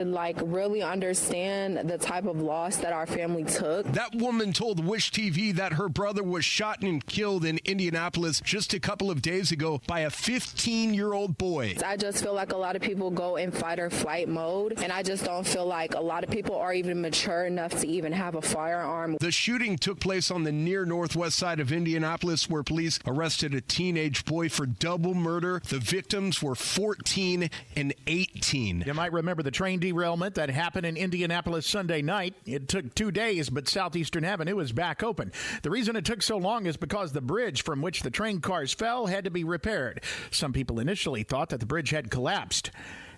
Really understand the type of loss that our family took. That woman told Wish TV that her brother was shot and killed in Indianapolis just a couple of days ago by a 15-year-old boy. I just feel like a lot of people go in fight or flight mode, and I just don't feel like a lot of people are even mature enough to even have a firearm. The shooting took place on the near northwest side of Indianapolis, where police arrested a teenage boy for double murder. The victims were 14 and 18. You might remember the train derailment that happened in Indianapolis Sunday night. It took 2 days, but Southeastern Avenue is back open. The reason it took so long is because the bridge from which the train cars fell had to be repaired. Some people initially thought that the bridge had collapsed.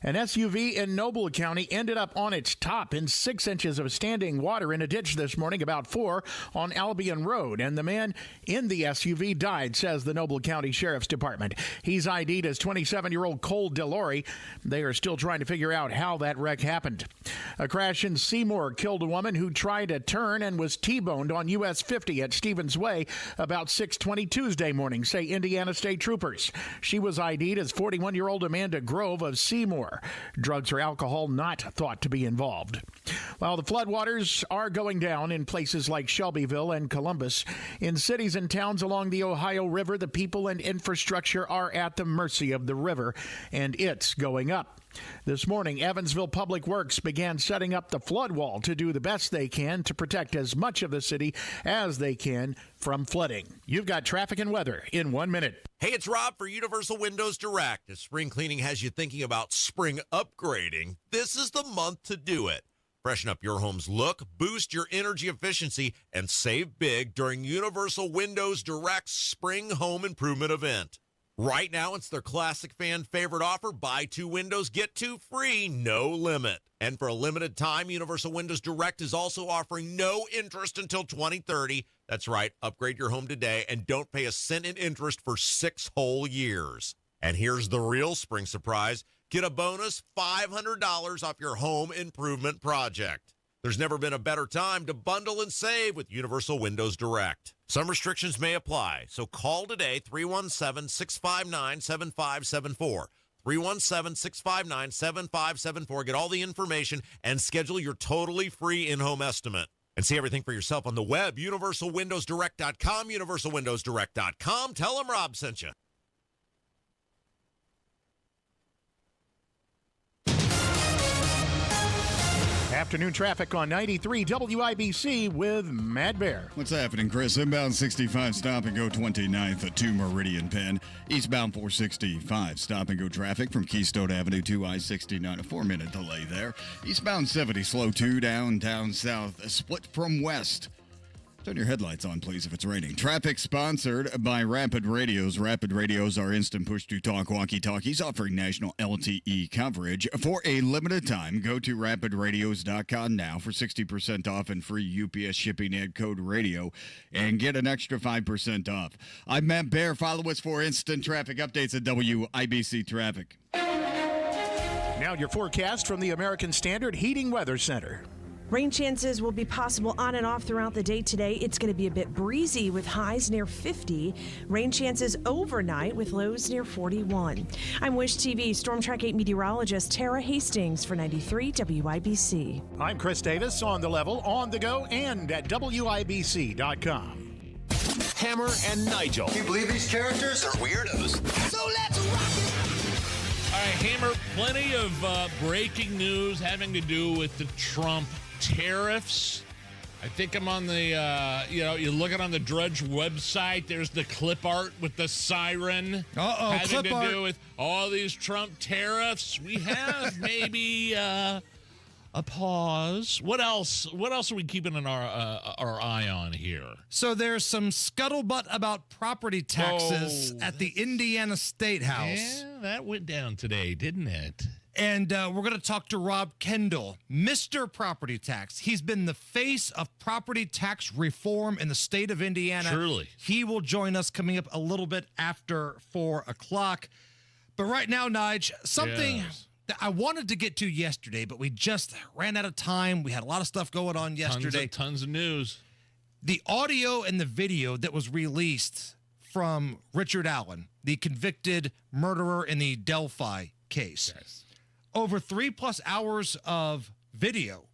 An SUV in Noble County ended up on its top in 6 inches of standing water in a ditch this morning, about 4 on Albion Road. And the man in the SUV died, says the Noble County Sheriff's Department. He's ID'd as 27-year-old Cole Delori. They are still trying to figure out how that wreck happened. A crash in Seymour killed a woman who tried a turn and was T-boned on US 50 at Stevens Way about 6:20 Tuesday morning, say Indiana State Troopers. She was ID'd as 41-year-old Amanda Grove of Seymour. Drugs or alcohol not thought to be involved. While the floodwaters are going down in places like Shelbyville and Columbus, in cities and towns along the Ohio River, the people and infrastructure are at the mercy of the river, and it's going up. This morning, Evansville Public Works began setting up the flood wall to do the best they can to protect as much of the city as they can from flooding. You've got traffic and weather in 1 minute. Hey, it's Rob for Universal Windows Direct. If spring cleaning has you thinking about spring upgrading, this is the month to do it. Freshen up your home's look, boost your energy efficiency, and save big during Universal Windows Direct's Spring Home Improvement event. Right now, it's their classic fan favorite offer. Buy 2 windows, get 2 free, no limit. And for a limited time, Universal Windows Direct is also offering no interest until 2030. That's right, upgrade your home today and don't pay a cent in interest for 6 whole years. And here's the real spring surprise. Get a bonus $500 off your home improvement project. There's never been a better time to bundle and save with Universal Windows Direct. Some restrictions may apply, so call today, 317-659-7574. 317-659-7574. Get all the information and schedule your totally free in-home estimate. And see everything for yourself on the web, universalwindowsdirect.com, universalwindowsdirect.com. Tell them Rob sent you. Afternoon traffic on 93 WIBC with Matt Bear. What's happening, Chris? Inbound 65, stop and go 29th at 2 Meridian Penn. Eastbound 465, stop and go traffic from Keystone Avenue to I-69. A 4-minute delay there. Eastbound 70, slow 2 down south, split from west. Turn your headlights on, please, if it's raining. Traffic sponsored by Rapid Radios. Rapid Radios are instant push-to-talk walkie-talkies offering national LTE coverage. For a limited time, go to rapidradios.com now for 60% off and free UPS shipping and code radio and get an extra 5% off. I'm Matt Bear. Follow us for instant traffic updates at WIBC Traffic. Now your forecast from the American Standard Heating Weather Center. Rain chances will be possible on and off throughout the day today. It's going to be a bit breezy with highs near 50. Rain chances overnight with lows near 41. I'm Wish TV Storm Track 8 meteorologist Tara Hastings for 93 WIBC. I'm Chris Davis, on the level, on the go, and at WIBC.com. Hammer and Nigel. Can you believe these characters are weirdos? So let's rock it! All right, Hammer, plenty of breaking news having to do with the Trump tariffs. I think I'm on the, you're looking on the Drudge website. There's the clip art with the siren. Having to do with all these Trump tariffs. We have maybe a pause. What else? What else are we keeping our eye on here? So there's some scuttlebutt about property taxes at the Indiana State House. Yeah, that went down today, didn't it? And we're going to talk to Rob Kendall, Mr. Property Tax. He's been the face of property tax reform in the state of Indiana. Truly. He will join us coming up a little bit after 4 o'clock. But right now, Nige, something that I wanted to get to yesterday, but we just ran out of time. We had a lot of stuff going on yesterday. Tons of news. The audio and the video that was released from Richard Allen, the convicted murderer in the Delphi case. Yes. over 3+ hours of video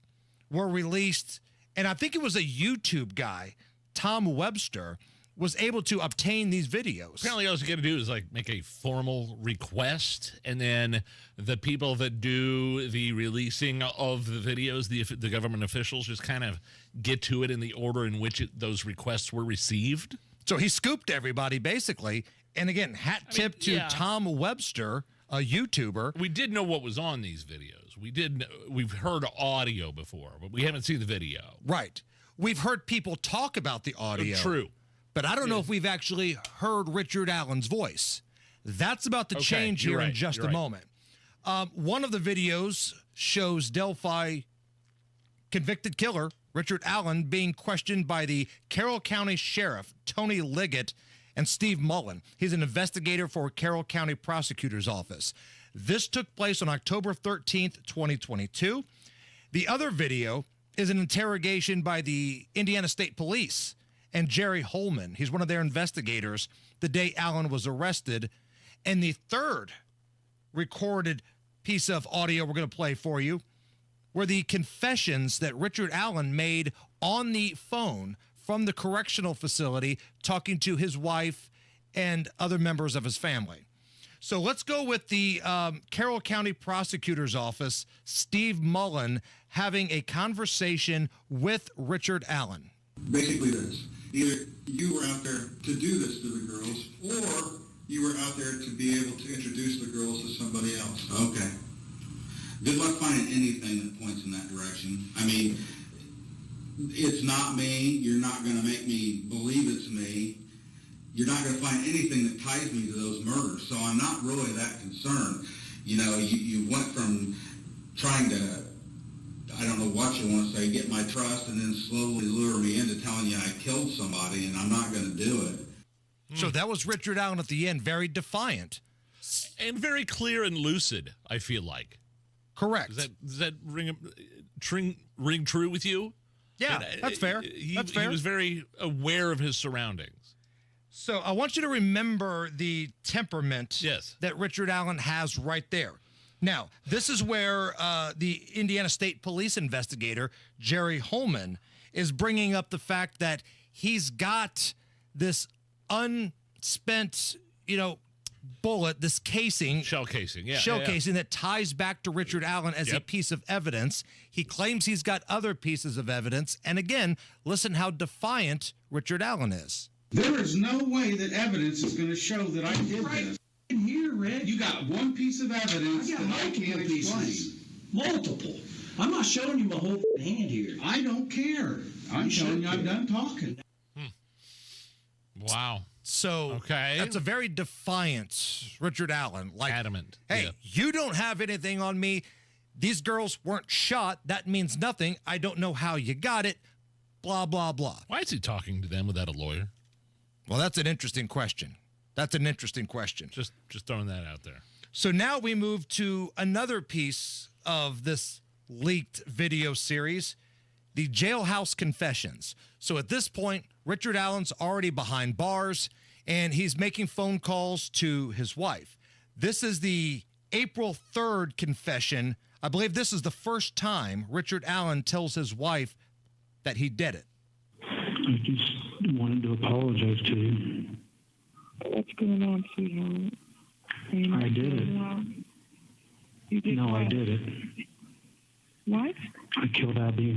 were released, and I think it was a YouTube guy, Tom Webster, was able to obtain these videos. Apparently all you got to do is like make a formal request, and then the people that do the releasing of the videos, the government officials, just kind of get to it in the order in which those requests were received. So he scooped everybody, basically. And again, hat tip to Tom Webster, a YouTuber. We did know what was on these videos. We've heard audio before, but we haven't seen the video. Right. We've heard people talk about the audio. True. But I don't know if we've actually heard Richard Allen's voice. That's about to change here in just a moment. One of the videos shows Delphi convicted killer Richard Allen being questioned by the Carroll County Sheriff, Tony Liggett, and Steve Mullen. He's an investigator for Carroll County Prosecutor's Office. This took place on October 13th, 2022. The other video is an interrogation by the Indiana State Police and Jerry Holman. He's one of their investigators the day Allen was arrested. And the third recorded piece of audio we're going to play for you were the confessions that Richard Allen made on the phone from the correctional facility, talking to his wife and other members of his family. So let's go with the Carroll County Prosecutor's Office, Steve Mullen, having a conversation with Richard Allen. Basically this, either you were out there to do this to the girls, or you were out there to be able to introduce the girls to somebody else. Okay. Good luck finding anything that points in that direction. I mean, it's not me. You're not going to make me believe it's me. You're not going to find anything that ties me to those murders. So I'm not really that concerned. You know, you went from trying to, I don't know what you want to say, get my trust, and then slowly lure me into telling you I killed somebody, and I'm not going to do it. So that was Richard Allen at the end, very defiant. And very clear and lucid, I feel like. Correct. Does that ring true with you? Yeah, that's fair. He was very aware of his surroundings. So I want you to remember the temperament that Richard Allen has right there. Now, this is where the Indiana State Police investigator, Jerry Holman, is bringing up the fact that he's got this unspent, bullet, this casing. Shell casing, casing that ties back to Richard Allen as a piece of evidence. He claims he's got other pieces of evidence. And again, listen how defiant Richard Allen is. There is no way that evidence is going to show that I did this. Here, Red, you got one piece of evidence that I can't explain. Multiple. I'm not showing you my whole hand here. I don't care. I'm showing you I'm done talking. Wow. So that's a very defiant Richard Allen. Like, adamant. Hey, you don't have anything on me. These girls weren't shot. That means nothing. I don't know how you got it. Blah, blah, blah. Why is he talking to them without a lawyer? Well, that's an interesting question. Just throwing that out there. So now we move to another piece of this leaked video series, the Jailhouse Confessions. So at this point, Richard Allen's already behind bars, and he's making phone calls to his wife. This is the April 3rd confession. I believe this is the first time Richard Allen tells his wife that he did it. I just wanted to apologize to you. What's going on, sweetheart? I did it. You did No, what? I did it. What? I killed Abby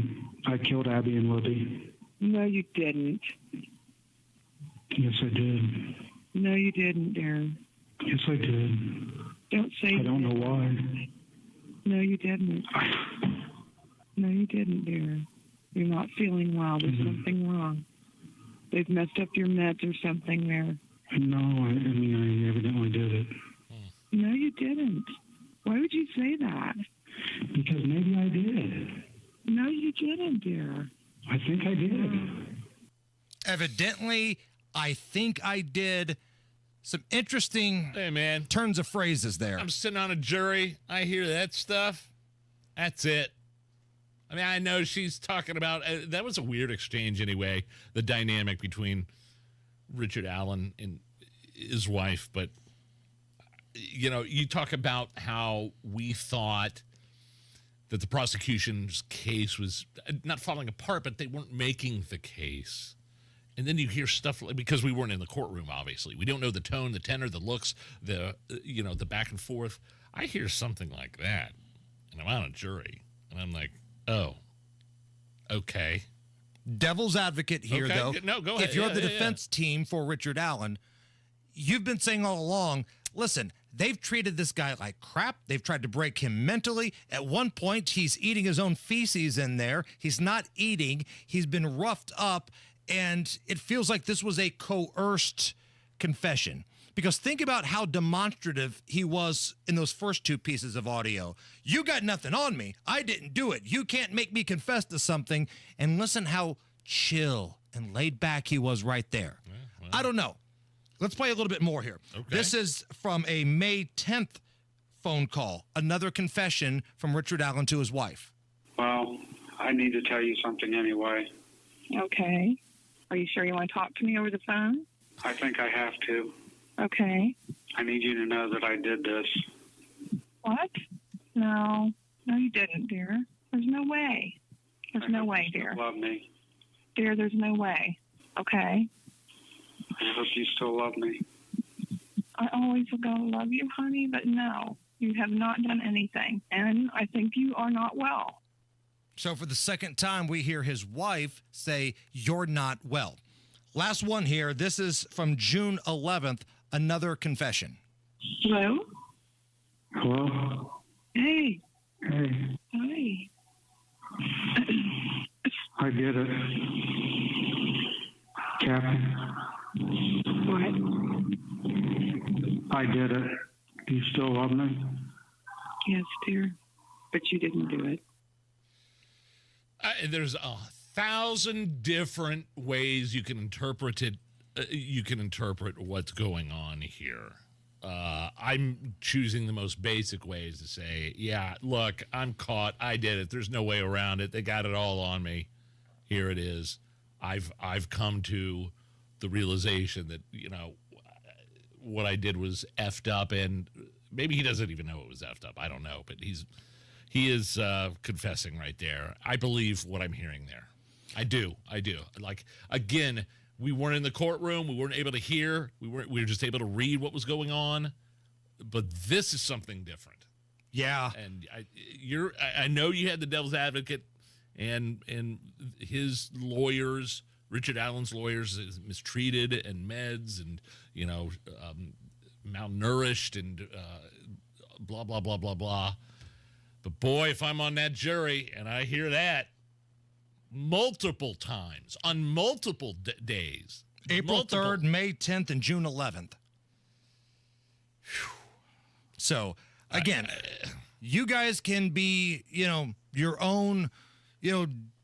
and Libby. No, you didn't. Yes, I did. No, you didn't, Darren. Yes, I did. Don't say I don't know why. No, you didn't. No, you didn't, Darren. You're not feeling well. There's something wrong. They've messed up your meds or something there. No, I mean, I evidently did it. No, you didn't. Why would you say that? Because maybe I did. No, you didn't, dear. I think I did. Evidently, I think I did. Some interesting turns of phrases there. I'm sitting on a jury. I hear that stuff. That's it. I mean, I know she's talking about that was a weird exchange anyway, the dynamic between Richard Allen and his wife, but you talk about how we thought that the prosecution's case was not falling apart, but they weren't making the case. And then you hear stuff because we weren't in the courtroom, obviously. We don't know the tone, the tenor, the looks, the back and forth. I hear something like that, and I'm on a jury, and I'm like, oh, okay. Devil's advocate here, okay. though. No, go ahead. If you're the defense team for Richard Allen, you've been saying all along, listen, they've treated this guy like crap. They've tried to break him mentally. At one point, he's eating his own feces in there. He's not eating. He's been roughed up, and it feels like this was a coerced confession. Because think about how demonstrative he was in those first two pieces of audio. You got nothing on me. I didn't do it. You can't make me confess to something. And listen how chill and laid back he was right there. Well. I don't know. Let's play a little bit more here. Okay. This is from a May 10th phone call. Another confession from Richard Allen to his wife. Well, I need to tell you something anyway. Okay. Are you sure you want to talk to me over the phone? I think I have to. Okay. I need you to know that I did this. What? No. No, you didn't, dear. There's no way. There's no way, dear. Love me. Dear, there's no way. Okay. I hope you still love me. I always will go love you, honey, but no. You have not done anything, and I think you are not well. So for the second time, we hear his wife say, "You're not well." Last one here. This is from June 11th. Another confession. Hello? Hello? Hey. Hey. Hi. I did it. Captain. What? I did it. Do you still love me? Yes, dear. But you didn't do it. There's 1,000 different ways you can interpret it. You can interpret what's going on here. I'm choosing the most basic ways to say, yeah, look, I'm caught. I did it. There's no way around it. They got it all on me. Here it is. I've come to the realization that, what I did was effed up, and maybe he doesn't even know it was effed up. I don't know, but he is confessing right there. I believe what I'm hearing there. I do. Like, again, we weren't in the courtroom. We weren't able to hear. We were just able to read what was going on. But this is something different. Yeah. And I know you had the devil's advocate and his lawyers, Richard Allen's lawyers, mistreated and meds and, malnourished and blah, blah, blah, blah, blah. But boy, if I'm on that jury and I hear that multiple times on multiple days. April 3rd, May 10th, and June 11th. So, again, you guys can be, your own,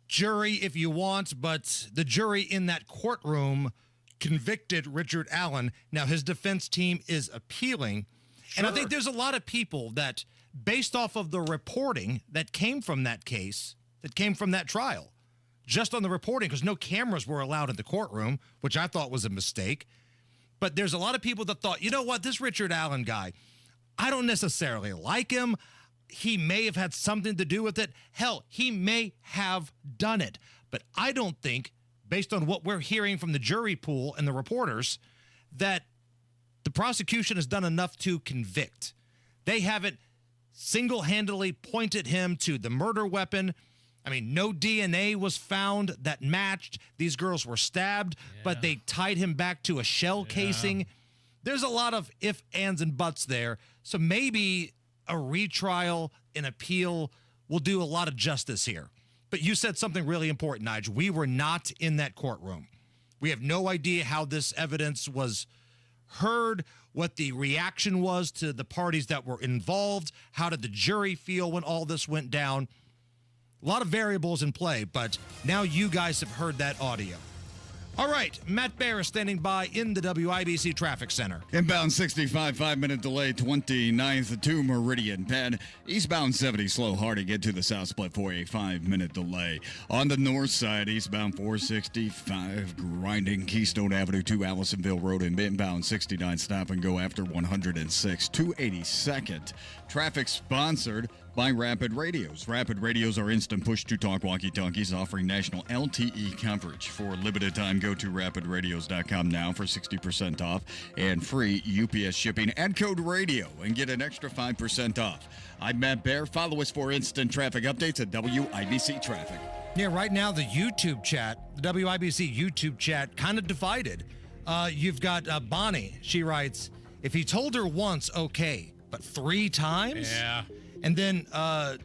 jury if you want, but the jury in that courtroom convicted Richard Allen. Now, his defense team is appealing. Sure. And I think there's a lot of people that, based off of the reporting that came from that case, that came from that trial, just on the reporting, because no cameras were allowed in the courtroom, which I thought was a mistake. But there's a lot of people that thought, you know what, this Richard Allen guy, I don't necessarily like him. He may have had something to do with it. Hell, he may have done it. But I don't think, based on what we're hearing from the jury pool and the reporters, that the prosecution has done enough to convict. They haven't single-handedly pointed him to the murder weapon. I mean, no DNA was found that matched. These girls were stabbed, but they tied him back to a shell casing. There's a lot of ifs, ands, and buts there. So maybe a retrial, an appeal will do a lot of justice here. But you said something really important, Nigel. We were not in that courtroom. We have no idea how this evidence was heard, what the reaction was to the parties that were involved. How did the jury feel when all this went down? A lot of variables in play, but now you guys have heard that audio. All right, Matt Bear is standing by in the WIBC Traffic Center. Inbound 65, 5-minute delay, 29th to Meridian Penn. Eastbound 70, slow hard to get to the South Split for a 5-minute delay. On the north side, eastbound 465, grinding Keystone Avenue to Allisonville Road, and inbound 69, stop and go after 106 to 82nd. Traffic sponsored by Rapid Radios. Rapid Radios are instant push-to-talk walkie-talkies offering national LTE coverage. For a limited time, go to rapidradios.com now for 60% off and free UPS shipping. Add code RADIO and get an extra 5% off. I'm Matt Bear. Follow us for instant traffic updates at WIBC Traffic. Yeah, right now the YouTube chat, the WIBC YouTube chat, kind of divided. You've got Bonnie. She writes, if he told her once, okay, but 3 times? Yeah. And then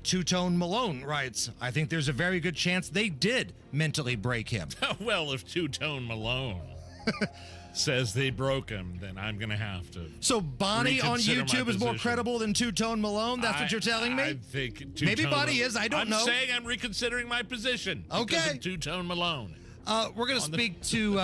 Two-Tone Malone writes, I think there's a very good chance they did mentally break him. Well, if Two-Tone Malone says they broke him, then I'm going to have to. So Bonnie on YouTube is more credible than Two-Tone Malone? That's what you're telling me? I think Two-Tone Maybe Bonnie is. I don't know. I'm saying I'm reconsidering my position. Okay. Because of Two-Tone Malone. We're going to speak to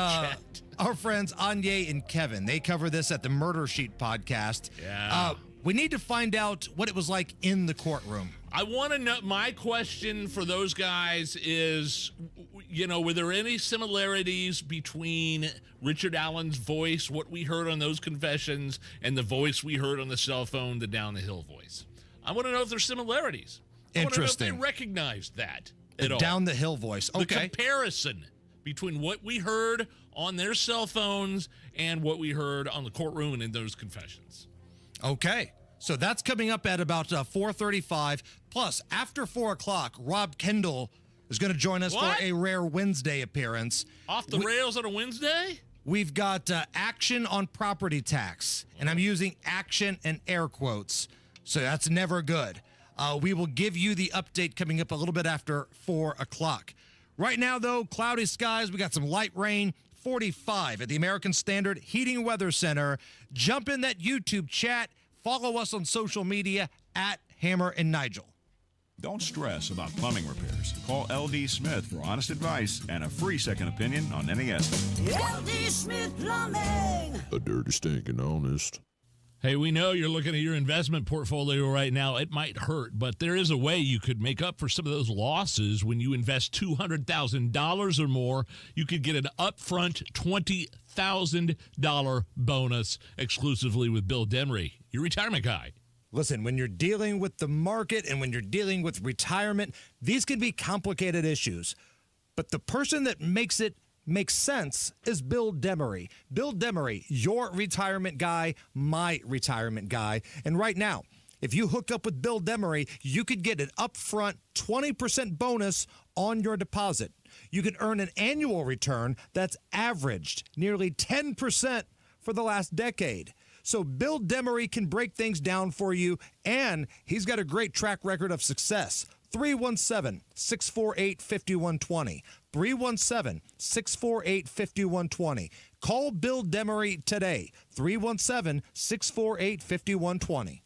our friends Anya and Kevin. They cover this at the Murder Sheet podcast. Yeah. We need to find out what it was like in the courtroom. I want to know, my question for those guys is, were there any similarities between Richard Allen's voice, what we heard on those confessions, and the voice we heard on the cell phone, the Down the Hill voice? I want to know if there's similarities. Interesting. I want to know if they recognized that at all. Down the Hill voice. Okay. The comparison between what we heard on their cell phones and what we heard on the courtroom and in those confessions. Okay, so that's coming up at about 4:35. Plus, after 4 o'clock, Rob Kendall is going to join us for a rare Wednesday appearance. Off the rails on a Wednesday? We've got action on property tax, and I'm using action and air quotes, so that's never good. We will give you the update coming up a little bit after 4 o'clock. Right now, though, cloudy skies. We got some light rain. 45 at the American Standard Heating Weather Center. Jump in that YouTube chat. Follow us on social media at Hammer and Nigel. Don't stress about plumbing repairs. Call LD Smith for honest advice and a free second opinion on any estimate. LD Smith Plumbing. A dirty, stinking honest. Hey, we know you're looking at your investment portfolio right now. It might hurt, but there is a way you could make up for some of those losses. When you invest $200,000 or more, you could get an upfront $20,000 bonus exclusively with Bill Demery, your retirement guy. Listen, when you're dealing with the market and when you're dealing with retirement, these can be complicated issues. But the person that makes it make sense is Bill Demery. Bill Demery, your retirement guy, my retirement guy. And right now, if you hook up with Bill Demery, you could get an upfront 20% bonus on your deposit. You can earn an annual return that's averaged nearly 10% for the last decade. So Bill Demery can break things down for you, and he's got a great track record of success. 317-648-5120. 317-648-5120. Call Bill Demery today. 317-648-5120.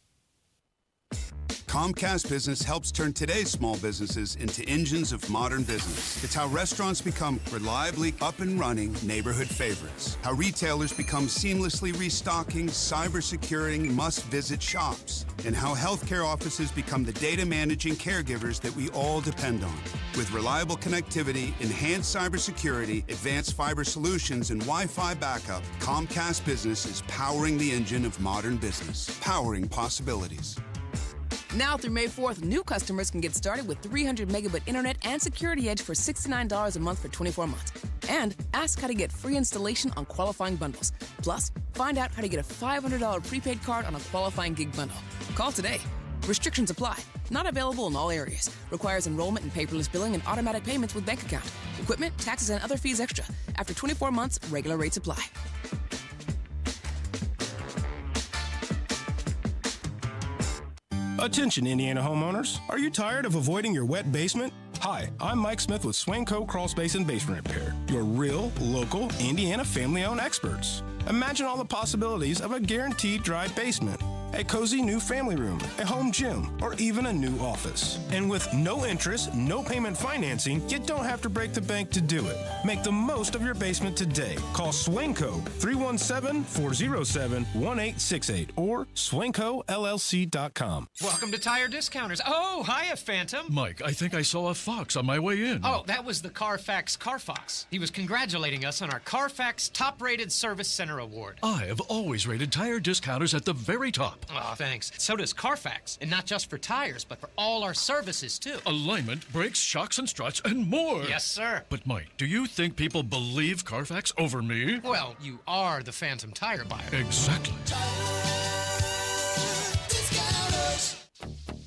Comcast Business helps turn today's small businesses into engines of modern business. It's how restaurants become reliably up and running neighborhood favorites. How retailers become seamlessly restocking, cyber-securing, must-visit shops. And how healthcare offices become the data managing caregivers that we all depend on. With reliable connectivity, enhanced cybersecurity, advanced fiber solutions, and Wi-Fi backup, Comcast Business is powering the engine of modern business. Powering possibilities. Now through May 4th, new customers can get started with 300 megabit internet and Security Edge for $69 a month for 24 months. And ask how to get free installation on qualifying bundles. Plus, find out how to get a $500 prepaid card on a qualifying gig bundle. Call today. Restrictions apply. Not available in all areas. Requires enrollment in paperless billing and automatic payments with bank account. Equipment, taxes, and other fees extra. After 24 months, regular rates apply. Attention, Indiana homeowners. Are you tired of avoiding your wet basement? Hi, I'm Mike Smith with Swanco Crawl Space and Basement Repair, your real, local, Indiana family-owned experts. Imagine all the possibilities of a guaranteed dry basement. a cozy new family room, a home gym, or even a new office. And with no interest, no payment financing, you don't have to break the bank to do it. Make the most of your basement today. Call Swingco 317-407-1868 or swingcollc.com. Welcome to Tire Discounters. Oh, hiya, Phantom. Mike, I think I saw a fox on my way in. Oh, that was the Carfax Carfox. He was congratulating us on our Carfax Top-Rated Service Center Award. I have always rated Tire Discounters at the very top. Oh, thanks. So does Carfax. And not just for tires, but for all our services, too. Alignment, brakes, shocks and struts, and more. Yes, sir. But, Mike, do you think people believe Carfax over me? Well, you are the Phantom tire buyer. Exactly.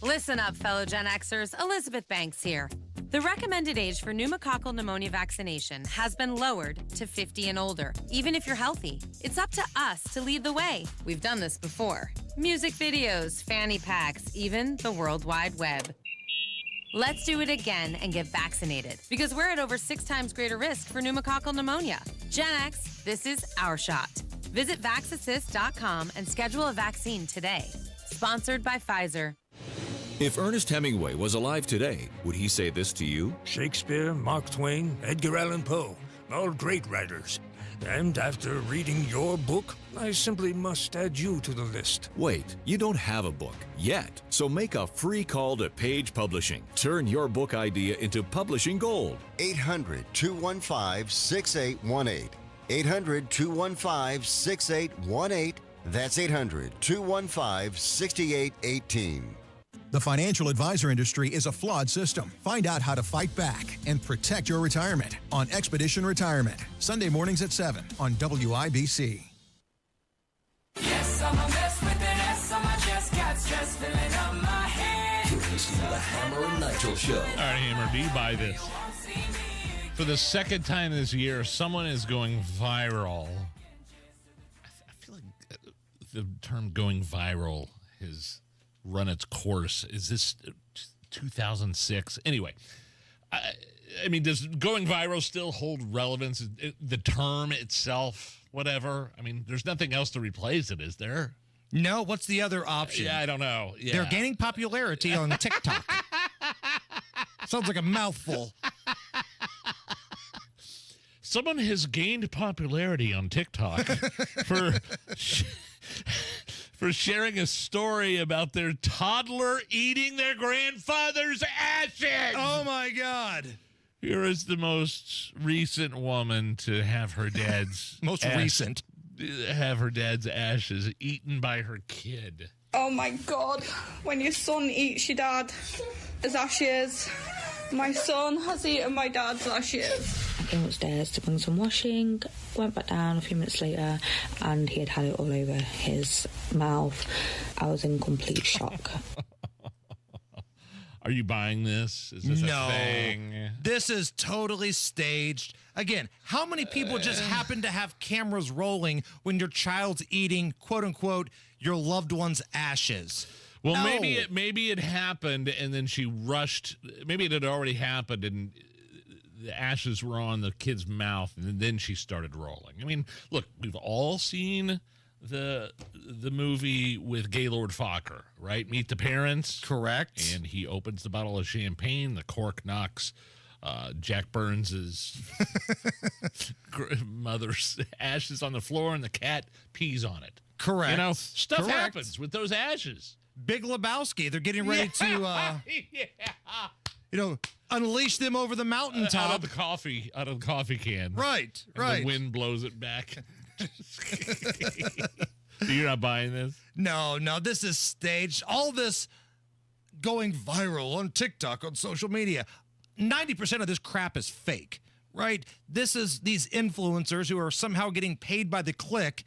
Listen up, fellow Gen Xers. Elizabeth Banks here. The recommended age for pneumococcal pneumonia vaccination has been lowered to 50 and older, even if you're healthy. It's up to us to lead the way. We've done this before. Music videos, fanny packs, even the World Wide Web. Let's do it again and get vaccinated, because we're at over 6 times greater risk for pneumococcal pneumonia. Gen X, this is our shot. Visit vaxassist.com and schedule a vaccine today. Sponsored by Pfizer. If Ernest Hemingway was alive today, would he say this to you? Shakespeare, Mark Twain, Edgar Allan Poe, all great writers. And after reading your book, I simply must add you to the list. Wait, you don't have a book yet. So make a free call to Page Publishing. Turn your book idea into publishing gold. 800-215-6818. 800-215-6818. That's 800-215-6818. The financial advisor industry is a flawed system. Find out how to fight back and protect your retirement on Expedition Retirement. Sunday mornings at 7 on WIBC. Yes, I'm a mess with an S on my chest, got stress filling up my head. You're listening to the Hammer and Nigel Show. All right, Hammer, do you buy this? For the second time this year, someone is going viral. I feel like the term going viral has run its course. Is this 2006? Anyway, I mean, does going viral still hold relevance? The term itself, whatever. I mean, there's nothing else to replace it, is there? No, what's the other option? Yeah, I don't know. Yeah. They're gaining popularity on TikTok. Sounds like a mouthful. Someone has gained popularity on TikTok for sharing a story about their toddler eating their grandfather's ashes. Oh, my God. Here is the most recent woman to have her dad's have her dad's ashes eaten by her kid. Oh, my God. When your son eats your dad's ashes, my son has eaten my dad's ashes. I came upstairs to bring some washing, went back down a few minutes later, and he had it all over his mouth. I was in complete shock. Are you buying this? Is this a thing? This is totally staged. Again, how many people just happen to have cameras rolling when your child's eating, quote unquote, your loved one's ashes? Well, maybe it happened, and then she rushed. Maybe it had already happened, and the ashes were on the kid's mouth, and then she started rolling. I mean, look, we've all seen the movie with Gaylord Fokker, right? Meet the Parents. Correct. And he opens the bottle of champagne. The cork knocks Jack Burns's mother's ashes on the floor, and the cat pees on it. Correct. You know, stuff happens with those ashes. Big Lebowski. They're getting ready to, unleash them over the mountaintop. Out of the coffee can. Right, and right. The wind blows it back. You're not buying this? No, this is staged. All this going viral on TikTok, on social media. 90% of this crap is fake, right? This is these influencers who are somehow getting paid by the click,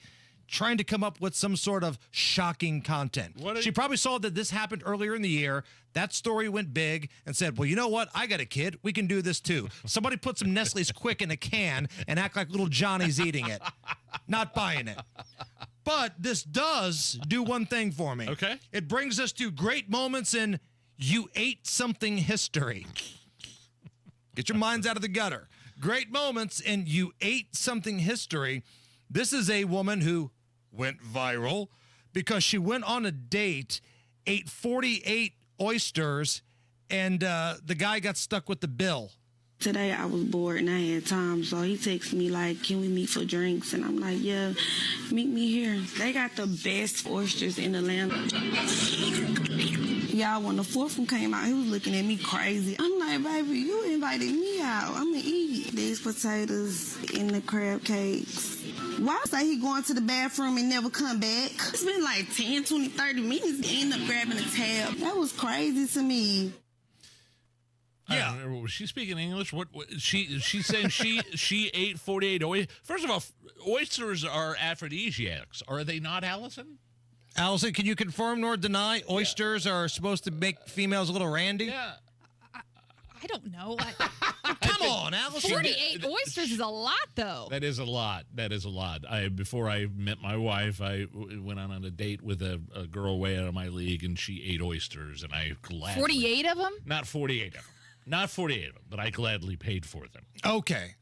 trying to come up with some sort of shocking content. She probably saw that this happened earlier in the year. That story went big and said, well, you know what? I got a kid. We can do this too. Somebody put some Nestle's Quick in a can and act like little Johnny's eating it. Not buying it. But this does do one thing for me. Okay. It brings us to great moments in You Ate Something history. Get your minds out of the gutter. Great moments in You Ate Something history. This is a woman who went viral because she went on a date, ate 48 oysters, and the guy got stuck with the bill. Today I was bored and I had time, so he texted me like, can we meet for drinks? And I'm like, yeah, meet me here. They got the best oysters in Atlanta. Y'all, when the fourth one came out, he was looking at me crazy. I'm like, baby, you invited me out. I'm gonna eat these potatoes and the crab cakes. Why say he going to the bathroom and never come back? It's been like 10, 20, 30 minutes. He ended up grabbing a tab. That was crazy to me. Yeah, was she speaking English? What she's saying? she ate 48 oysters. First of all, oysters are aphrodisiacs. Are they not, Allison? Allison, can you confirm nor deny oysters are supposed to make females a little randy? Yeah. I don't know. Come on, Allison. 48 oysters is a lot, though. That is a lot. Before I met my wife, I went on a date with a girl way out of my league, and she ate oysters, and I gladly 48 of them? Not 48 of them. Not 48 of them, but I gladly paid for them. Okay.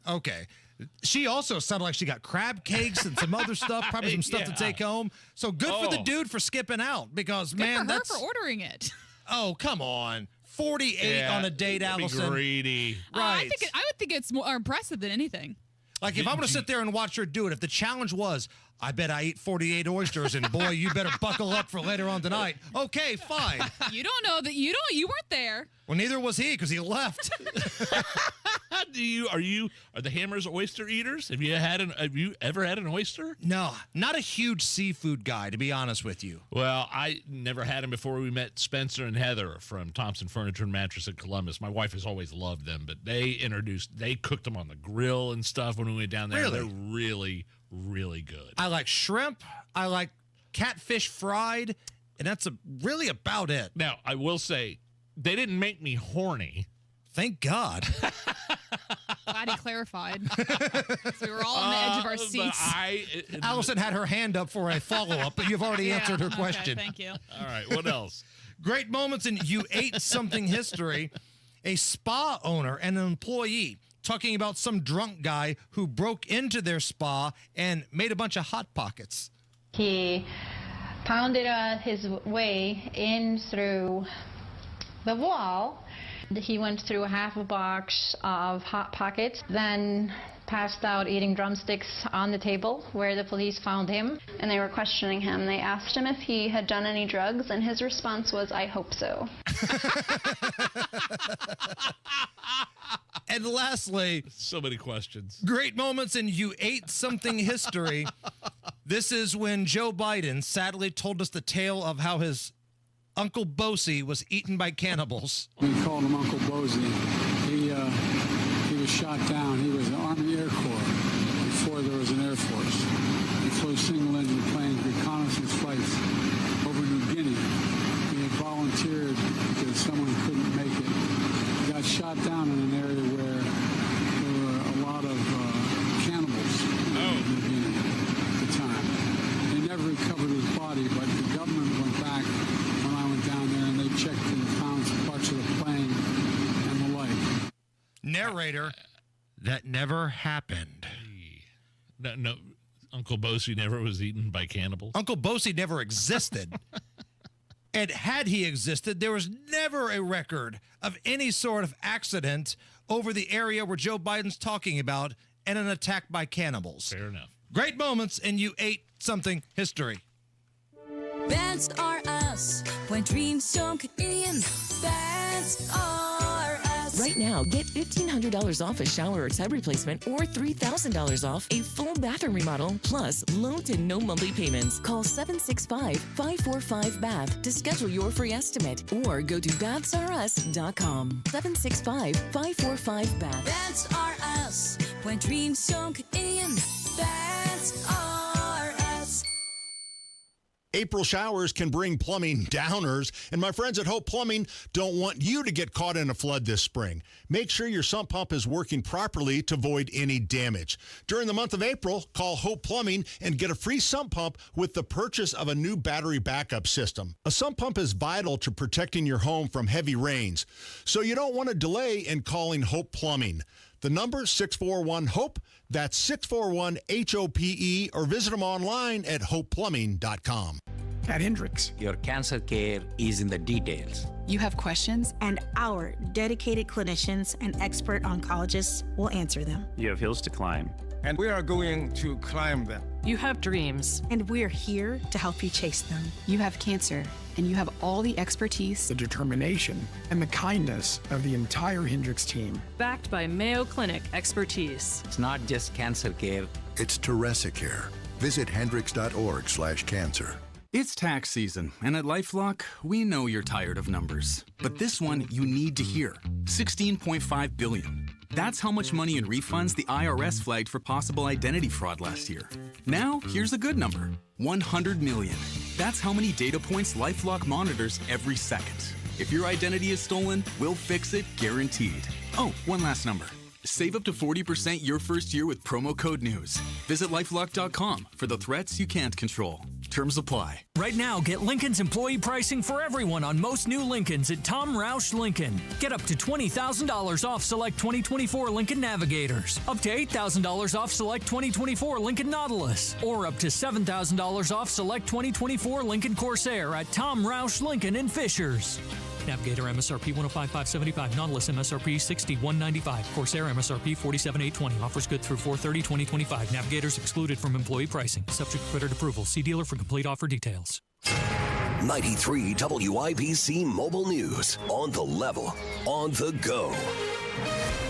She also sounded like she got crab cakes and some other stuff, probably some stuff to take home. So good for the dude for skipping out because, good man, for her that's... for ordering it. Oh, come on. 48 on a date, Allison. Be greedy. Right. I would think it's more impressive than anything. Like, if I'm going to sit there and watch her do it, if the challenge was, I bet I eat 48 oysters, and boy, you better buckle up for later on tonight. Okay, fine. You don't know that you weren't there. Well, neither was he because he left. Are the Hammers oyster eaters? Have you ever had an oyster? No, not a huge seafood guy, to be honest with you. Well, I never had them before we met Spencer and Heather from Thompson Furniture and Mattress in Columbus. My wife has always loved them, but they cooked them on the grill and stuff when we went down there. Really? They're really, really good. I like shrimp. I like catfish fried, and that's really about it. Now, I will say, they didn't make me horny. Thank God. Glad he clarified. So we were all on the edge of our seats. Allison had her hand up for a follow-up, but you've already answered her question. Thank you. All right, what else? Great moments in You Ate Something history. A spa owner and an employee talking about some drunk guy who broke into their spa and made a bunch of Hot Pockets. He pounded his way in through the wall. He went through half a box of Hot Pockets, then passed out eating drumsticks on the table where the police found him. And they were questioning him. They asked him if he had done any drugs, and his response was, I hope so. And lastly, so many questions. Great moments in You Ate Something history. This is when Joe Biden sadly told us the tale of how his Uncle Bosie was eaten by cannibals. We called him Uncle Bosie. He was shot down. He was in the Army Air Corps before there was an Air Force. He flew single-engine planes, reconnaissance flights over New Guinea. He had volunteered because someone couldn't make it. He got shot down in an area where there were a lot of cannibals in New Guinea at the time. They never recovered his body, but the government went back when I went down there and they checked and found parts of the plane and the like. Narrator, that never happened. No, Uncle Bosie never was eaten by cannibals. Uncle Bosie never existed. And had he existed, there was never a record of any sort of accident over the area where Joe Biden's talking about and an attack by cannibals. Fair enough. Great moments in You Ate Something history. That's are us. When dreams don't get in, that's are us. Right now, get $1,500 off a shower or tub replacement or $3,000 off a full bathroom remodel, plus low to no monthly payments. Call 765-545-BATH to schedule your free estimate or go to bathsareus.com. 765-545-BATH. That's are us. When dreams don't get in, that's are us. April showers can bring plumbing downers, and my friends at Hope Plumbing don't want you to get caught in a flood this spring. Make sure your sump pump is working properly to avoid any damage. During the month of April, call Hope Plumbing and get a free sump pump with the purchase of a new battery backup system. A sump pump is vital to protecting your home from heavy rains, so you don't want to delay in calling Hope Plumbing. The number 641-HOPE, that's 641-HOPE, or visit them online at hopeplumbing.com. at Hendricks. Your cancer care is in the details. You have questions, and our dedicated clinicians and expert oncologists will answer them. You have hills to climb. And we are going to climb them. You have dreams, and we're here to help you chase them. You have cancer, and you have all the expertise, the determination, and the kindness of the entire Hendricks team. Backed by Mayo Clinic expertise. It's not just cancer care. It's Teresa Care. Visit hendricks.org/cancer. It's tax season, and at LifeLock, we know you're tired of numbers. But this one you need to hear. $16.5 billion. That's how much money in refunds the IRS flagged for possible identity fraud last year. Now, here's a good number. 100 million. That's how many data points LifeLock monitors every second. If your identity is stolen, we'll fix it guaranteed. Oh, one last number. Save up to 40% your first year with promo code NEWS. Visit LifeLock.com for the threats you can't control. Terms apply. Right now, get Lincoln's employee pricing for everyone on most new Lincolns at Tom Roush Lincoln. Get up to $20,000 off select 2024 Lincoln Navigators, up to $8,000 off select 2024 Lincoln Nautilus, or up to $7,000 off select 2024 Lincoln Corsair at Tom Roush Lincoln in Fishers. Navigator MSRP $105,575, Nautilus MSRP $61,995, Corsair MSRP $47,820. Offers good through 4/30/2025. Navigators excluded from employee pricing. Subject to credit approval. See dealer for complete offer details. 93 WIBC Mobile News. On the level, on the go.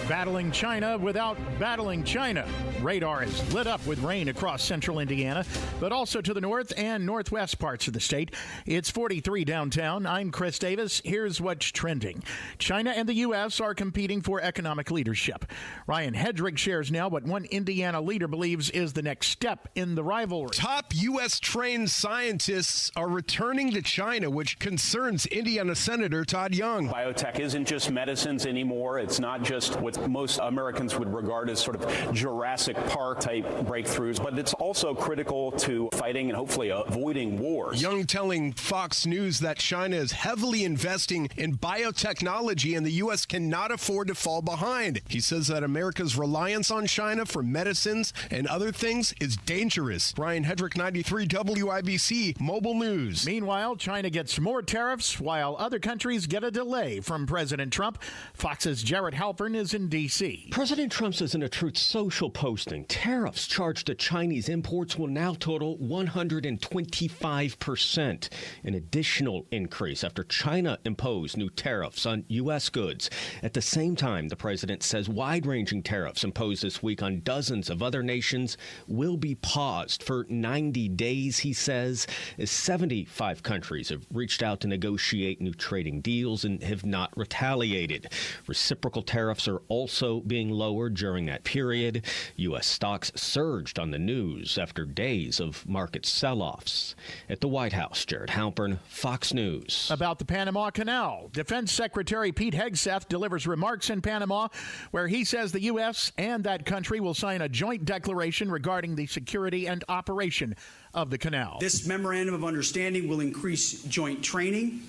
Battling China without battling China. Radar is lit up with rain across central Indiana, but also to the north and northwest parts of the state. It's 43 downtown. I'm Chris Davis. Here's what's trending. China and the U.S. are competing for economic leadership. Ryan Hedrick shares now what one Indiana leader believes is the next step in the rivalry. Top U.S.-trained scientists are returning to China, which concerns Indiana Senator Todd Young. Biotech isn't just medicines anymore. It's not just what most Americans would regard as sort of Jurassic Park type breakthroughs, but it's also critical to fighting and hopefully avoiding wars. Young telling Fox News that China is heavily investing in biotechnology and the U.S. cannot afford to fall behind. He says that America's reliance on China for medicines and other things is dangerous. Brian Hedrick, 93 WIBC Mobile News. Meanwhile, China gets more tariffs while other countries get a delay from President Trump. Fox's Jared Halpern is in D.C. President Trump says in a Truth Social posting, tariffs charged to Chinese imports will now total 125%, an additional increase after China imposed new tariffs on U.S. goods. At the same time, the president says wide-ranging tariffs imposed this week on dozens of other nations will be paused for 90 days, he says, as 75 countries have reached out to negotiate new trading deals and have not retaliated. Reciprocal tariffs are also being lowered during that period. U.S. stocks surged on the news after days of market sell-offs. At the White House, Jared Halpern, Fox News. About the Panama Canal, Defense Secretary Pete Hegseth delivers remarks in Panama where he says the U.S. and that country will sign a joint declaration regarding the security and operation of the canal. This memorandum of understanding will increase joint training,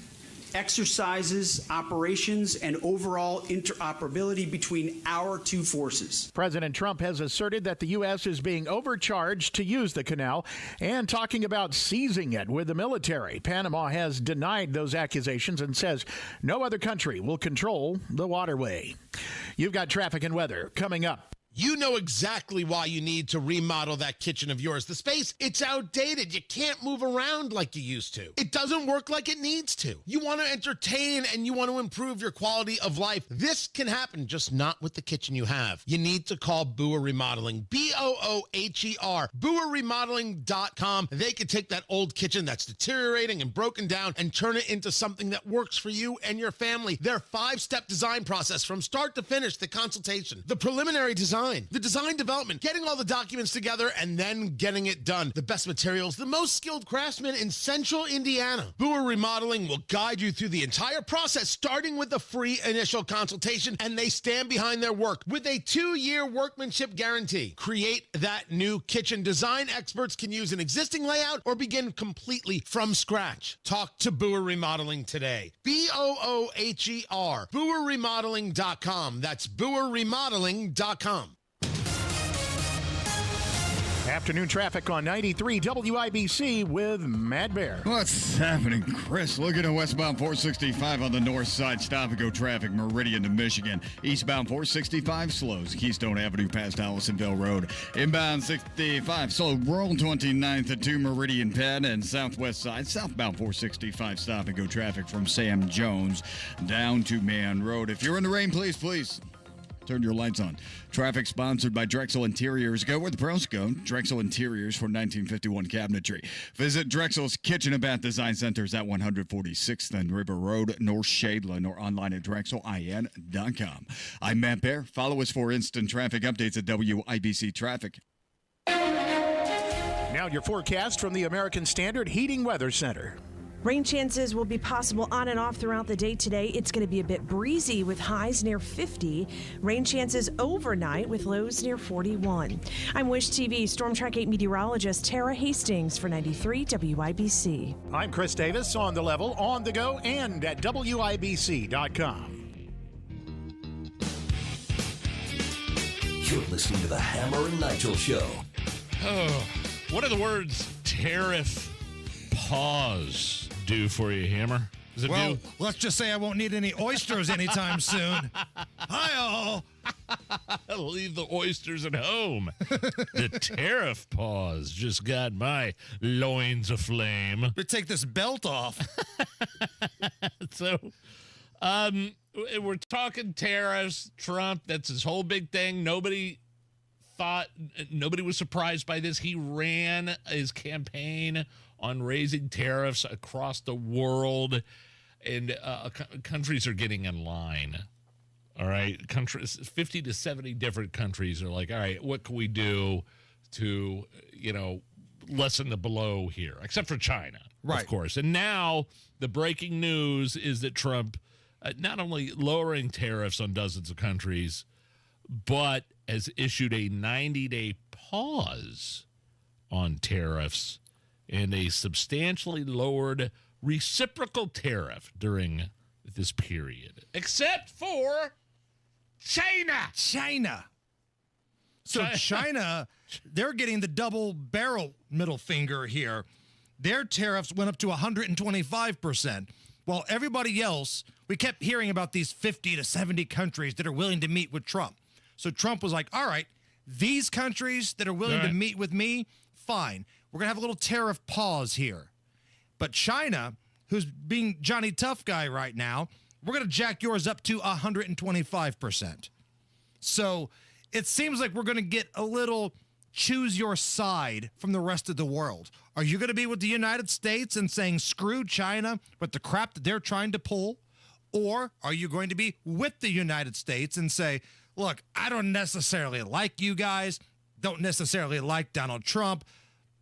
exercises, operations, and overall interoperability between our two forces. President Trump has asserted that the U.S. is being overcharged to use the canal and talking about seizing it with the military. Panama has denied those accusations and says no other country will control the waterway. You've got traffic and weather coming up. You know exactly why you need to remodel that kitchen of yours. The space, it's outdated. You can't move around like you used to. It doesn't work like it needs to. You want to entertain and you want to improve your quality of life. This can happen, just not with the kitchen you have. You need to call Booher Remodeling. B-O-O-H-E-R. BooherRemodeling.com. They can take that old kitchen that's deteriorating and broken down and turn it into something that works for you and your family. Their 5-step design process from start to finish, the consultation, the preliminary design, the design development, getting all the documents together, and then getting it done. The best materials, the most skilled craftsmen in central Indiana. Booher Remodeling will guide you through the entire process, starting with the free initial consultation, and they stand behind their work with a 2-year workmanship guarantee. Create that new kitchen. Design experts can use an existing layout or begin completely from scratch. Talk to Booher Remodeling today. B-O-O-H-E-R. BooherRemodeling.com. That's BooherRemodeling.com. Afternoon traffic on 93 WIBC with Matt Bear. What's happening, Chris? Looking at westbound 465 on the north side. Stop and go traffic, Meridian to Michigan. Eastbound 465 slows. Keystone Avenue past Allisonville Road. Inbound 65 slow. Rural 29th to Meridian Penn and southwest side. Southbound 465 stop and go traffic from Sam Jones down to Man Road. If you're in the rain, please turn your lights on. Traffic sponsored by Drexel Interiors. Go where the pros go. Drexel Interiors for 1951 cabinetry. Visit Drexel's Kitchen and Bath Design Centers at 146th and River Road, North Shadeland, or online at drexelin.com. I'm Matt Bear. Follow us for instant traffic updates at WIBC Traffic. Now your forecast from the American Standard Heating Weather Center. Rain chances will be possible on and off throughout the day today. It's going to be a bit breezy with highs near 50. Rain chances overnight with lows near 41. I'm Wish TV Storm Track 8 meteorologist Tara Hastings for 93 WIBC. I'm Chris Davis on the level, on the go, and at WIBC.com. You're listening to the Hammer and Nigel Show. Oh, what are the words tariff pause do for you, Hammer? Does it do? Let's just say I won't need any oysters anytime soon. Hi-oh. Leave the oysters at home. The tariff pause just got my loins aflame. But take this belt off. So, we're talking tariffs, Trump. That's his whole big thing. Nobody was surprised by this. He ran his campaign on raising tariffs across the world, and countries are getting in line. All right, countries, 50 to 70 different countries are like, all right, what can we do to, lessen the blow here? Except for China, right, of course. And now the breaking news is that Trump not only lowering tariffs on dozens of countries, but has issued a 90-day pause on tariffs and a substantially lowered reciprocal tariff during this period, except for China. So China, they're getting the double barrel middle finger here. Their tariffs went up to 125%, while everybody else, we kept hearing about these 50 to 70 countries that are willing to meet with Trump. So Trump was like, all right, these countries that are willing to meet with me, fine. We're going to have a little tariff pause here. But China, who's being Johnny Tough Guy right now, we're going to jack yours up to 125%. So it seems like we're going to get a little choose your side from the rest of the world. Are you going to be with the United States and saying screw China with the crap that they're trying to pull? Or are you going to be with the United States and say, look, I don't necessarily like you guys, don't necessarily like Donald Trump,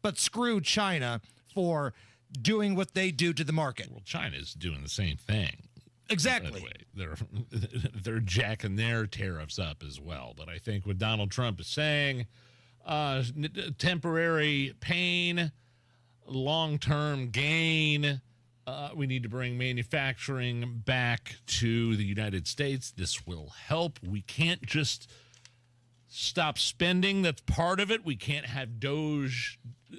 but screw China for doing what they do to the market. Well, China's doing the same thing. Exactly. They're jacking their tariffs up as well. But I think what Donald Trump is saying, temporary pain, long-term gain. We need to bring manufacturing back to the United States. This will help. We can't just stop spending. That's part of it. We can't have Doge.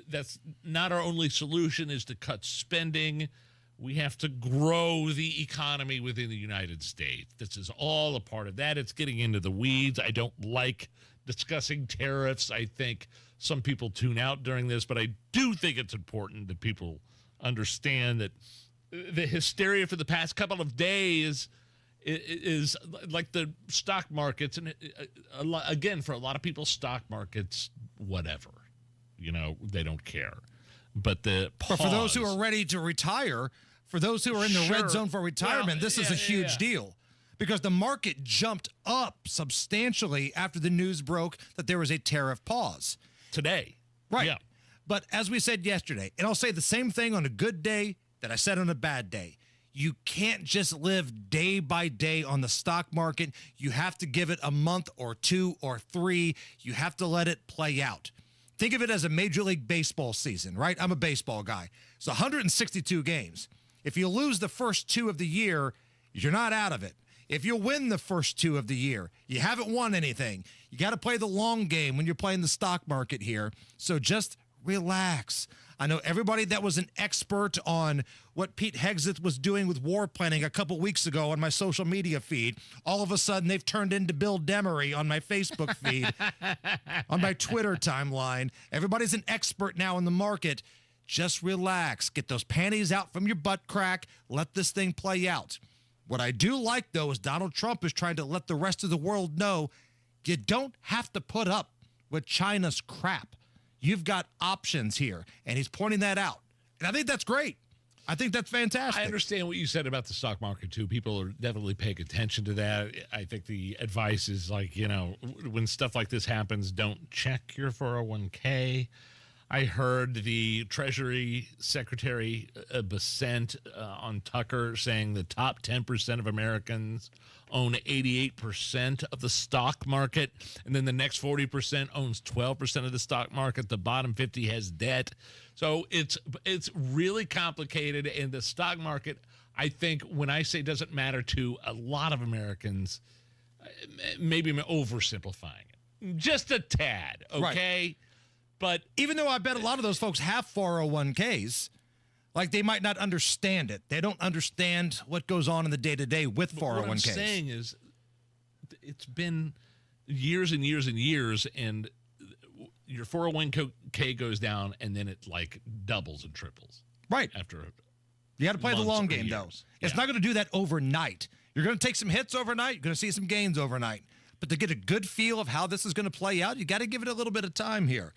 That's not our only solution, is to cut spending. We have to grow the economy within the United States. This is all a part of that. It's getting into the weeds. I don't like discussing tariffs. I think some people tune out during this, but I do think it's important that people understand that the hysteria for the past couple of days is like the stock markets. And again, for a lot of people, stock markets, whatever, they don't care. But for those who are ready to retire, for those who are in the red zone for retirement, this is a huge deal, because the market jumped up substantially after the news broke that there was a tariff pause today. Right. Yeah. But as we said yesterday, and I'll say the same thing on a good day that I said on a bad day, you can't just live day by day on the stock market. You have to give it a month or 2 or 3. You have to let it play out. Think of it as a Major League Baseball season, right? I'm a baseball guy. It's 162 games. If you lose the first 2 of the year, you're not out of it. if you win the first 2 of the year, you haven't won anything. You got to play the long game when you're playing the stock market here. So just relax. I know everybody that was an expert on what Pete Hegseth was doing with war planning a couple weeks ago on my social media feed. All of a sudden, they've turned into Bill Demery on my Facebook feed, on my Twitter timeline. Everybody's an expert now in the market. Just relax. Get those panties out from your butt crack. Let this thing play out. What I do like, though, is Donald Trump is trying to let the rest of the world know you don't have to put up with China's crap. You've got options here, and he's pointing that out. And I think that's great. I think that's fantastic. I understand what you said about the stock market, too. People are definitely paying attention to that. I think the advice is like, when stuff like this happens, don't check your 401k. I heard the Treasury Secretary Bessent on Tucker saying the top 10% of Americans own 88% of the stock market, and then the next 40% owns 12% of the stock market. The bottom 50 has debt. So it's really complicated, and the stock market, I think, when I say doesn't matter to a lot of Americans, maybe I'm oversimplifying it. Just a tad, okay? Right. But even though I bet a lot of those folks have 401ks, like they might not understand it. They don't understand what goes on in the day-to-day with 401ks. What I'm saying is it's been years and years and years, and your 401k goes down, and then it like doubles and triples. Right. After you got to play the long game, though. It's Yeah. not going to do that overnight. You're going to take some hits overnight. You're going to see some gains overnight. But to get a good feel of how this is going to play out, you got to give it a little bit of time here.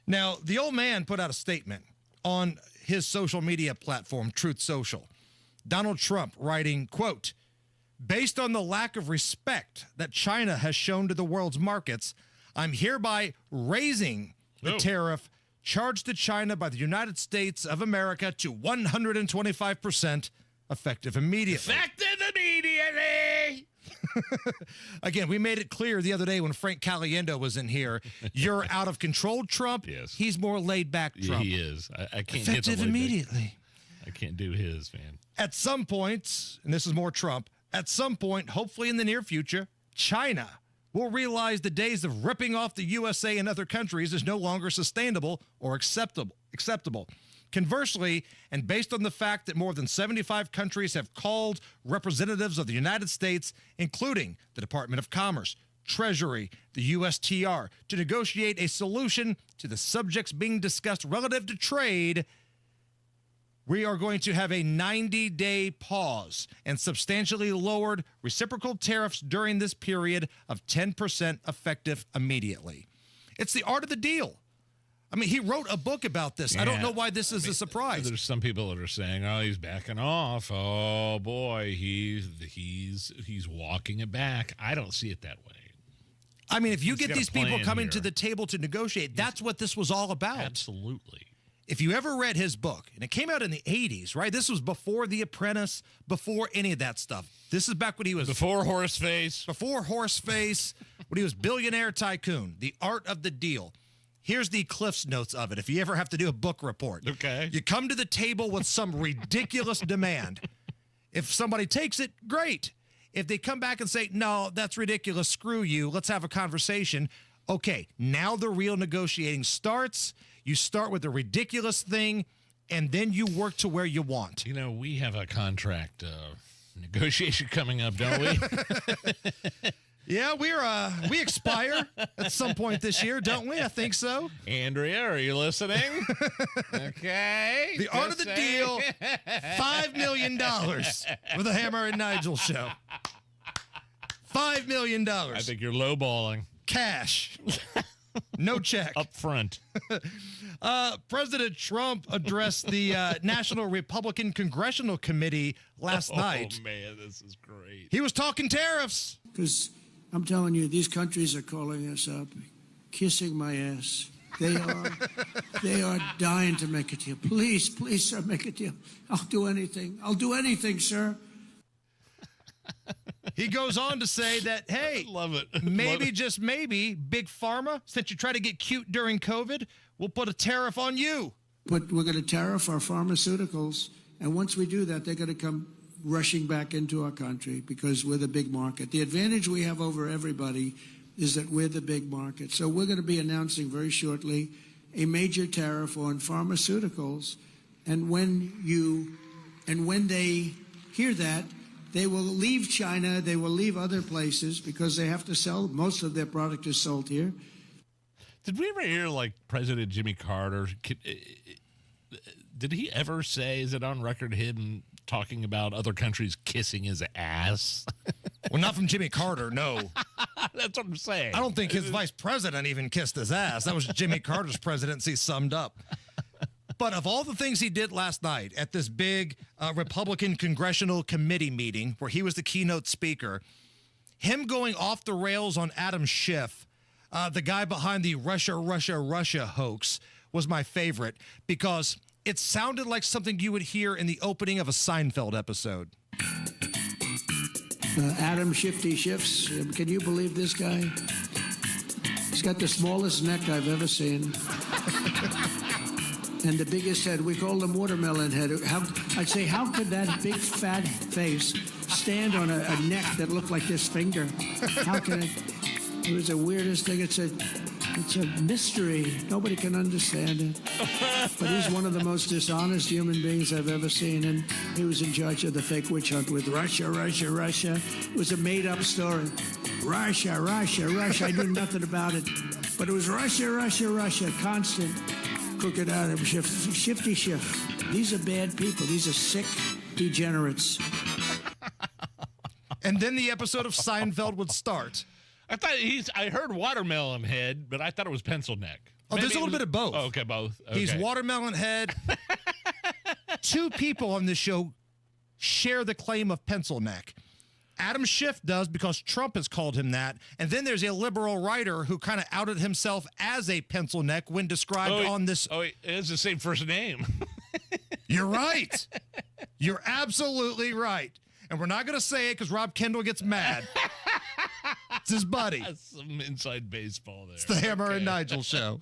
Now, the old man put out a statement on his social media platform, Truth Social. Donald Trump writing, quote, "Based on the lack of respect that China has shown to the world's markets, I'm hereby raising the tariff charged to China by the United States of America to 125%, effective immediately." Effective immediately! Again, we made it clear the other day when Frank Caliendo was in here, you're out of control, Trump. Yes. He's more laid back, Trump. He is. I can't Effective get the immediately. I can't do his, man. At some point, and this is more Trump, at some point, hopefully in the near future, China will realize the days of ripping off the USA and other countries is no longer sustainable or acceptable. Conversely, and based on the fact that more than 75 countries have called representatives of the United States, including the Department of Commerce, Treasury, the USTR, to negotiate a solution to the subjects being discussed relative to trade, we are going to have a 90-day pause and substantially lowered reciprocal tariffs during this period of 10% effective immediately. It's the art of the deal. I mean, he wrote a book about this. I don't know why this is a surprise. There's some people that are saying, "Oh, he's backing off. Oh boy, he's walking it back." I don't see it that way. I mean, if you He's get got a these people plan coming here. to the table to negotiate, that's what this was all about. Absolutely. If you ever read his book, and it came out in the 80s, right? This was before The Apprentice, before any of that stuff. This is back when he was... Before Horseface. Before Horseface, when he was billionaire tycoon, The Art of the Deal. Here's the Cliff's Notes of it, if you ever have to do a book report. Okay. You come to the table with some ridiculous demand. If somebody takes it, great. If they come back and say, "No, that's ridiculous, screw you, let's have a conversation," okay, now the real negotiating starts. You start with a ridiculous thing, and then you work to where you want. You know, we have a contract negotiation coming up, don't we? Yeah, we expire at some point this year, don't we? I think so. Andrea, are you listening? Okay. The art of the deal, $5 million for the Hammer and Nigel show. $5 million. I think you're lowballing. Cash. No check. Up front. President Trump addressed the National Republican Congressional Committee last night. Oh, man, this is great. He was talking tariffs. Because I'm telling you, these countries are calling us up, kissing my ass. They are dying to make a deal. Please, please, sir, make a deal. I'll do anything. I'll do anything, sir. He goes on to say that, hey, love it. Maybe, just maybe, Big Pharma, since you try to get cute during COVID, we'll put a tariff on you. But we're going to tariff our pharmaceuticals, and once we do that, they're going to come rushing back into our country because we're the big market. The advantage we have over everybody is that we're the big market. So we're going to be announcing very shortly a major tariff on pharmaceuticals. And when they hear that, they will leave China, they will leave other places because they have to sell. Most of their product is sold here. Did we ever hear, President Jimmy Carter, did he ever say, is it on record, him talking about other countries kissing his ass? Well, not from Jimmy Carter, no. That's what I'm saying. I don't think his vice president even kissed his ass. That was Jimmy Carter's presidency summed up. But of all the things he did last night at this big Republican Congressional Committee meeting where he was the keynote speaker, him going off the rails on Adam Schiff, the guy behind the Russia hoax, was my favorite because it sounded like something you would hear in the opening of a Seinfeld episode. Adam Shifty Schiffs. Can you believe this guy? He's got the smallest neck I've ever seen. And the biggest head. We call him watermelon head. I'd say, how could that big fat face stand on a neck that looked like this finger? How can it? It was the weirdest thing. It's a mystery. Nobody can understand it. But he's one of the most dishonest human beings I've ever seen. And he was in charge of the fake witch hunt with Russia. It was a made-up story. Russia. I knew nothing about it. But it was Russia. Constant. Crooked Adam Shifty Schiff. These are bad people. These are sick degenerates. And then the episode of Seinfeld would start. I heard watermelon head, but I thought it was pencil neck. Oh, there's a little bit of both. Oh, okay, both. Okay. He's watermelon head. Two people on this show share the claim of pencil neck. Adam Schiff does because Trump has called him that. And then there's a liberal writer who kind of outed himself as a pencil neck when described on this. Oh, it has the same first name. You're right. You're absolutely right. And we're not going to say it because Rob Kendall gets mad. It's his buddy. That's some inside baseball there. It's the Hammer and Nigel show.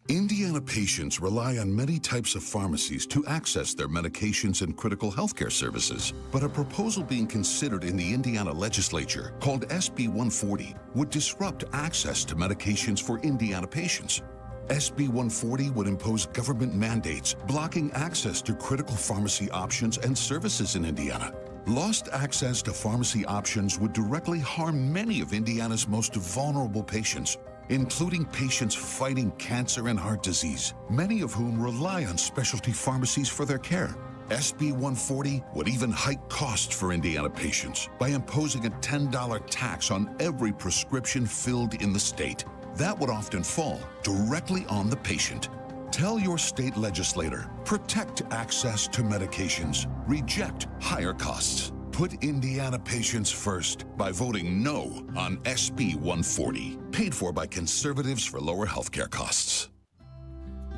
Indiana patients rely on many types of pharmacies to access their medications and critical healthcare services. But a proposal being considered in the Indiana legislature called SB 140 would disrupt access to medications for Indiana patients. SB 140 would impose government mandates blocking access to critical pharmacy options and services in Indiana. Lost access to pharmacy options would directly harm many of Indiana's most vulnerable patients, including patients fighting cancer and heart disease, many of whom rely on specialty pharmacies for their care. SB 140 would even hike costs for Indiana patients by imposing a $10 tax on every prescription filled in the state. That would often fall directly on the patient. Tell your state legislator, protect access to medications, reject higher costs. Put Indiana patients first by voting no on SB 140, paid for by conservatives for lower healthcare costs.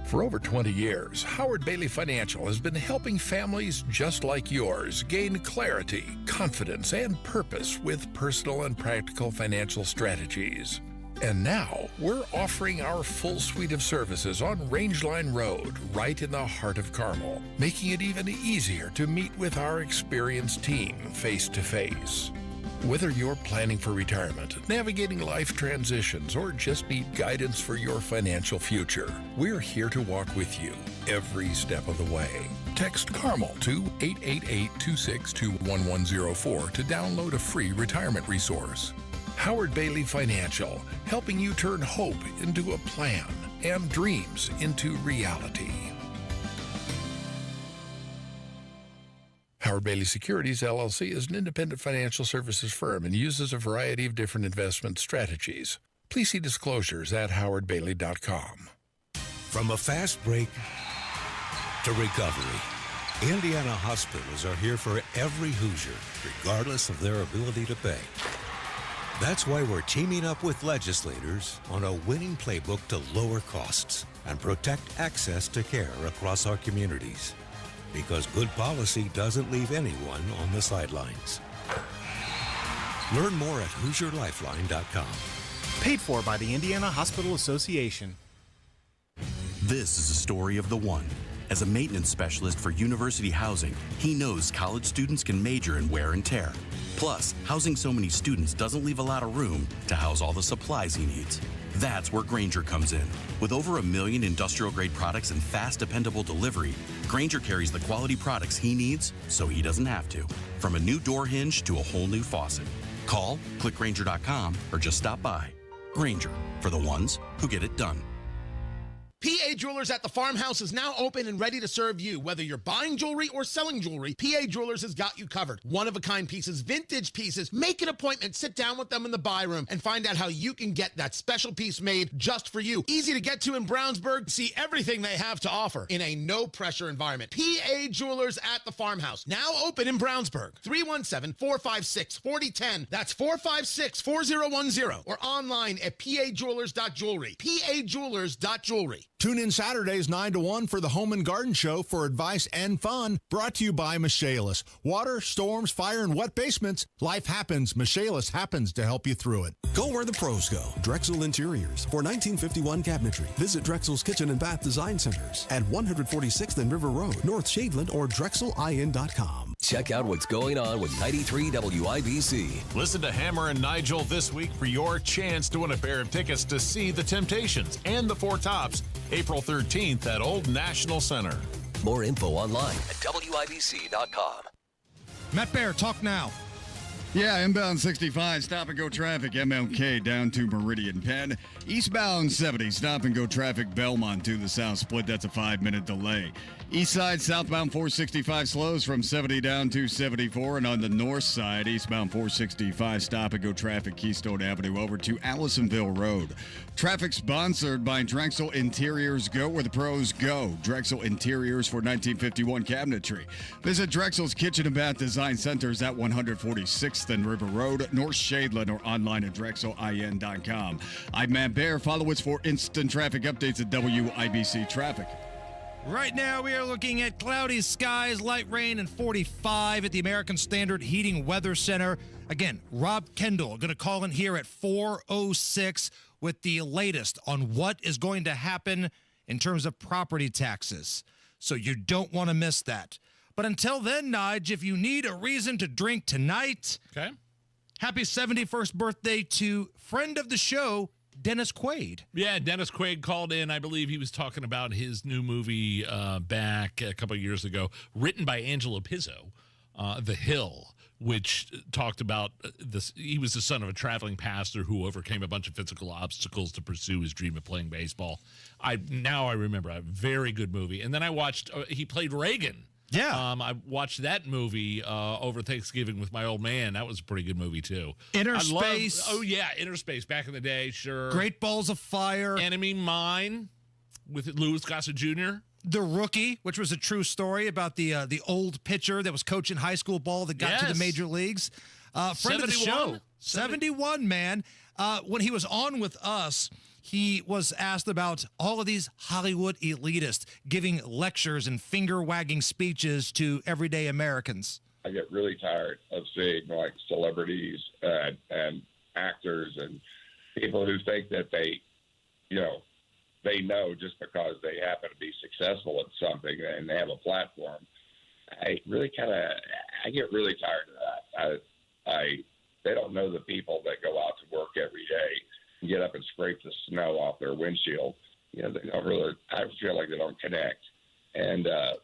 For over 20 years, Howard Bailey Financial has been helping families just like yours gain clarity, confidence, and purpose with personal and practical financial strategies. And now, we're offering our full suite of services on Rangeline Road, right in the heart of Carmel, making it even easier to meet with our experienced team face-to-face. Whether you're planning for retirement, navigating life transitions, or just need guidance for your financial future, we're here to walk with you every step of the way. Text CARMEL to 888-262-1104 to download a free retirement resource. Howard Bailey Financial, helping you turn hope into a plan and dreams into reality. Howard Bailey Securities, LLC is an independent financial services firm and uses a variety of different investment strategies. Please see disclosures at howardbailey.com. From a fast break to recovery, Indiana hospitals are here for every Hoosier, regardless of their ability to pay. That's why we're teaming up with legislators on a winning playbook to lower costs and protect access to care across our communities. Because good policy doesn't leave anyone on the sidelines. Learn more at HoosierLifeline.com. Paid for by the Indiana Hospital Association. This is a story of the one. As a maintenance specialist for University Housing, he knows college students can major in wear and tear. Plus, housing so many students doesn't leave a lot of room to house all the supplies he needs. That's where Grainger comes in. With over 1 million industrial-grade products and fast, dependable delivery, Grainger carries the quality products he needs so he doesn't have to. From a new door hinge to a whole new faucet. Call, click Grainger.com, or just stop by. Grainger, for the ones who get it done. PA Jewelers at the Farmhouse is now open and ready to serve you. Whether you're buying jewelry or selling jewelry, PA Jewelers has got you covered. One-of-a-kind pieces, vintage pieces. Make an appointment, sit down with them in the buy room, and find out how you can get that special piece made just for you. Easy to get to in Brownsburg. See everything they have to offer in a no-pressure environment. PA Jewelers at the Farmhouse, now open in Brownsburg. 317-456-4010. That's 456-4010. Or online at pajewelers.jewelry. pajewelers.jewelry. Tune in Saturdays 9 to 1 for the Home and Garden Show for advice and fun. Brought to you by Michaelis. Water, storms, fire, and wet basements. Life happens. Michaelis happens to help you through it. Go where the pros go. Drexel Interiors for 1951 cabinetry. Visit Drexel's Kitchen and Bath Design Centers at 146th and River Road, North Shadeland, or drexelin.com. Check out what's going on with 93 WIBC. Listen to Hammer and Nigel this week for your chance to win a pair of tickets to see The Temptations and the Four Tops, April 13th at Old National Center. More info online at WIBC.com. Matt Bear, talk now. Yeah, inbound 65, stop and go traffic, MLK down to Meridian Penn. Eastbound 70, stop and go traffic, Belmont to the south split. That's a 5-minute delay. East side, southbound 465 slows from 70 down to 74. And on the north side, eastbound 465, stop and go traffic, Keystone Avenue over to Allisonville Road. Traffic sponsored by Drexel Interiors. Go where the pros go. Drexel Interiors for 1951 cabinetry. Visit Drexel's Kitchen and Bath Design Centers at 146th and River Road, North Shadeland, or online at drexelin.com. I'm Matt Bear. Follow us for instant traffic updates at WIBC Traffic. Right now, we are looking at cloudy skies, light rain, and 45 at the American Standard Heating Weather Center. Again, Rob Kendall going to call in here at 4:06 with the latest on what is going to happen in terms of property taxes. So you don't want to miss that. But until then, Nige, if you need a reason to drink tonight, okay. Happy 71st birthday to friend of the show, Dennis Quaid. Yeah, Dennis Quaid called in. I believe he was talking about his new movie back a couple of years ago, written by Angelo Pizzo, The Hill, which talked about this. He was the son of a traveling pastor who overcame a bunch of physical obstacles to pursue his dream of playing baseball. I remember a very good movie. And then I watched, he played Reagan. Yeah. I watched that movie over Thanksgiving with my old man. That was a pretty good movie, too. Inner Space. Inner Space back in the day, sure. Great Balls of Fire. Enemy Mine with Louis Gossett Jr. The Rookie, which was a true story about the old pitcher that was coaching high school ball that got to the major leagues. Friend of the show. 71, man. When he was on with us, he was asked about all of these Hollywood elitists giving lectures and finger-wagging speeches to everyday Americans. I get really tired of seeing like celebrities and actors and people who think that they know just because they happen to be successful at something and they have a platform. I get really tired of that. They don't know the people that go out to work every day and get up and scrape the snow off their windshield. They don't really. I feel like they don't connect. And I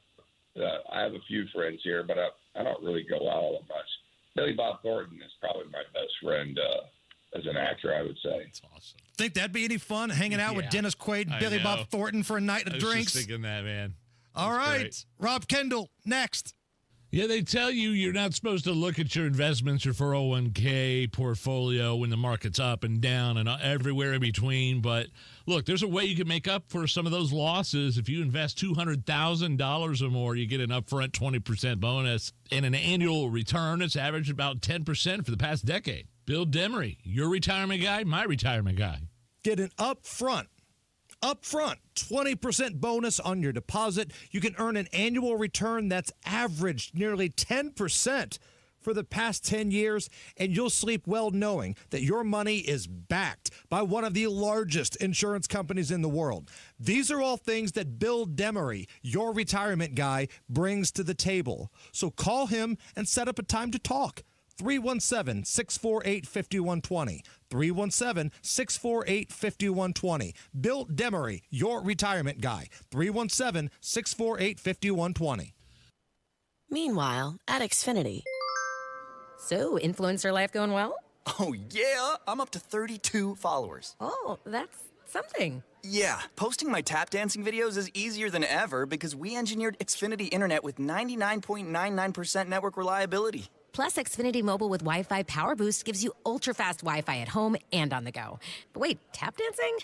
have a few friends here, but I don't really go out all that much. Billy Bob Thornton is probably my best friend as an actor, I would say. That's awesome. Think that'd be any fun, hanging out with Dennis Quaid and Billy Bob Thornton for a night of drinks? Just thinking that, man. All right, Rob Kendall, next. Yeah, they tell you you're not supposed to look at your investments, your 401k portfolio when the market's up and down and everywhere in between. But look, there's a way you can make up for some of those losses. If you invest $200,000 or more, you get an upfront 20% bonus and an annual return. It's averaged about 10% for the past decade. Bill Demery, your retirement guy, my retirement guy. Get an upfront 20% bonus on your deposit. You can earn an annual return that's averaged nearly 10% for the past 10 years, and you'll sleep well knowing that your money is backed by one of the largest insurance companies in the world. These are all things that Bill Demery, your retirement guy, brings to the table. So call him and set up a time to talk. 317-648-5120. 317-648-5120. Bill Demery, your retirement guy. 317-648-5120. Meanwhile, at Xfinity. So, influencer life going well? Oh, yeah. I'm up to 32 followers. Oh, that's something. Yeah, posting my tap dancing videos is easier than ever because we engineered Xfinity Internet with 99.99% network reliability. Plus, Xfinity Mobile with Wi-Fi Power Boost gives you ultra-fast Wi-Fi at home and on the go. But wait, tap dancing?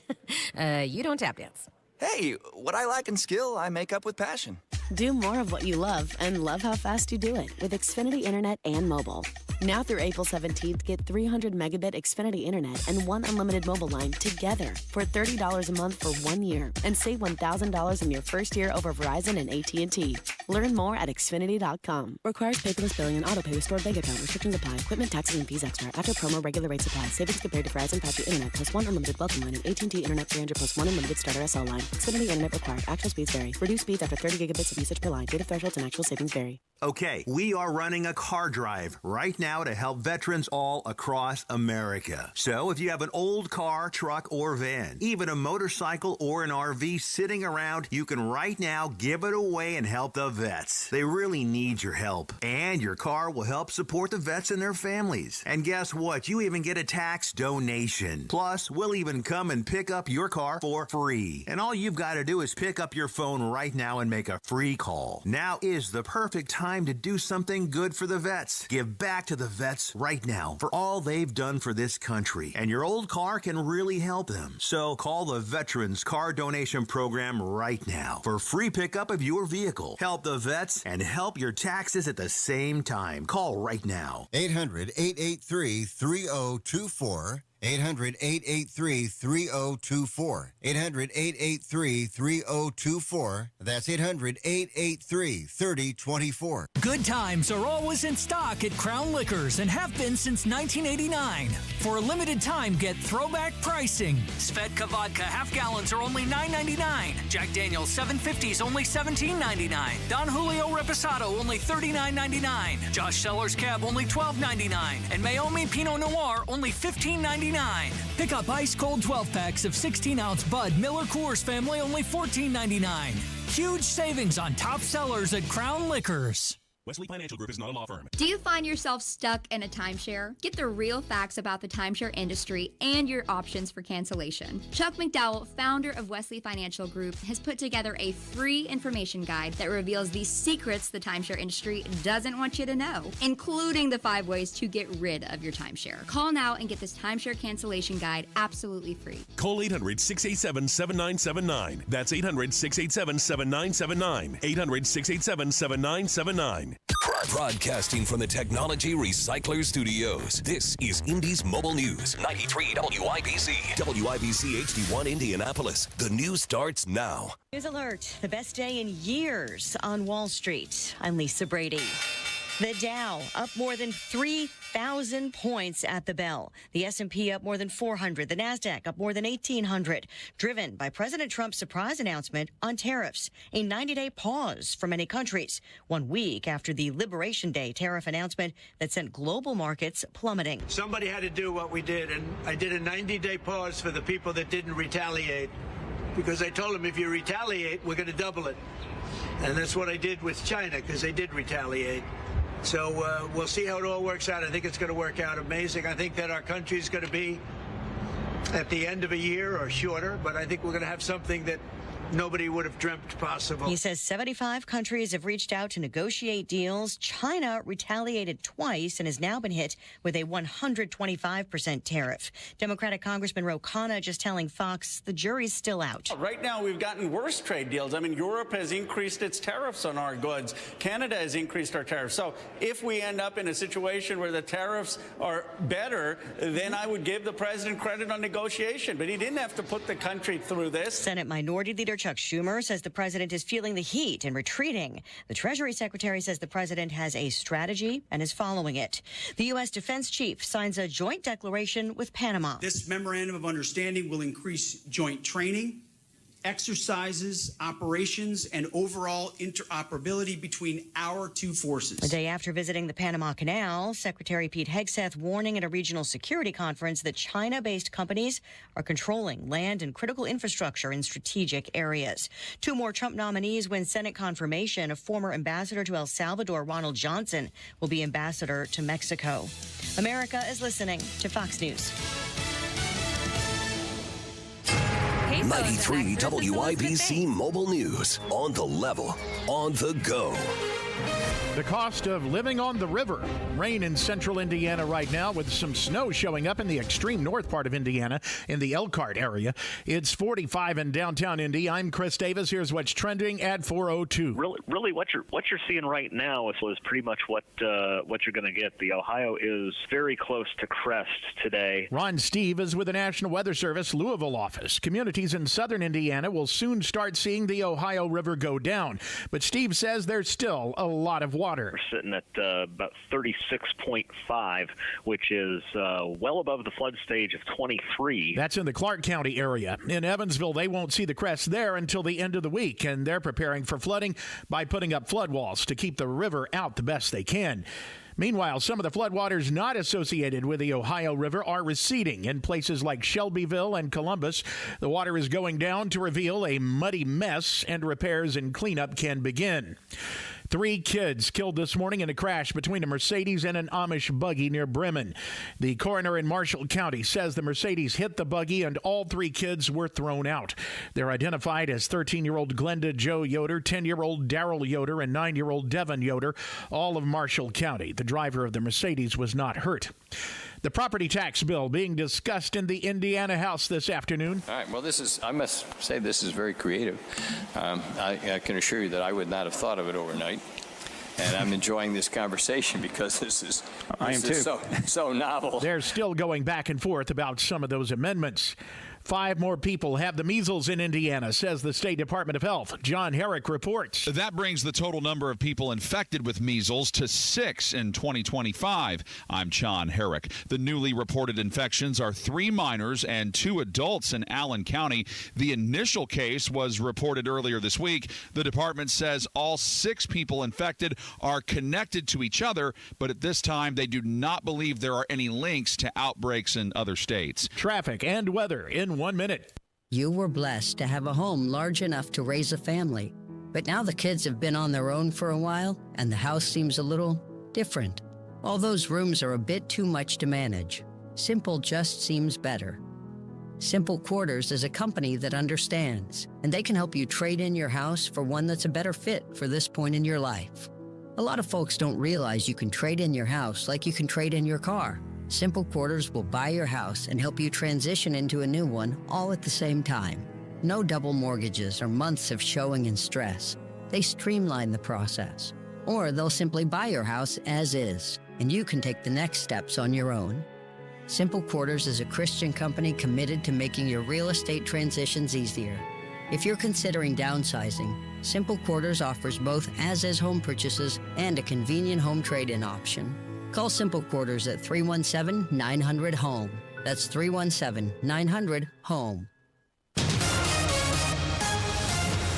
You don't tap dance. Hey, what I lack in skill, I make up with passion. Do more of what you love and love how fast you do it with Xfinity Internet and mobile. Now through April 17th, get 300 megabit Xfinity Internet and one unlimited mobile line together for $30 a month for 1 year and save $1,000 in your first year over Verizon and AT&T. Learn more at Xfinity.com. Requires paperless billing and autopay with stored bank account. Restrictions apply. Equipment, taxes, and fees extra. After promo, regular rates apply. Savings compared to Verizon 5G Internet plus one unlimited welcome line and AT&T Internet 300 plus one unlimited starter SL line. Xfinity Internet required. Actual speeds vary. Reduced speeds after 30 gigabits of usage per line. Data thresholds and actual savings vary. Okay, we are running a car drive right now to help veterans all across America. So if you have an old car, truck, or van, even a motorcycle or an RV sitting around, you can right now give it away and help the vets. They really need your help. And your car will help support the vets and their families. And guess what? You even get a tax donation. Plus, we'll even come and pick up your car for free. And all you've got to do is pick up your phone right now and make a free call. Now is the perfect time to do something good for the vets. Give back to the vets right now for all they've done for this country. And your old car can really help them. So call the Veterans Car Donation Program right now for free pickup of your vehicle. Help the vets and help your taxes at the same time. Call right now. 800-883-3024. 800-883-3024. 800-883-3024. That's 800-883-3024. Good times are always in stock at Crown Liquors and have been since 1989. For a limited time, get throwback pricing. Svedka vodka half gallons are only $9.99. Jack Daniel's 750s only $17.99. Don Julio Reposado only $39.99. Josh Seller's Cab only $12.99. And Maomi Pinot Noir only $15.99. Pick up ice cold 12 packs of 16-ounce Bud Miller Coors Family only $14.99. Huge savings on top sellers at Crown Liquors. Wesley Financial Group is not a law firm. Do you find yourself stuck in a timeshare? Get the real facts about the timeshare industry and your options for cancellation. Chuck McDowell, founder of Wesley Financial Group, has put together a free information guide that reveals the secrets the timeshare industry doesn't want you to know, including the 5 ways to get rid of your timeshare. Call now and get this timeshare cancellation guide absolutely free. Call 800-687-7979. That's 800-687-7979. 800-687-7979. Broadcasting from the Technology Recycler Studios, this is Indy's Mobile News. 93 WIBC. WIBC HD1 Indianapolis. The news starts now. News alert. The best day in years on Wall Street. I'm Lisa Brady. The Dow up more than 3,000 points at the bell. The S&P up more than 400. The NASDAQ up more than 1,800. Driven by President Trump's surprise announcement on tariffs. A 90-day pause for many countries. 1 week after the Liberation Day tariff announcement that sent global markets plummeting. Somebody had to do what we did, and I did a 90-day pause for the people that didn't retaliate. Because I told them if you retaliate, we're going to double it. And that's what I did with China, because they did retaliate. So we'll see how it all works out. I think it's going to work out amazing. I think that our country is going to be at the end of a year or shorter, but I think we're going to have something that nobody would have dreamt possible. He says 75 countries have reached out to negotiate deals. China retaliated twice and has now been hit with a 125% tariff. Democratic Congressman Ro Khanna just telling Fox the jury's still out. Right now, we've gotten worse trade deals. I mean, Europe has increased its tariffs on our goods. Canada has increased our tariffs. So if we end up in a situation where the tariffs are better, then I would give the president credit on negotiation. But he didn't have to put the country through this. Senate Minority Leader Chuck Schumer says the president is feeling the heat and retreating. The Treasury Secretary says the president has a strategy and is following it. The U.S. Defense Chief signs a joint declaration with Panama. This memorandum of understanding will increase joint training, exercises, operations, and overall interoperability between our two forces. A day after visiting the Panama Canal, Secretary Pete Hegseth warning at a regional security conference that China-based companies are controlling land and critical infrastructure in strategic areas. Two more Trump nominees win Senate confirmation. A former ambassador to El Salvador, Ronald Johnson, will be ambassador to Mexico. America is listening to Fox News. 93 WIBC Mobile News. On the level, on the go. The cost of living on the river. Rain in central Indiana right now with some snow showing up in the extreme north part of Indiana in the Elkhart area. It's 45 in downtown Indy. I'm Chris Davis. Here's what's trending at 4:02. Really, what you're seeing right now is pretty much what you're going to get. The Ohio is very close to crest today. Ron Steve is with the National Weather Service Louisville office. Communities in southern Indiana will soon start seeing the Ohio River go down. But Steve says there's still a lot of water. We're sitting at about 36.5, which is well above the flood stage of 23. That's in the Clark County area. In Evansville, they won't see the crest there until the end of the week, and they're preparing for flooding by putting up flood walls to keep the river out the best they can. Meanwhile, some of the floodwaters not associated with the Ohio River are receding in places like Shelbyville and Columbus. The water is going down to reveal a muddy mess, and repairs and cleanup can begin. 3 kids killed this morning in a crash between a Mercedes and an Amish buggy near Bremen. The coroner in Marshall County says the Mercedes hit the buggy and all 3 kids were thrown out. They're identified as 13-year-old Glenda Joe Yoder, 10-year-old Daryl Yoder, and 9-year-old Devin Yoder, all of Marshall County. The driver of the Mercedes was not hurt. The property tax bill being discussed in the Indiana House this afternoon. All right. Well, I must say this is very creative. I can assure you that I would not have thought of it overnight. And I'm enjoying this conversation because this is so novel. They're still going back and forth about some of those amendments. 5 more people have the measles in Indiana, says the State Department of Health. John Herrick reports. That brings the total number of people infected with measles to 6 in 2025. I'm John Herrick. The newly reported infections are 3 minors and 2 adults in Allen County. The initial case was reported earlier this week. The department says all 6 people infected are connected to each other, but at this time they do not believe there are any links to outbreaks in other states. Traffic and weather in 1 minute. You were blessed to have a home large enough to raise a family. But now the kids have been on their own for a while, and the house seems a little different. All those rooms are a bit too much to manage. Simple just seems better. Simple Quarters is a company that understands, and they can help you trade in your house for one that's a better fit for this point in your life. A lot of folks don't realize you can trade in your house like you can trade in your car. Simple Quarters will buy your house and help you transition into a new one all at the same time. No double mortgages or months of showing and stress. They streamline the process. Or they'll simply buy your house as is, and you can take the next steps on your own. Simple Quarters is a Christian company committed to making your real estate transitions easier. If you're considering downsizing, Simple Quarters offers both as-is home purchases and a convenient home trade-in option. Call Simple Quarters at 317-900-HOME. That's 317-900-HOME.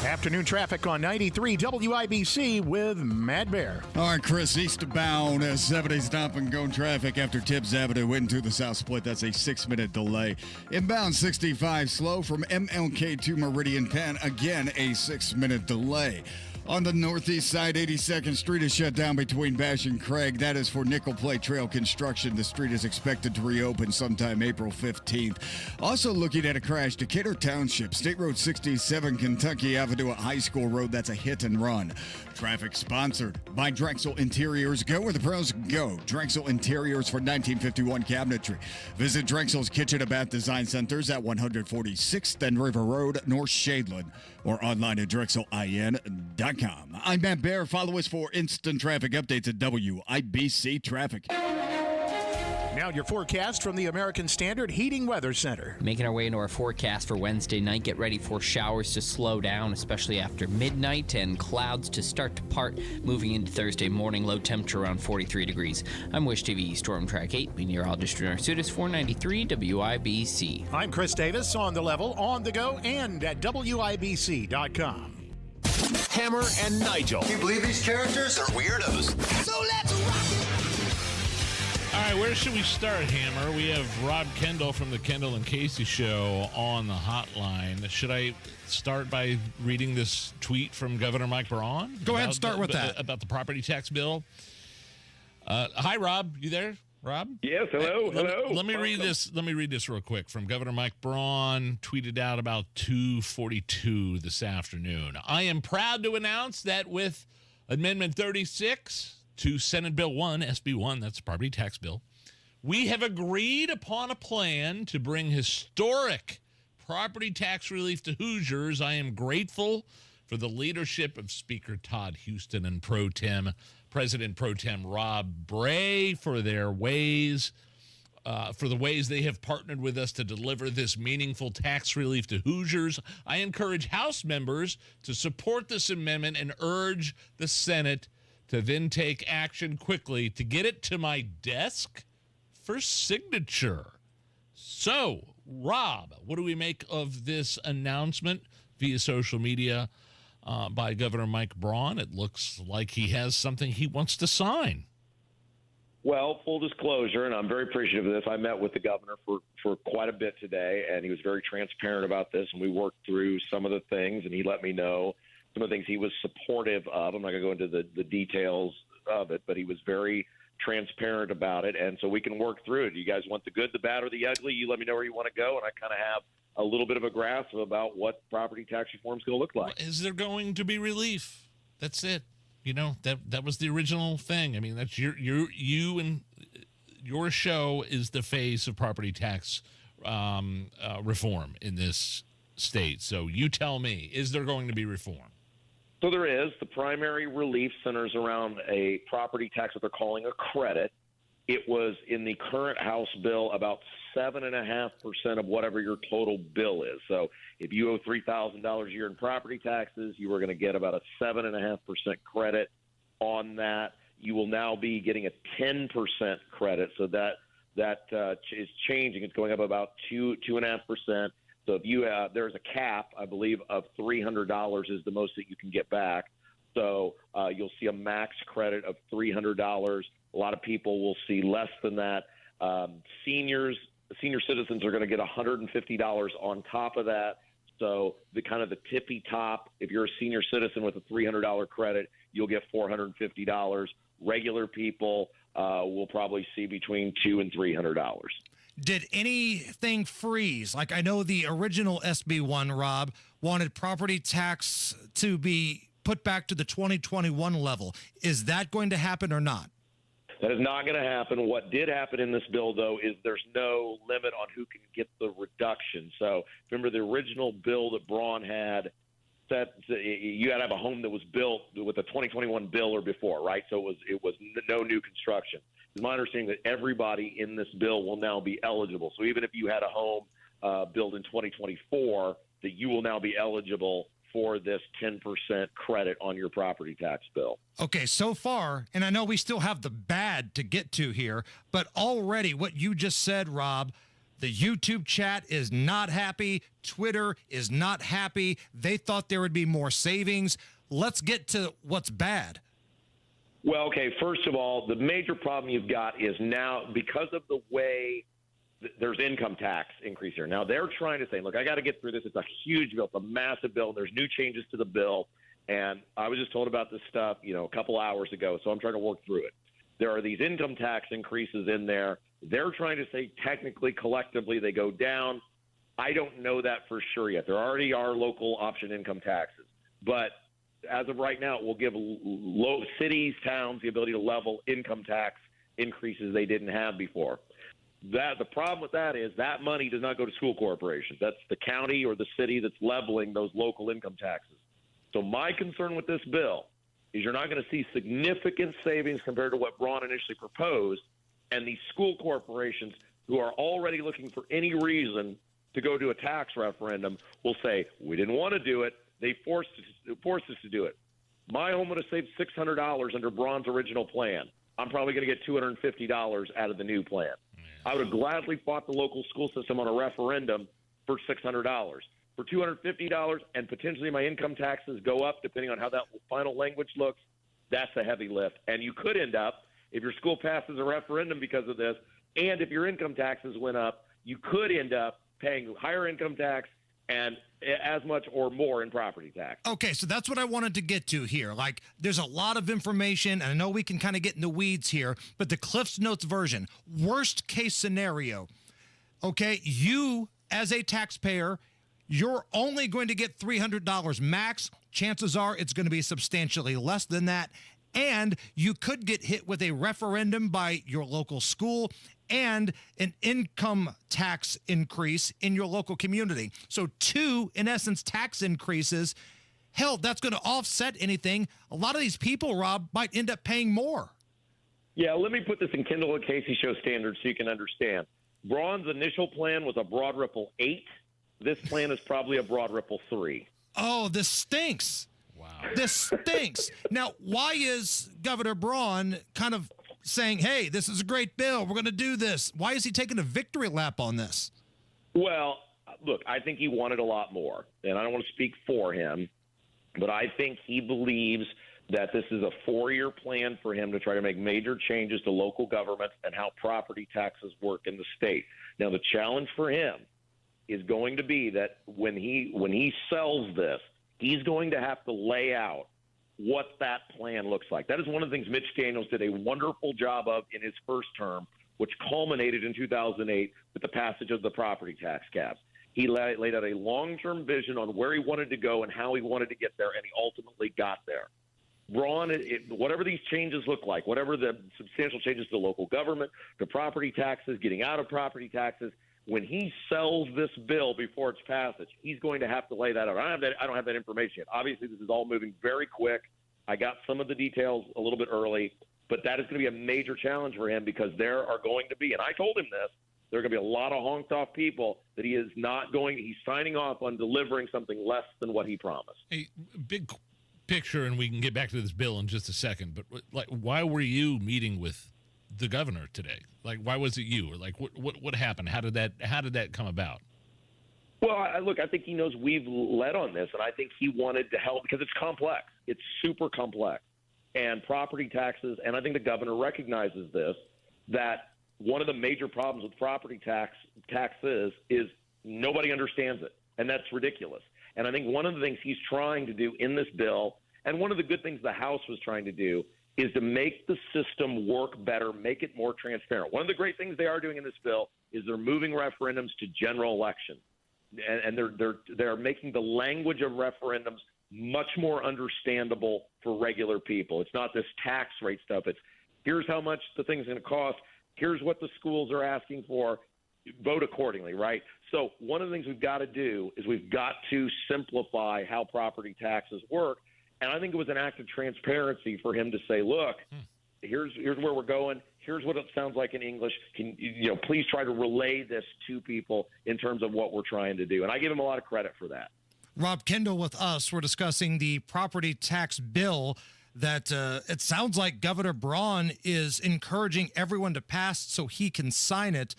Afternoon traffic on 93 WIBC with Matt Bear. All right, Chris, eastbound 70 stop and go traffic after Tibbs Avenue into the South Split. That's a 6-minute delay. Inbound 65 slow from MLK to Meridian Penn. Again, a 6-minute delay. On the northeast side, 82nd Street is shut down between Bash and Craig. That is for Nickel Plate Trail construction. The street is expected to reopen sometime April 15th. Also looking at a crash, Decatur Township, State Road 67, Kentucky Avenue at High School Road. That's a hit and run. Traffic sponsored by Drexel Interiors. Go where the pros go. Drexel Interiors for 1951 cabinetry. Visit Drexel's Kitchen and Bath Design Centers at 146th and River Road, North Shadeland, or online at drexelin.com. I'm Matt Bear. Follow us for instant traffic updates at WIBC Traffic. Now your forecast from the American Standard Heating Weather Center. Making our way into our forecast for Wednesday night. Get ready for showers to slow down, especially after midnight, and clouds to start to part moving into Thursday morning. Low temperature around 43 degrees. I'm Wish TV Storm Track 8, meteorologist Renner Sudis, 493 WIBC. I'm Chris Davis, on the level, on the go, and at WIBC.com. Hammer and Nigel. Can you believe these characters are weirdos? So let's rock it! All right, where should we start, Hammer? We have Rob Kendall from the Kendall and Casey Show on the hotline. Should I start by reading this tweet from Governor Mike Braun? Go ahead, start with that. About the property tax bill. Hi, Rob. You there, Rob? Yes, hello. Let me read this. Let me read this real quick from Governor Mike Braun, tweeted out about 2:42 this afternoon. I am proud to announce that with Amendment 36 to Senate Bill 1, SB 1, that's the property tax bill, we have agreed upon a plan to bring historic property tax relief to Hoosiers. I am grateful for the leadership of Speaker Todd Houston and President Pro Tem Rob Bray for the ways they have partnered with us to deliver this meaningful tax relief to Hoosiers. I encourage House members to support this amendment and urge the Senate to then take action quickly to get it to my desk for signature. So, Rob, what do we make of this announcement via social media by Governor Mike Braun? It looks like he has something he wants to sign. Well, full disclosure, and I'm very appreciative of this, I met with the governor for quite a bit today, and he was very transparent about this, and we worked through some of the things, and he let me know some of the things he was supportive of. I'm not going to go into the details of it, but he was very transparent about it, and so we can work through it. You guys want the good, the bad, or the ugly? You let me know where you want to go, and I kind of have a little bit of a grasp about what property tax reform is going to look like. Is there going to be relief? That's it. You know, that was the original thing. I mean, that's you and your show is the face of property tax reform in this state. So you tell me, is there going to be reform? So there is. The primary relief centers around a property tax, what they're calling a credit. It was in the current House bill about 7.5% of whatever your total bill is. So if you owe $3,000 a year in property taxes, you were going to get about a 7.5% credit on that. You will now be getting a 10% credit. So that is changing. It's going up about 2.5%. So if you there's a cap, I believe, of $300 is the most that you can get back. So you'll see a max credit of $300. A lot of people will see less than that. Senior citizens are going to get $150 on top of that. So the kind of the tippy top, if you're a senior citizen with a $300 credit, you'll get $450. Regular people will probably see between $200 and $300. Did anything freeze? Like, I know the original SB1, Rob, wanted property tax to be put back to the 2021 level. Is that going to happen or not? That is not going to happen. What did happen in this bill, though, is there's no limit on who can get the reduction. So remember the original bill that Braun had said you had to have a home that was built with a 2021 bill or before, right? So it was no new construction. It's my understanding that everybody in this bill will now be eligible. So even if you had a home built in 2024, that you will now be eligible for this 10% credit on your property tax bill. Okay, so far, and I know we still have the bad to get to here, but already what you just said, Rob, the YouTube chat is not happy. Twitter is not happy. They thought there would be more savings. Let's get to what's bad. Well, okay, first of all, the major problem you've got is now because of the way there's income tax increase here. Now, they're trying to say, look, I got to get through this. It's a huge bill. It's a massive bill. There's new changes to the bill. And I was just told about this stuff, a couple hours ago, so I'm trying to work through it. There are these income tax increases in there. They're trying to say technically, collectively, they go down. I don't know that for sure yet. There already are local option income taxes. But as of right now, it will give low cities, towns the ability to level income tax increases they didn't have before. The problem with that is that money does not go to school corporations. That's the county or the city that's leveling those local income taxes. So my concern with this bill is you're not going to see significant savings compared to what Braun initially proposed And these school corporations who are already looking for any reason to go to a tax referendum will say, we didn't want to do it. They forced us to do it. My home would have saved $600 under Braun's original plan. I'm probably going to get $250 out of the new plan. I would have gladly fought the local school system on a referendum for $600. For $250 and potentially my income taxes go up depending on how that final language looks, that's a heavy lift. And you could end up, if your school passes a referendum because of this, and if your income taxes went up, you could end up paying higher income tax and as much or more in property tax. Okay, so that's what I wanted to get to here. Like, there's a lot of information, and I know we can kind of get in the weeds here, but the Cliff's Notes version, worst case scenario, okay, you as a taxpayer, you're only going to get $300 max. Chances are it's going to be substantially less than that. And you could get hit with a referendum by your local school and an income tax increase in your local community. So 2, in essence, tax increases. Hell, that's going to offset anything. A lot of these people, Rob, might end up paying more. Yeah, let me put this in Kendall and Casey show standards so you can understand. Braun's initial plan was a broad ripple 8. This plan is probably a broad ripple 3. Oh, this stinks. Wow. This stinks. Now, why is Governor Braun kind of saying, hey, this is a great bill, we're going to do this? Why is he taking a victory lap on this? Well, look, I think he wanted a lot more, and I don't want to speak for him, but I think he believes that this is a 4-year plan for him to try to make major changes to local governments and how property taxes work in the state. Now, the challenge for him is going to be that when he sells this, he's going to have to lay out what that plan looks like. That is one of the things Mitch Daniels did a wonderful job of in his first term, which culminated in 2008 with the passage of the property tax caps. He laid out a long-term vision on where he wanted to go and how he wanted to get there, and he ultimately got there. Braun, whatever these changes look like, whatever the substantial changes to local government, to property taxes, getting out of property taxes, when he sells this bill before its passage, he's going to have to lay that out. I don't have that information yet. Obviously, this is all moving very quick. I got some of the details a little bit early, but that is going to be a major challenge for him because there are going to be, and I told him this, there are going to be a lot of honked off people that he's signing off on delivering something less than what he promised. Hey, big picture, and we can get back to this bill in just a second, but like, why were you meeting with the governor today? Like, why was it you? Or like, what happened? How did that come about? Well, I think he knows we've led on this, and I think he wanted to help because it's complex. It's super complex. And property taxes, and I think the governor recognizes this, that one of the major problems with property taxes is nobody understands it, and that's ridiculous. And I think one of the things he's trying to do in this bill, and one of the good things the House was trying to do, is to make the system work better, make it more transparent. One of the great things they are doing in this bill is they're moving referendums to general elections, and they're making the language of referendums much more understandable for regular people. It's not this tax rate stuff. It's here's how much the thing's going to cost. Here's what the schools are asking for. Vote accordingly, right? So one of the things we've got to do is we've got to simplify how property taxes work. And I think it was an act of transparency for him to say, look, here's where we're going. Here's what it sounds like in English. Please try to relay this to people in terms of what we're trying to do. And I give him a lot of credit for that. Rob Kendall with us. We're discussing the property tax bill that it sounds like Governor Braun is encouraging everyone to pass so he can sign it.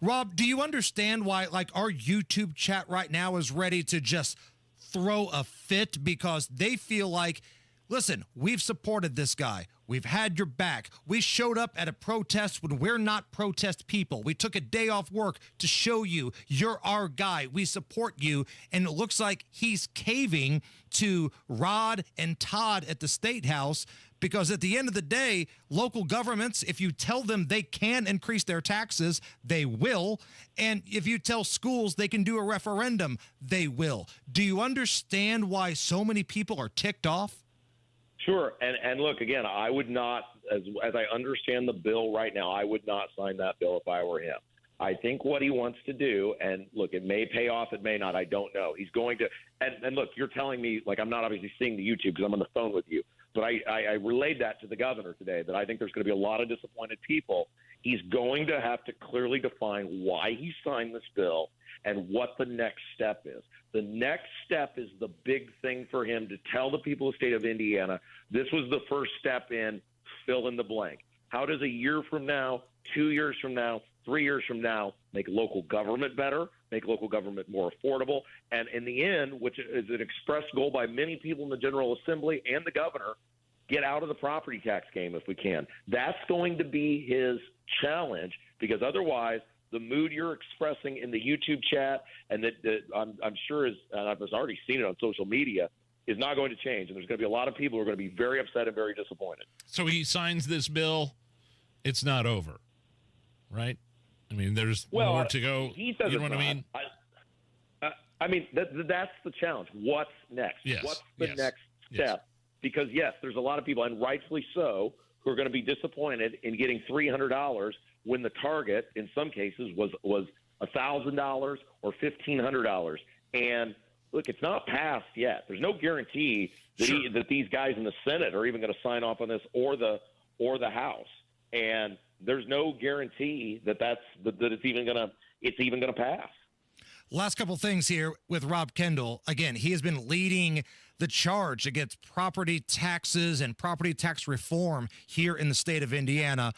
Rob, do you understand why, like, our YouTube chat right now is ready to just throw a fit because they feel like, listen, we've supported this guy. We've had your back. We showed up at a protest when we're not protest people. We took a day off work to show you you're our guy. We support you. And it looks like he's caving to Rod and Todd at the State House because at the end of the day, local governments, if you tell them they can increase their taxes, they will. And if you tell schools they can do a referendum, they will. Do you understand why so many people are ticked off? Sure. And look, again, I would not, as I understand the bill right now, I would not sign that bill if I were him. I think what he wants to do, and look, it may pay off, it may not, I don't know. He's going to, and look, you're telling me, like, I'm not obviously seeing the YouTube because I'm on the phone with you, but I relayed that to the governor today, that I think there's going to be a lot of disappointed people He's going to have to clearly define why he signed this bill and what the next step is. The next step is the big thing for him to tell the people of the state of Indiana, this was the first step in fill in the blank. How does a year from now, 2 years from now, 3 years from now make local government better, make local government more affordable, and in the end, which is an expressed goal by many people in the General Assembly and the governor, get out of the property tax game if we can. That's going to be his challenge, because otherwise the mood you're expressing in the YouTube chat, and that I'm sure is, and I've already seen it on social media, is not going to change. And there's going to be a lot of people who are going to be very upset and very disappointed. So he signs this bill. It's not over, right? I mean, there's more to go. He says you know what I mean? I mean, that's the challenge. What's next? Yes. What's the next step? Because, yes, there's a lot of people, and rightfully so, who are going to be disappointed in getting $300 when the target, in some cases, was $1,000 or $1,500. And, look, it's not passed yet. There's no guarantee that, that these guys in the Senate are even going to sign off on this, or the House. And there's no guarantee that it's even going to pass. Last couple things here with Rob Kendall. Again, he has been leading the charge against property taxes and property tax reform here in the state of Indiana.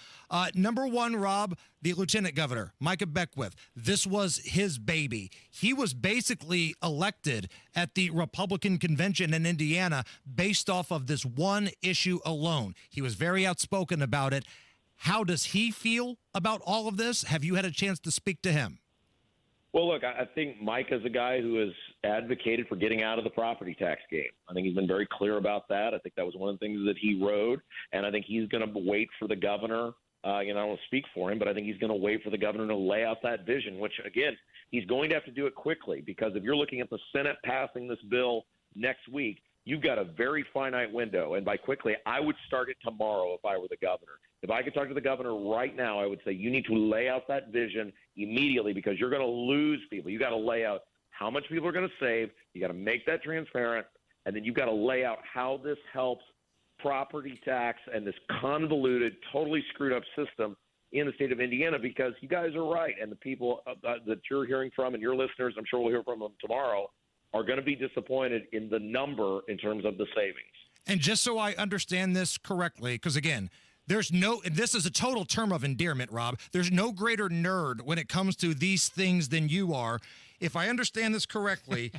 Number one, Rob, the Lieutenant Governor, Micah Beckwith. This was his baby. He was basically elected at the Republican convention in Indiana based off of this one issue alone. He was very outspoken about it. How does he feel about all of this? Have you had a chance to speak to him? Well, look, I think Mike is a guy who has advocated for getting out of the property tax game. I think he's been very clear about that. I think that was one of the things that he wrote, and I think he's going to wait for the governor. I don't want to speak for him, but I think he's going to wait for the governor to lay out that vision, which, again, he's going to have to do it quickly, because if you're looking at the Senate passing this bill next week, you've got a very finite window. And by quickly, I would start it tomorrow if I were the governor. If I could talk to the governor right now, I would say you need to lay out that vision immediately, because you're going to lose people. You got to lay out how much people are going to save. You got to make that transparent. And then you've got to lay out how this helps property tax and this convoluted, totally screwed up system in the state of Indiana, because you guys are right. And the people that you're hearing from, and your listeners, I'm sure we'll hear from them tomorrow, are going to be disappointed in the number in terms of the savings. And just so I understand this correctly, because again, this is a total term of endearment, Rob. There's no greater nerd when it comes to these things than you are. If I understand this correctly,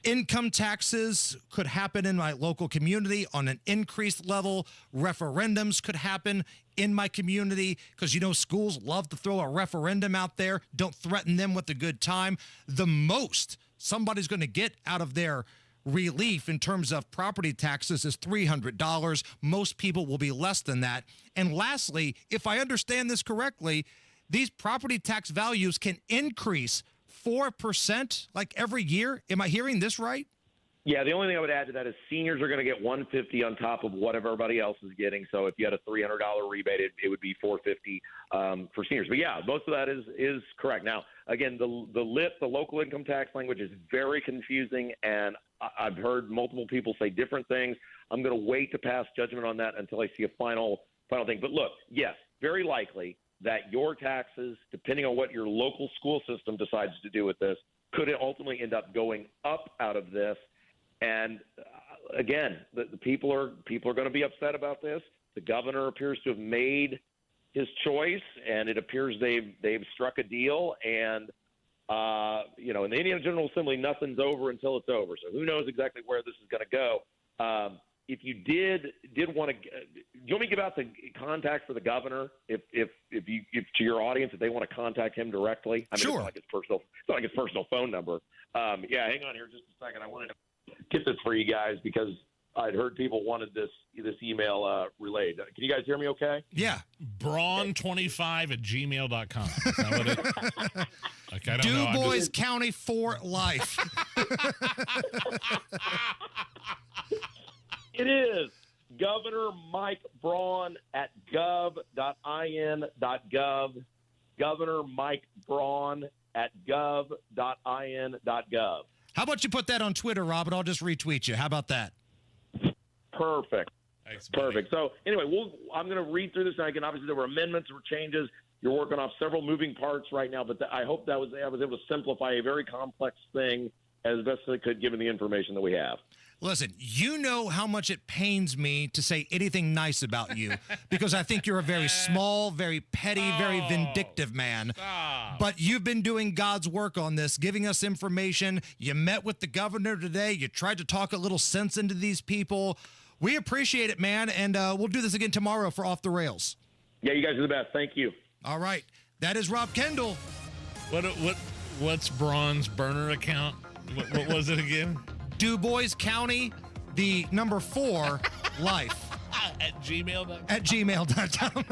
income taxes could happen in my local community on an increased level. Referendums could happen in my community, because, schools love to throw a referendum out there. Don't threaten them with a good time. The most somebody's going to get out of their relief in terms of property taxes is $300. Most people will be less than that. And lastly, if I understand this correctly, these property tax values can increase 4% like every year. Am I hearing this right? Yeah, the only thing I would add to that is seniors are going to get $150 on top of what everybody else is getting. So if you had a $300 rebate, it would be $450 for seniors. But yeah, most of that is correct. Now, again, the local income tax language is very confusing, and I've heard multiple people say different things. I'm going to wait to pass judgment on that until I see a final thing. But look, yes, very likely that your taxes, depending on what your local school system decides to do with this, could ultimately end up going up out of this. And again, the people are going to be upset about this. The governor appears to have made his choice, and it appears they've struck a deal. And in the Indiana General Assembly, nothing's over until it's over. So who knows exactly where this is going to go? If you did want to, do you want me to give out the contact for the governor? If to your audience, if they want to contact him directly, sure. It's not like his personal phone number. Yeah, hang on here just a second. I wanted to get this for you guys, because I'd heard people wanted this email relayed. Can you guys hear me okay? Yeah. Braun25@gmail.com. Is that what it? Like, I don't know. Du Bois County for life. It is Governor Mike Braun at gov.in.gov. Governor Mike Braun at gov.in.gov. How about you put that on Twitter, Rob, and I'll just retweet you. How about that? Perfect. Thanks, perfect. So anyway, I'm going to read through this. And obviously, there were amendments or changes. You're working off several moving parts right now, but I hope I was able to simplify a very complex thing as best as I could given the information that we have. Listen, you know how much it pains me to say anything nice about you because I think you're a very small, very petty, very vindictive man. But you've been doing God's work on this, giving us information. You met with the governor today. You tried to talk a little sense into these people. We appreciate it, man, and we'll do this again tomorrow for Off the Rails. Yeah, you guys are the best. Thank you. All right. That is Rob Kendall. What's Braun's burner account? What was it again? Du Bois County, the number 4, life. At gmail.com. At gmail.com.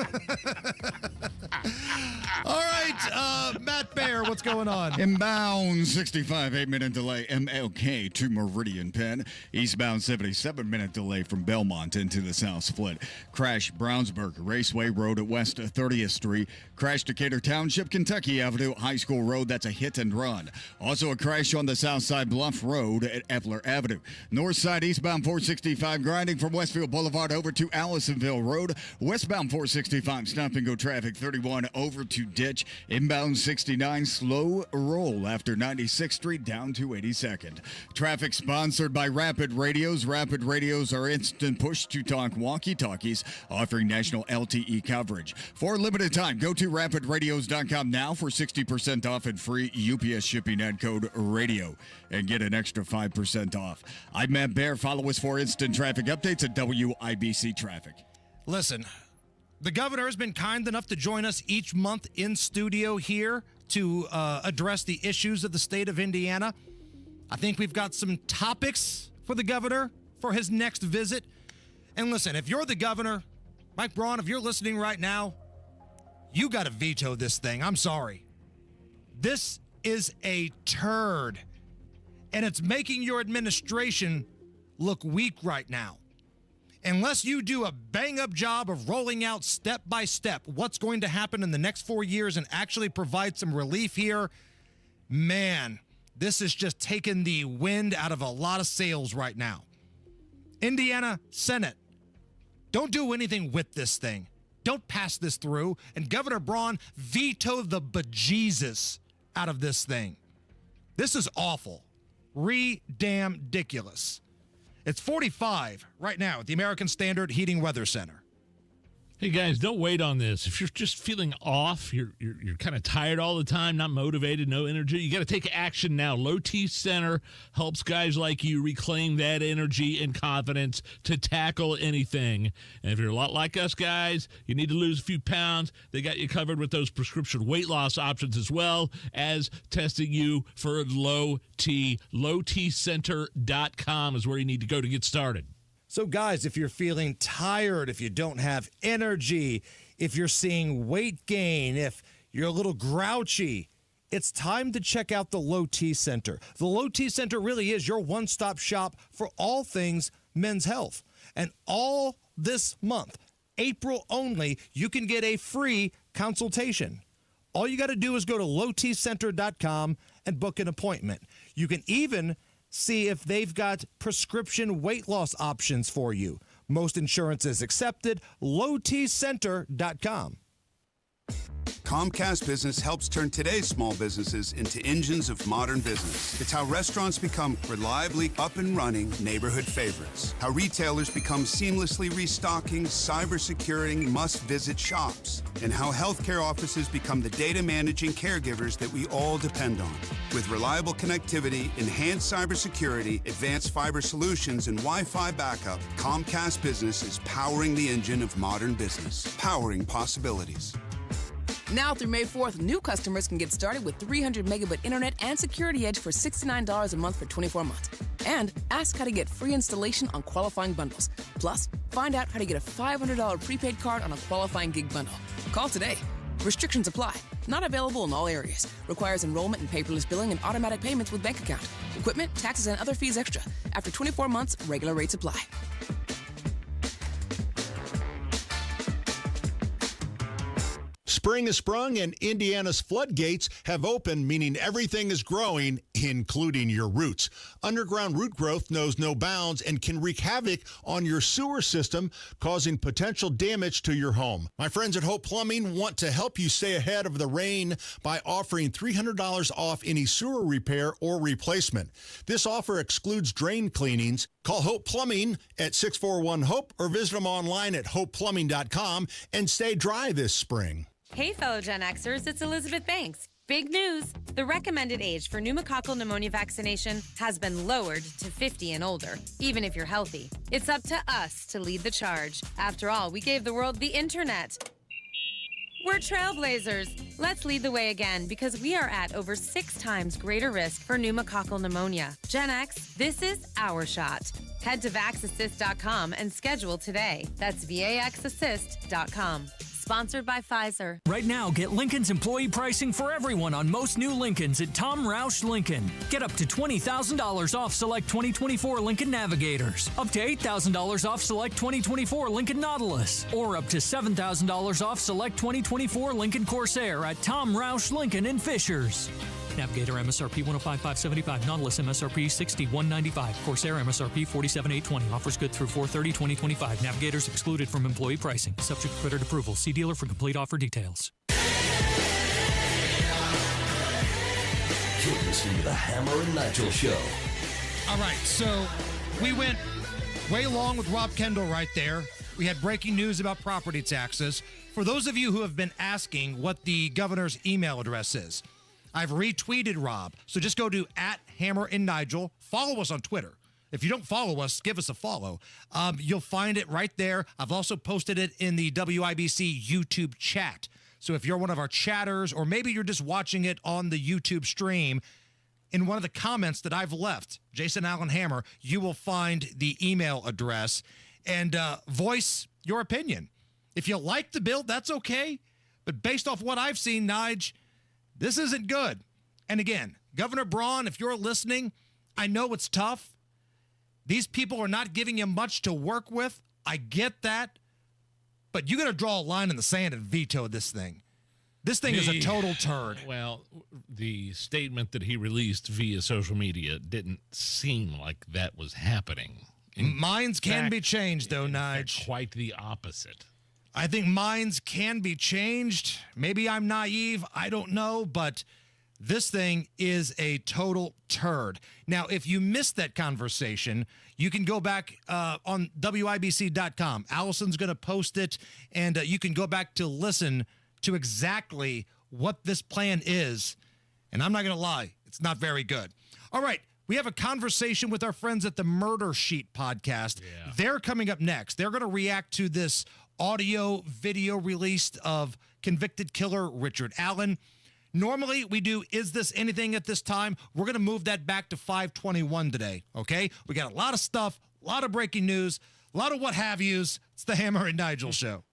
All right, Matt Bear, what's going on? Inbound 65, 8-minute delay, MLK to Meridian Penn. Eastbound 77-minute delay from Belmont into the South Split. Crash Brownsburg Raceway Road at West 30th Street. Crash Decatur Township, Kentucky Avenue, High School Road. That's a hit and run. Also a crash on the South Side Bluff Road at Epler Avenue. North side eastbound 465 grinding from Westfield Boulevard over to Allisonville Road. Westbound 465 stop and go traffic 31 over to Ditch. Inbound 69 slow roll after 96th Street down to 82nd. Traffic sponsored by Rapid Radios. Rapid Radios are instant push to talk walkie-talkies offering national LTE coverage. For a limited time, go to rapidradios.com now for 60% off and free UPS shipping ad code radio and get an extra 5% off. I'm Matt Bear. Follow us for instant traffic updates at WIBC Traffic. Listen, the governor has been kind enough to join us each month in studio here to address the issues of the state of Indiana. I think we've got some topics for the governor for his next visit. And listen, if you're the governor, Mike Braun, if you're listening right now, you got to veto this thing. I'm sorry. This is a turd. And it's making your administration look weak right now. Unless you do a bang-up job of rolling out step by step what's going to happen in the next 4 years and actually provide some relief here, man, this is just taking the wind out of a lot of sails right now. Indiana Senate, don't do anything with this thing. Don't pass this through. And Governor Braun, veto the bejesus out of this thing. This is awful. Re-damn-diculous. It's 45 right now at the American Standard Heating Weather Center. Hey guys, don't wait on this. If you're just feeling off, you're kind of tired all the time, not motivated, no energy, you got to take action now. Low T Center helps guys like you reclaim that energy and confidence to tackle anything. And if you're a lot like us guys, you need to lose a few pounds, they got you covered with those prescription weight loss options as well as testing you for low T. LowTCenter.com is where you need to go to get started. So, guys, if you're feeling tired, if you don't have energy, if you're seeing weight gain, if you're a little grouchy, it's time to check out the Low T Center. The Low T Center really is your one-stop shop for all things men's health. And all this month, April only, you can get a free consultation. All you got to do is go to lowtcenter.com and book an appointment. You can even see if they've got prescription weight loss options for you. Most insurance is accepted. lowtcenter.com. Comcast Business helps turn today's small businesses into engines of modern business. It's how restaurants become reliably up and running neighborhood favorites. How retailers become seamlessly restocking, cyber-securing, must-visit shops. And how healthcare offices become the data managing caregivers that we all depend on. With reliable connectivity, enhanced cybersecurity, advanced fiber solutions, and Wi-Fi backup, Comcast Business is powering the engine of modern business. Powering possibilities. Now through May 4th, new customers can get started with 300 megabit internet and Security Edge for $69 a month for 24 months. And ask how to get free installation on qualifying bundles. Plus, find out how to get a $500 prepaid card on a qualifying gig bundle. Call today. Restrictions apply. Not available in all areas. Requires enrollment in paperless billing and automatic payments with bank account. Equipment, taxes, and other fees extra. After 24 months, regular rates apply. Spring has sprung and Indiana's floodgates have opened, meaning everything is growing, including your roots. Underground root growth knows no bounds and can wreak havoc on your sewer system, causing potential damage to your home. My friends at Hope Plumbing want to help you stay ahead of the rain by offering $300 off any sewer repair or replacement. This offer excludes drain cleanings. Call Hope Plumbing at 641-HOPE or visit them online at hopeplumbing.com and stay dry this spring. Hey, fellow Gen Xers, it's Elizabeth Banks. Big news! The recommended age for pneumococcal pneumonia vaccination has been lowered to 50 and older, even if you're healthy. It's up to us to lead the charge. After all, we gave the world the internet. We're trailblazers. Let's lead the way again because we are at over 6 times greater risk for pneumococcal pneumonia. Gen X, this is our shot. Head to vaxassist.com and schedule today. That's vaxassist.com. Sponsored by Pfizer. Right now, get Lincoln's employee pricing for everyone on most new Lincolns at Tom Roush Lincoln. Get up to $20,000 off select 2024 Lincoln Navigators, up to $8,000 off select 2024 Lincoln Nautilus, or up to $7,000 off select 2024 Lincoln Corsair at Tom Roush Lincoln in Fishers. Navigator MSRP $105,575, Nautilus MSRP $61.95, Corsair MSRP $47,820. Offers good through 4/30/2025. Navigators excluded from employee pricing. Subject to credit approval. See dealer for complete offer details. You're listening to the Hammer and Nigel Show. All right, so we went way long with Rob Kendall right there. We had breaking news about property taxes. For those of you who have been asking what the governor's email address is, I've retweeted Rob. So just go to @HammerandNigel. Follow us on Twitter. If you don't follow us, give us a follow. You'll find it right there. I've also posted it in the WIBC YouTube chat. So if you're one of our chatters, or maybe you're just watching it on the YouTube stream, in one of the comments that I've left, Jason Allen Hammer, you will find the email address and voice your opinion. If you like the bill, that's okay. But based off what I've seen, Nige, this isn't good. And again, Governor Braun, if you're listening, I know it's tough. These people are not giving you much to work with. I get that. But you got to draw a line in the sand and veto this thing. This thing is a total turd. Well, the statement that he released via social media didn't seem like that was happening. Minds can be changed, though, Nige. Quite the opposite. I think minds can be changed. Maybe I'm naive. I don't know. But this thing is a total turd. Now, if you missed that conversation, you can go back on WIBC.com. Allison's going to post it, and you can go back to listen to exactly what this plan is. And I'm not going to lie, it's not very good. All right, we have a conversation with our friends at the Murder Sheet podcast. Yeah. They're coming up next. They're going to react to this audio video released of convicted killer Richard Allen. Normally, we do Is This Anything at this time. We're going to move that back to 521 today, okay? We got a lot of stuff, a lot of breaking news, a lot of what have yous. It's the Hammer and Nigel Show.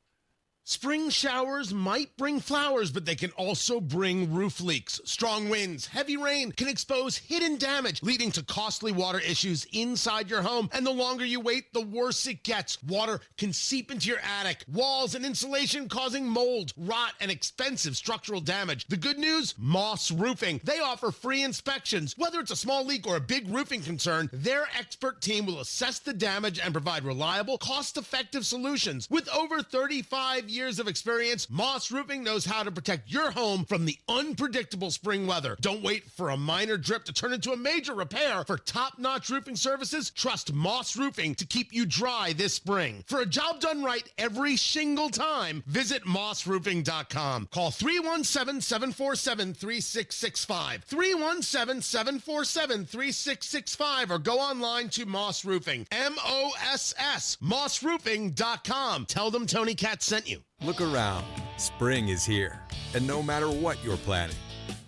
Spring showers might bring flowers, but they can also bring roof leaks. Strong winds, heavy rain can expose hidden damage, leading to costly water issues inside your home. And the longer you wait, the worse it gets. Water can seep into your attic, walls, and insulation, causing mold, rot, and expensive structural damage. The good news? Moss Roofing. They offer free inspections. Whether it's a small leak or a big roofing concern, their expert team will assess the damage and provide reliable, cost-effective solutions. With over 35 years of experience, Moss Roofing knows how to protect your home from the unpredictable spring weather. Don't wait for a minor drip to turn into a major repair. For top-notch roofing services, trust Moss Roofing to keep you dry this spring. For a job done right every single time, visit mossroofing.com. Call 317-747-3665. 317-747-3665 or go online to Moss Roofing. MOSS. mossroofing.com. Tell them Tony Kennet sent you. Look around. Spring is here. And no matter what you're planning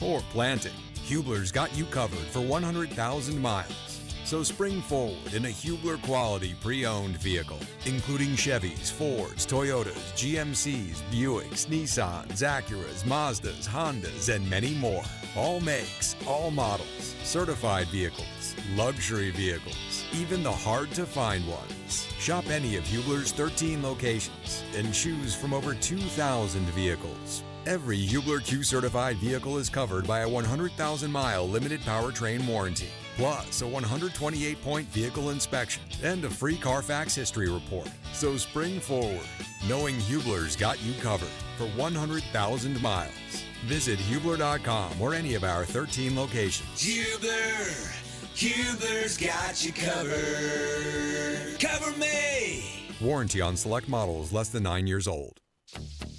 or planting, Hubler's got you covered for 100,000 miles. So spring forward in a Hubler quality pre-owned vehicle, including Chevys, Fords, Toyotas, GMCs, Buicks, Nissans, Acuras, Mazdas, Hondas, and many more. All makes, all models, certified vehicles, luxury vehicles, even the hard-to-find ones. Shop any of Hubler's 13 locations and choose from over 2,000 vehicles. Every Hubler Q-certified vehicle is covered by a 100,000-mile limited powertrain warranty, plus a 128-point vehicle inspection and a free Carfax history report. So spring forward, knowing Hubler's got you covered for 100,000 miles. Visit Hubler.com or any of our 13 locations. Hubler's got you covered. Cover me! Warranty on select models less than 9 years old.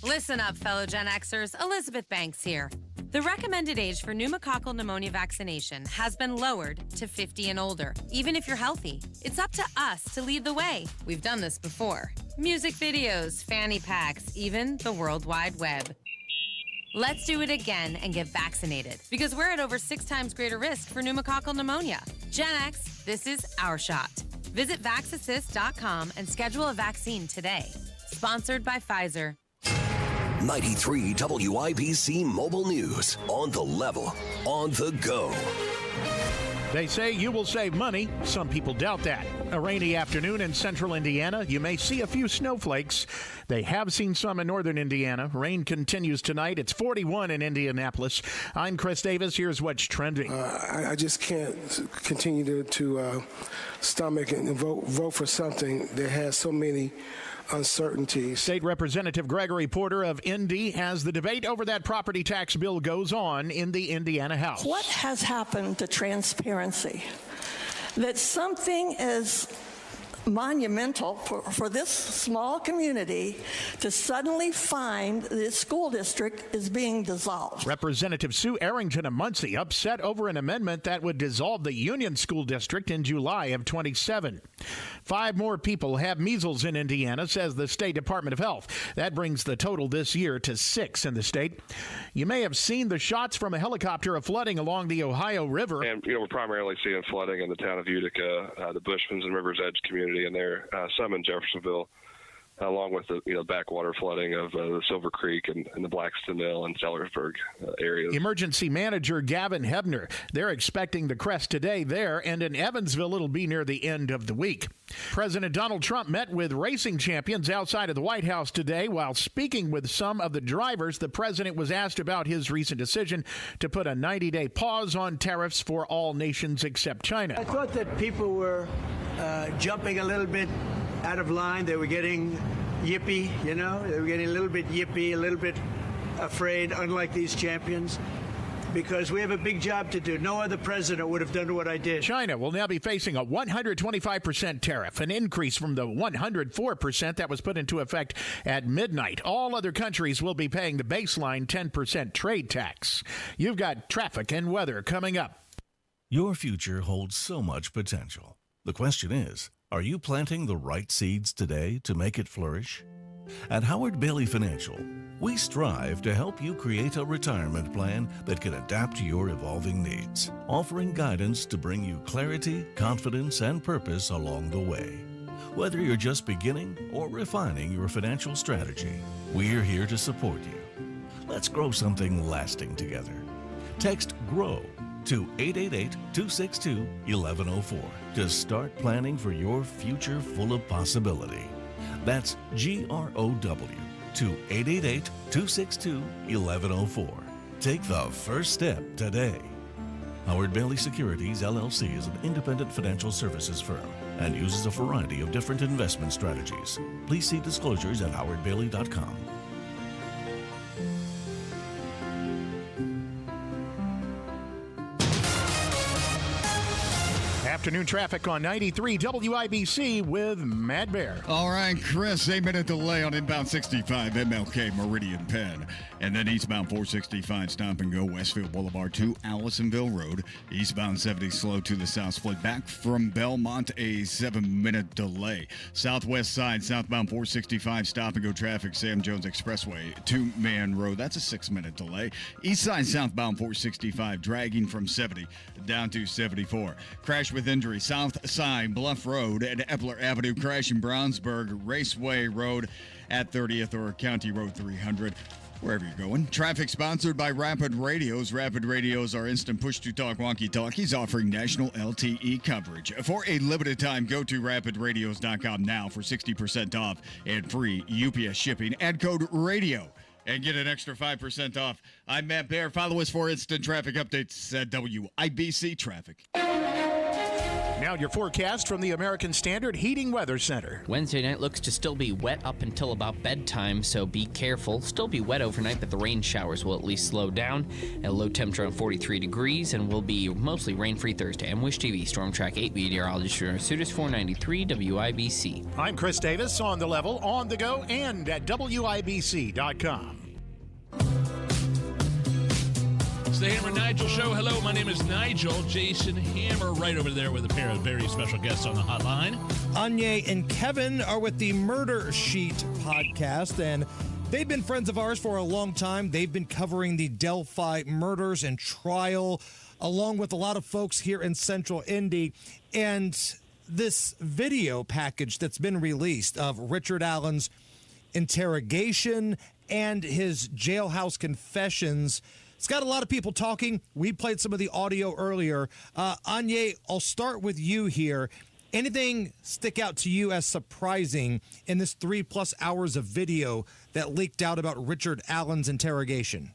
Listen up, fellow Gen Xers. Elizabeth Banks here. The recommended age for pneumococcal pneumonia vaccination has been lowered to 50 and older, even if you're healthy. It's up to us to lead the way. We've done this before. Music videos, fanny packs, even the World Wide Web. Let's do it again and get vaccinated, because we're at over 6 times greater risk for pneumococcal pneumonia. Gen X, this is our shot. Visit VaxAssist.com and schedule a vaccine today. Sponsored by Pfizer. 93 WIBC Mobile News. On the level, on the go. They say you will save money. Some people doubt that. A rainy afternoon in central Indiana. You may see a few snowflakes. They have seen some in northern Indiana. Rain continues tonight. It's 41 in Indianapolis. I'm Chris Davis. Here's what's trending. I just can't continue to stomach and vote for something that has so many uncertainties. State Representative Gregory Porter of Indy has the debate over that property tax bill goes on in the Indiana House. What has happened to transparency? That something as monumental for this small community to suddenly find this school district is being dissolved. Representative Sue Arrington of Muncie upset over an amendment that would dissolve the Union School District in July of 27. 5 more people have measles in Indiana, says the State Department of Health. That brings the total this year to 6 in the state. You may have seen the shots from a helicopter of flooding along the Ohio River. And, we're primarily seeing flooding in the town of Utica, the Bushmans and Rivers Edge community, and there, some in Jeffersonville, along with the backwater flooding of the Silver Creek and the Blackston Mill and Sellersburg areas. Emergency manager Gavin Hebner. They're expecting the crest today there, and in Evansville it'll be near the end of the week. President Donald Trump met with racing champions outside of the White House today. While speaking with some of the drivers, the president was asked about his recent decision to put a 90-day pause on tariffs for all nations except China. I thought that people were jumping a little bit out of line. They were getting yippy, they were getting a little bit yippy, a little bit afraid, unlike these champions, because we have a big job to do. No other president would have done what I did. China will now be facing a 125% tariff, an increase from the 104% that was put into effect at midnight. All other countries will be paying the baseline 10% trade tax. You've got traffic and weather coming up. Your future holds so much potential. The question is, are you planting the right seeds today to make it flourish? At Howard Bailey Financial, we strive to help you create a retirement plan that can adapt to your evolving needs, offering guidance to bring you clarity, confidence, and purpose along the way. Whether you're just beginning or refining your financial strategy, we're here to support you. Let's grow something lasting together. Text GROW to 888-262-1104 to start planning for your future full of possibility. That's GROW to 888-262-1104. Take the first step today. Howard Bailey Securities, LLC is an independent financial services firm and uses a variety of different investment strategies. Please see disclosures at howardbailey.com. Afternoon traffic on 93 WIBC with Matt Bear. All right, Chris, 8-minute delay on inbound 65 MLK Meridian Penn. And then eastbound 465 stop and go Westfield Boulevard to Allisonville Road. Eastbound 70 slow to the south split back from Belmont, a 7-minute delay. Southwest side southbound 465 stop and go traffic Sam Jones Expressway to Man Road. That's a 6-minute delay. East side southbound 465 dragging from 70 down to 74. Crash with injury south side Bluff Road and Epler Avenue. Crash in Brownsburg Raceway Road at 30th or County Road 300. Wherever you're going. Traffic sponsored by Rapid Radios. Rapid Radios are instant push-to-talk walkie-talkies offering national LTE coverage. For a limited time, go to rapidradios.com now for 60% off and free UPS shipping. Add code RADIO and get an extra 5% off. I'm Matt Baer. Follow us for instant traffic updates at WIBC Traffic. Now your forecast from the American Standard Heating Weather Center. Wednesday night looks to still be wet up until about bedtime, so be careful. Still be wet overnight, but the rain showers will at least slow down. At a low temperature around 43 degrees, and will be mostly rain-free Thursday. I'm Wish TV, Storm Track 8 meteorologist Sudas 493 WIBC. I'm Chris Davis, on the level, on the go, and at WIBC.com. It's the Hammer and Nigel Show. Hello, my name is Nigel. Jason Hammer right over there with a pair of very special guests on the hotline. Anya and Kevin are with the Murder Sheet podcast, and they've been friends of ours for a long time. They've been covering the Delphi murders and trial, along with a lot of folks here in Central Indy. And this video package that's been released of Richard Allen's interrogation and his jailhouse confessions, it's got a lot of people talking. We played some of the audio earlier. Anya, I'll start with you here. Anything stick out to you as surprising in this 3+ hours of video that leaked out about Richard Allen's interrogation?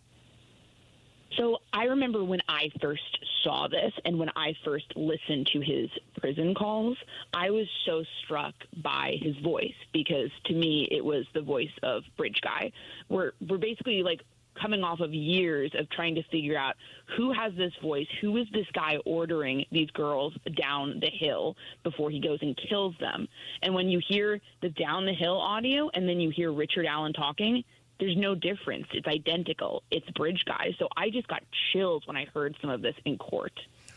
So I remember when I first saw this and when I first listened to his prison calls, I was so struck by his voice because to me it was the voice of Bridge Guy. We're basically like coming off of years of trying to figure out who has this voice, who is this guy ordering these girls down the hill before he goes and kills them. And when you hear the down the hill audio and then you hear Richard Allen talking, there's no difference. It's identical. It's Bridge Guy. So I just got chills when I heard some of this in court.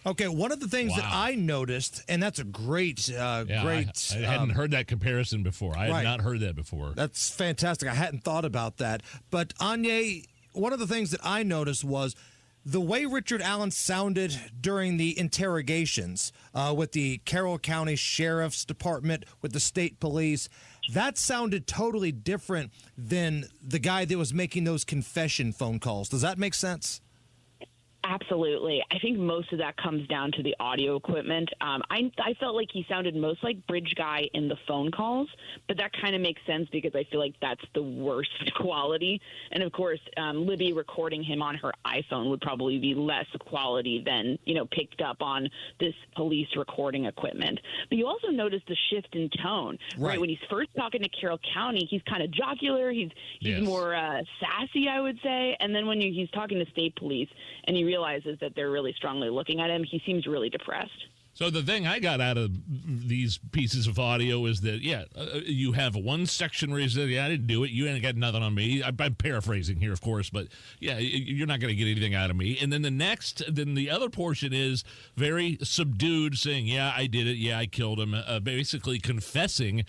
Okay, one of the things that I noticed, and that's a great, I hadn't heard that comparison before. I had not heard that before. That's fantastic. I hadn't thought about that. But Anya, one of the things that I noticed was the way Richard Allen sounded during the interrogations with the Carroll County Sheriff's Department, with the state police. That sounded totally different than the guy that was making those confession phone calls. Does that make sense? Absolutely. I think most of that comes down to the audio equipment. I felt like he sounded most like Bridge Guy in the phone calls, but that kind of makes sense because I feel like that's the worst quality. And of course, Libby recording him on her iPhone would probably be less quality than, picked up on this police recording equipment. But you also notice the shift in tone, right? When he's first talking to Carroll County, he's kind of jocular. He's more sassy, I would say. And then when he's talking to state police and you realizes that they're really strongly looking at him, he seems really depressed. So the thing I got out of these pieces of audio is that, you have one section where he said, I didn't do it. You ain't got nothing on me. I'm paraphrasing here, of course, but you're not going to get anything out of me. And then the other portion is very subdued, saying, I did it. I killed him, basically confessing.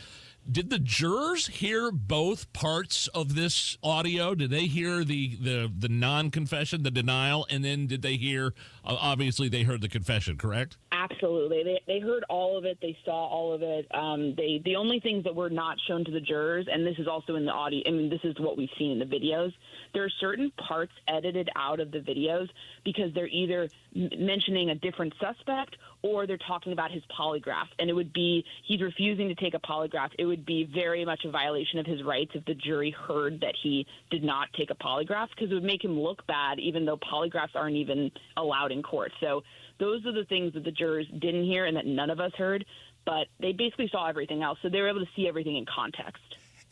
Did the jurors hear both parts of this audio? Did they hear the non-confession, the denial, and then did they hear, obviously they heard the confession, correct? Absolutely. They heard all of it. They saw all of it. The only things that were not shown to the jurors, and this is also in the audio, this is what we've seen in the videos, there are certain parts edited out of the videos because they're either mentioning a different suspect or they're talking about his polygraph. And it would be, he's refusing to take a polygraph. It would be very much a violation of his rights if the jury heard that he did not take a polygraph because it would make him look bad even though polygraphs aren't even allowed in court. So those are the things that the jurors didn't hear and that none of us heard, but they basically saw everything else. So they were able to see everything in context.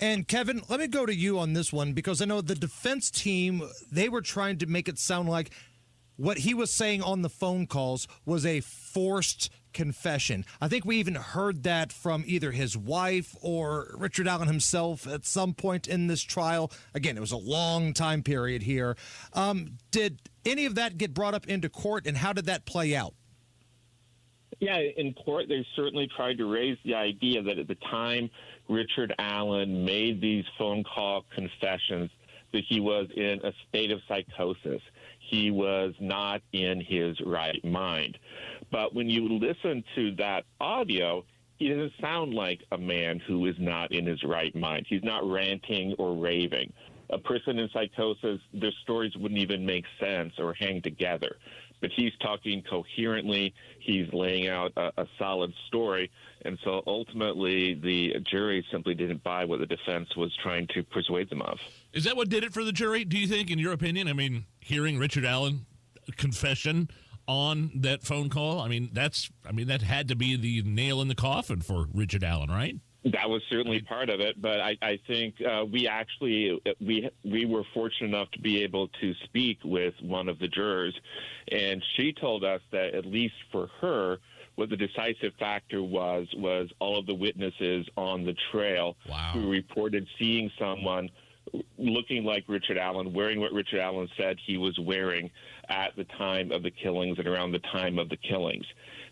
And Kevin, let me go to you on this one because I know the defense team, they were trying to make it sound like what he was saying on the phone calls was a forced confession. I think we even heard that from either his wife or Richard Allen himself at some point in this trial. Again, it was a long time period here. Did any of that get brought up into court, and how did that play out? Yeah, in court, they certainly tried to raise the idea that at the time Richard Allen made these phone call confessions that he was in a state of psychosis. He was not in his right mind. But when you listen to that audio, he doesn't sound like a man who is not in his right mind. He's not ranting or raving. A person in psychosis, their stories wouldn't even make sense or hang together. but he's talking coherently. He's laying out a solid story. And so ultimately, the jury simply didn't buy what the defense was trying to persuade them of. Is that what did it for the jury, do you think, in your opinion? I mean, hearing Richard Allen confession on that phone call, that had to be the nail in the coffin for Richard Allen, right? That was certainly part of it, but I think we were fortunate enough to be able to speak with one of the jurors, and she told us that at least for her, what the decisive factor was all of the witnesses on the trail who reported seeing someone looking like Richard Allen, wearing what Richard Allen said he was wearing at the time of the killings and around the time of the killings.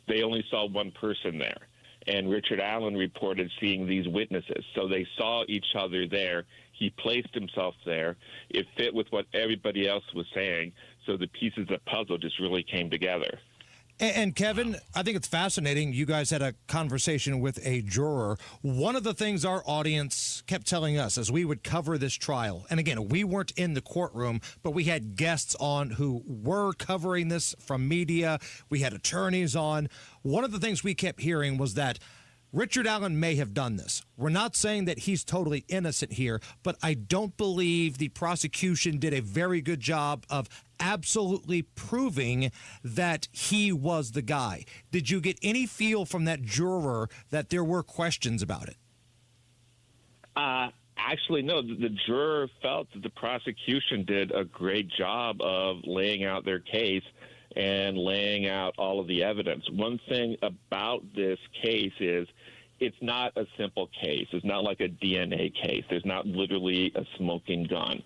They only saw one person there. And Richard Allen reported seeing these witnesses. So they saw each other there. He placed himself there. It fit with what everybody else was saying. So the pieces of the puzzle just really came together. And Kevin, I think it's fascinating. You guys had a conversation with a juror. One of the things our audience kept telling us as we would cover this trial, and again, we weren't in the courtroom, but we had guests on who were covering this from media. We had attorneys on. One of the things we kept hearing was that Richard Allen may have done this. We're not saying that he's totally innocent here, but I don't believe the prosecution did a very good job of absolutely proving that he was the guy. Did you get any feel from that juror that there were questions about it? Actually, no. The juror felt that the prosecution did a great job of laying out their case and laying out all of the evidence. One thing about this case is it's not a simple case. It's not like a DNA case. There's not literally a smoking gun.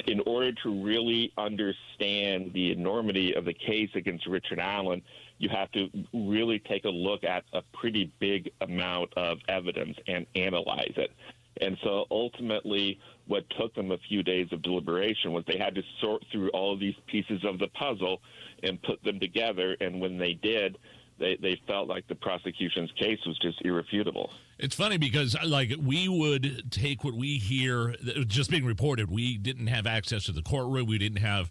In order to really understand the enormity of the case against Richard Allen, you have to really take a look at a pretty big amount of evidence and analyze it. And so ultimately, what took them a few days of deliberation was they had to sort through all of these pieces of the puzzle and put them together. And when they did, they felt like the prosecution's case was just irrefutable. It's funny because, we would take what we hear just being reported. We didn't have access to the courtroom. We didn't have,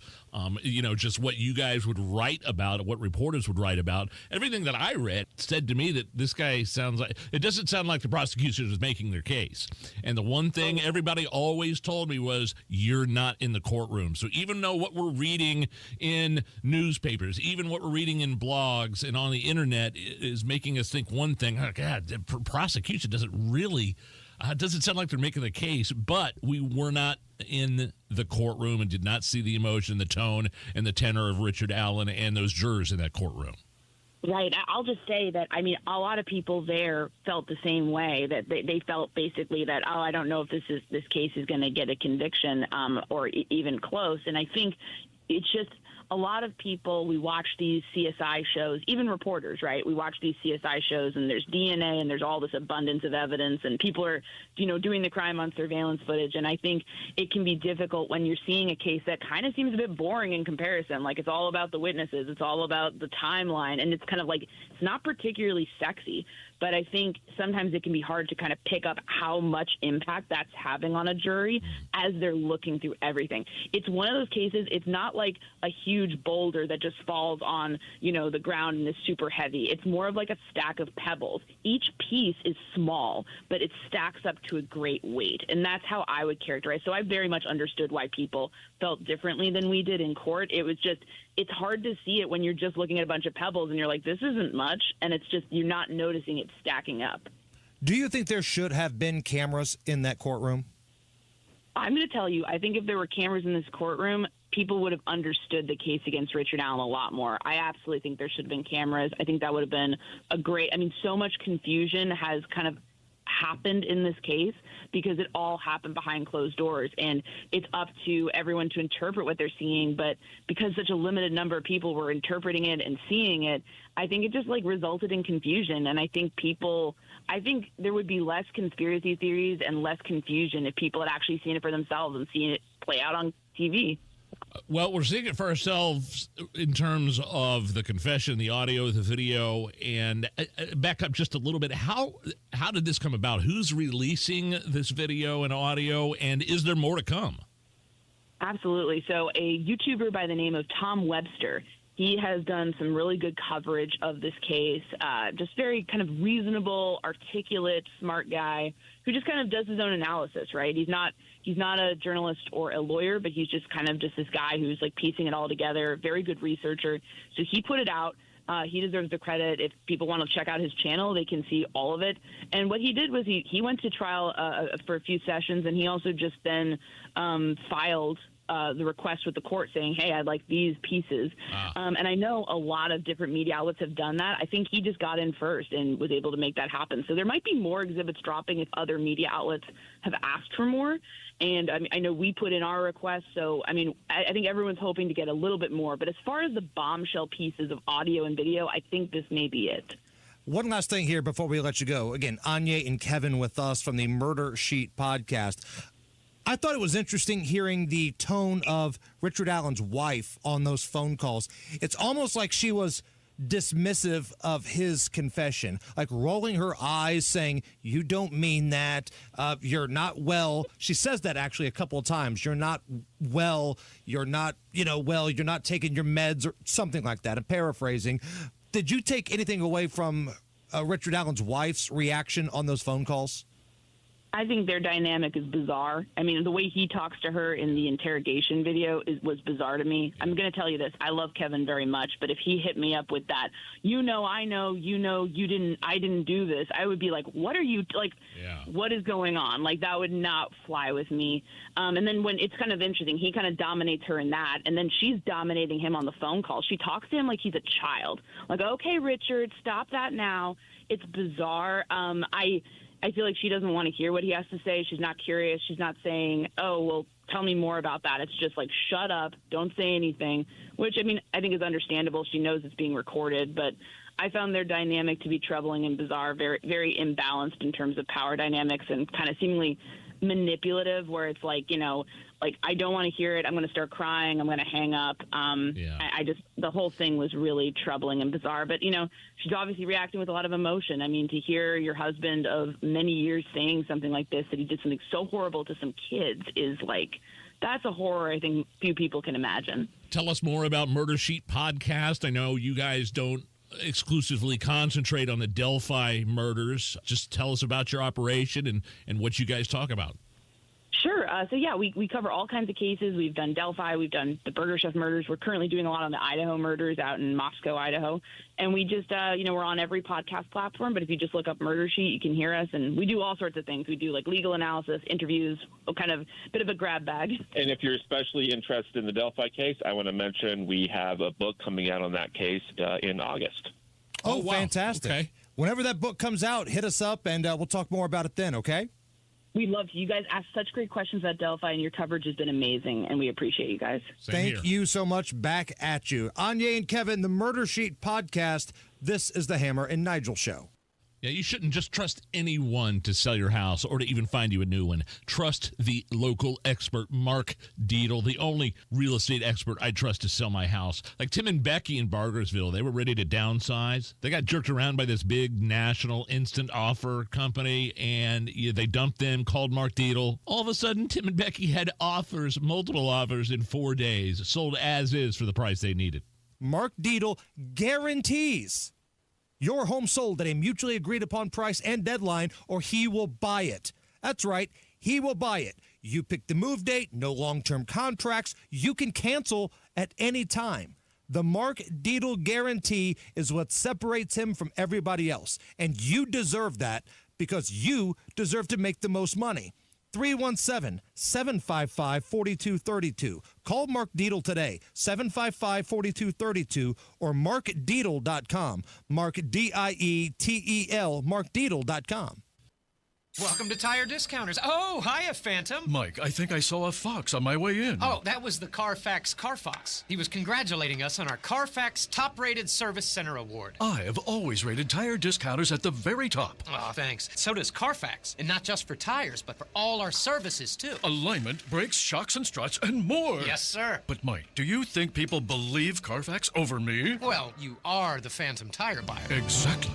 just what you guys would write about, what reporters would write about. Everything that I read said to me that this guy it doesn't sound like the prosecution is making their case. And the one thing everybody always told me was, you're not in the courtroom. So even though what we're reading in newspapers, even what we're reading in blogs and on the internet is making us think one thing, oh, God, the prosecution doesn't really doesn't sound like they're making the case, but we were not in the courtroom and did not see the emotion, the tone, and the tenor of Richard Allen and those jurors in that courtroom. Right. I'll just say that, a lot of people there felt the same way, that they felt basically that, I don't know if this case is going to get a conviction or even close. And I think it's just a lot of people, we watch these CSI shows, even reporters, right? We watch these CSI shows and there's DNA and there's all this abundance of evidence and people are, doing the crime on surveillance footage. And I think it can be difficult when you're seeing a case that kind of seems a bit boring in comparison. Like it's all about the witnesses. It's all about the timeline. And it's kind of like, it's not particularly sexy. But I think sometimes it can be hard to kind of pick up how much impact that's having on a jury as they're looking through everything. It's one of those cases, it's not like a huge boulder that just falls on, the ground and is super heavy. It's more of like a stack of pebbles. Each piece is small, but it stacks up to a great weight. And that's how I would characterize. So I very much understood why people felt differently than we did in court. It was just, it's hard to see it when you're just looking at a bunch of pebbles and you're like, this isn't much. And it's just, you're not noticing it stacking up. Do you think there should have been cameras in that courtroom? I'm going to tell you, I think if there were cameras in this courtroom, people would have understood the case against Richard Allen a lot more. I absolutely think there should have been cameras. I think that would have been so much confusion has kind of happened in this case because it all happened behind closed doors, and it's up to everyone to interpret what they're seeing. But because such a limited number of people were interpreting it and seeing it, I think it just resulted in confusion. And I think there would be less conspiracy theories and less confusion if people had actually seen it for themselves and seen it play out on TV. Well, we're seeing it for ourselves in terms of the confession, the audio, the video, and back up just a little bit. How did this come about? Who's releasing this video and audio, and is there more to come? Absolutely. So a YouTuber by the name of Tom Webster, He has done some really good coverage of this case. Just very kind of reasonable, articulate, smart guy who just kind of does his own analysis, right? He's not a journalist or a lawyer, but he's just kind of just this guy who's like piecing it all together. Very good researcher. So he put it out. He deserves the credit. If people want to check out his channel, they can see all of it. And what he did was he went to trial for a few sessions, and he also just then filed the request with the court saying, hey, I'd like these pieces. And I know a lot of different media outlets have done that. I think he just got in first and was able to make that happen. So there might be more exhibits dropping if other media outlets have asked for more. And I know we put in our request. So, I think everyone's hoping to get a little bit more. But as far as the bombshell pieces of audio and video, I think this may be it. One last thing here before we let you go. Again, Anya and Kevin with us from the Murder Sheet podcast. I thought it was interesting hearing the tone of Richard Allen's wife on those phone calls. It's almost like she was dismissive of his confession, like rolling her eyes saying, you don't mean that, you're not well. She says that actually a couple of times. You're not well, you're not taking your meds or something like that. I'm paraphrasing. Did you take anything away from Richard Allen's wife's reaction on those phone calls? I think their dynamic is bizarre. The way he talks to her in the interrogation video was bizarre to me. I'm going to tell you this. I love Kevin very much, but if he hit me up with that, I know, I didn't do this, I would be like, what are you, what is going on? Like, that would not fly with me. And then when it's kind of interesting, he kind of dominates her in that, and then she's dominating him on the phone call. She talks to him like he's a child. Like, okay, Richard, stop that now. It's bizarre. I feel like she doesn't want to hear what he has to say. She's not curious. She's not saying, oh, well, tell me more about that. It's just like, shut up. Don't say anything, which, I think is understandable. She knows it's being recorded. But I found their dynamic to be troubling and bizarre, very, very imbalanced in terms of power dynamics and kind of seemingly manipulative, where it's like, I don't want to hear it. I'm going to start crying. I'm going to hang up. The whole thing was really troubling and bizarre. But, she's obviously reacting with a lot of emotion. To hear your husband of many years saying something like this, that he did something so horrible to some kids, is like, that's a horror I think few people can imagine. Tell us more about Murder Sheet podcast. I know you guys don't exclusively concentrate on the Delphi murders. Just tell us about your operation and what you guys talk about. Sure. We cover all kinds of cases. We've done Delphi. We've done the Burger Chef murders. We're currently doing a lot on the Idaho murders out in Moscow, Idaho. And we just, we're on every podcast platform. But if you just look up Murder Sheet, you can hear us. And we do all sorts of things. We do like legal analysis, interviews, kind of bit of a grab bag. And if you're especially interested in the Delphi case, I want to mention we have a book coming out on that case in August. Oh, wow. Fantastic. Okay. Whenever that book comes out, hit us up and we'll talk more about it then, okay? We love you. You guys ask such great questions at Delphi, and your coverage has been amazing, and we appreciate you guys. Thank you so much. Back at you. Anya and Kevin, the Murder Sheet podcast. This is the Hammer and Nigel Show. Yeah, you shouldn't just trust anyone to sell your house or to even find you a new one. Trust the local expert, Mark Deedle, the only real estate expert I trust to sell my house. Like Tim and Becky in Bargersville, they were ready to downsize. They got jerked around by this big national instant offer company, and they dumped them, called Mark Deedle. All of a sudden, Tim and Becky had offers, multiple offers in 4 days, sold as is for the price they needed. Mark Deedle guarantees your home sold at a mutually agreed upon price and deadline, or he will buy it. That's right, he will buy it. You pick the move date, no long-term contracts. You can cancel at any time. The Mark Deedle guarantee is what separates him from everybody else. And you deserve that because you deserve to make the most money. 317-755-4232. Call Mark Deedle today, 755-4232, or markdeedle.com. Mark, D-I-E-T-E-L, markdeedle.com. Welcome to Tire Discounters. Oh, hiya, Phantom. Mike, I think I saw a fox on my way in. Oh, that was the Carfax Carfox. He was congratulating us on our Carfax Top-Rated Service Center Award. I have always rated Tire Discounters at the very top. Oh, thanks. So does Carfax. And not just for tires, but for all our services, too. Alignment, brakes, shocks and struts, and more. Yes, sir. But, Mike, do you think people believe Carfax over me? Well, you are the Phantom tire buyer. Exactly.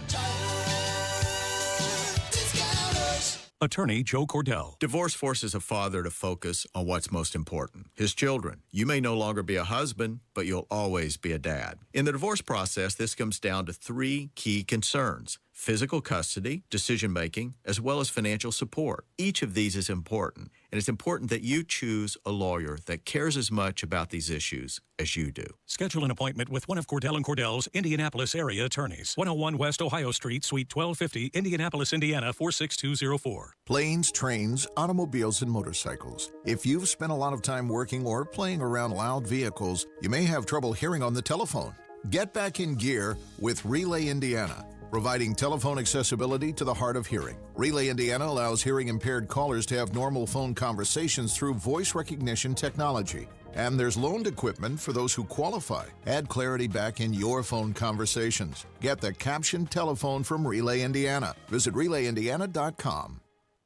Attorney Joe Cordell. Divorce forces a father to focus on what's most important, his children. You may no longer be a husband, but you'll always be a dad. In the divorce process, this comes down to 3 key concerns: physical custody, decision-making, as well as financial support. Each of these is important, and it's important that you choose a lawyer that cares as much about these issues as you do. Schedule an appointment with one of Cordell & Cordell's Indianapolis area attorneys. 101 West Ohio Street, Suite 1250, Indianapolis, Indiana, 46204. Planes, trains, automobiles, and motorcycles. If you've spent a lot of time working or playing around loud vehicles, you may have trouble hearing on the telephone. Get back in gear with Relay Indiana, providing telephone accessibility to the hard of hearing. Relay Indiana allows hearing-impaired callers to have normal phone conversations through voice recognition technology. And there's loaned equipment for those who qualify. Add clarity back in your phone conversations. Get the captioned telephone from Relay Indiana. Visit RelayIndiana.com.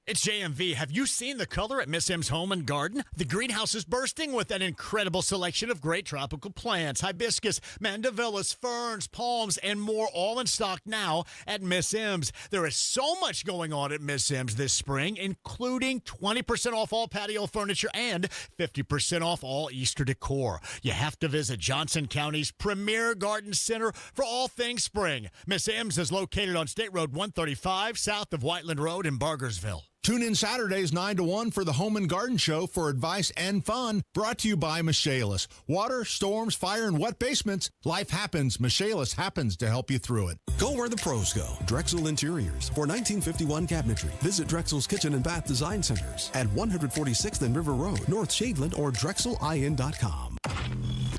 It's JMV. Have you seen the color at Miss M's Home and Garden? The greenhouse is bursting with an incredible selection of great tropical plants, hibiscus, mandevillas, ferns, palms, and more, all in stock now at Miss M's. There is so much going on at Miss M's this spring, including 20% off all patio furniture and 50% off all Easter decor. You have to visit Johnson County's premier garden center for all things spring. Miss M's is located on State Road 135, south of Whiteland Road in Bargersville. Tune in Saturdays 9 to 1 for the Home and Garden Show for advice and fun, brought to you by Michaelis. Water, storms, fire, and wet basements. Life happens. Michaelis happens to help you through it. Go where the pros go. Drexel Interiors. For 1951 cabinetry, visit Drexel's Kitchen and Bath Design Centers at 146th and River Road, North Shadeland, or DrexelIN.com.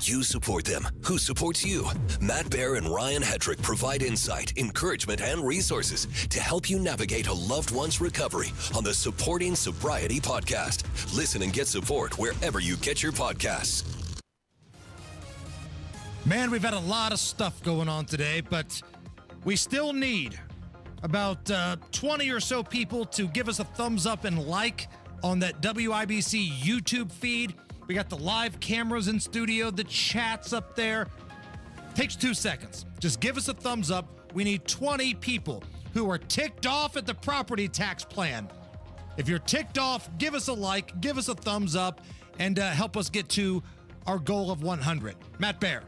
You support them. Who supports you? Matt Bear and Ryan Hetrick provide insight, encouragement, and resources to help you navigate a loved one's recovery on the Supporting Sobriety podcast. Listen and get support wherever you get your podcasts. Man, we've had a lot of stuff going on today, but we still need about 20 or so people to give us a thumbs up and like on that WIBC YouTube feed. We got the live cameras in studio, the chat's up there. Takes 2 seconds. Just give us a thumbs up. We need 20 people who are ticked off at the property tax plan. If you're ticked off, give us a like, give us a thumbs up, and help us get to our goal of 100. Matt Bear.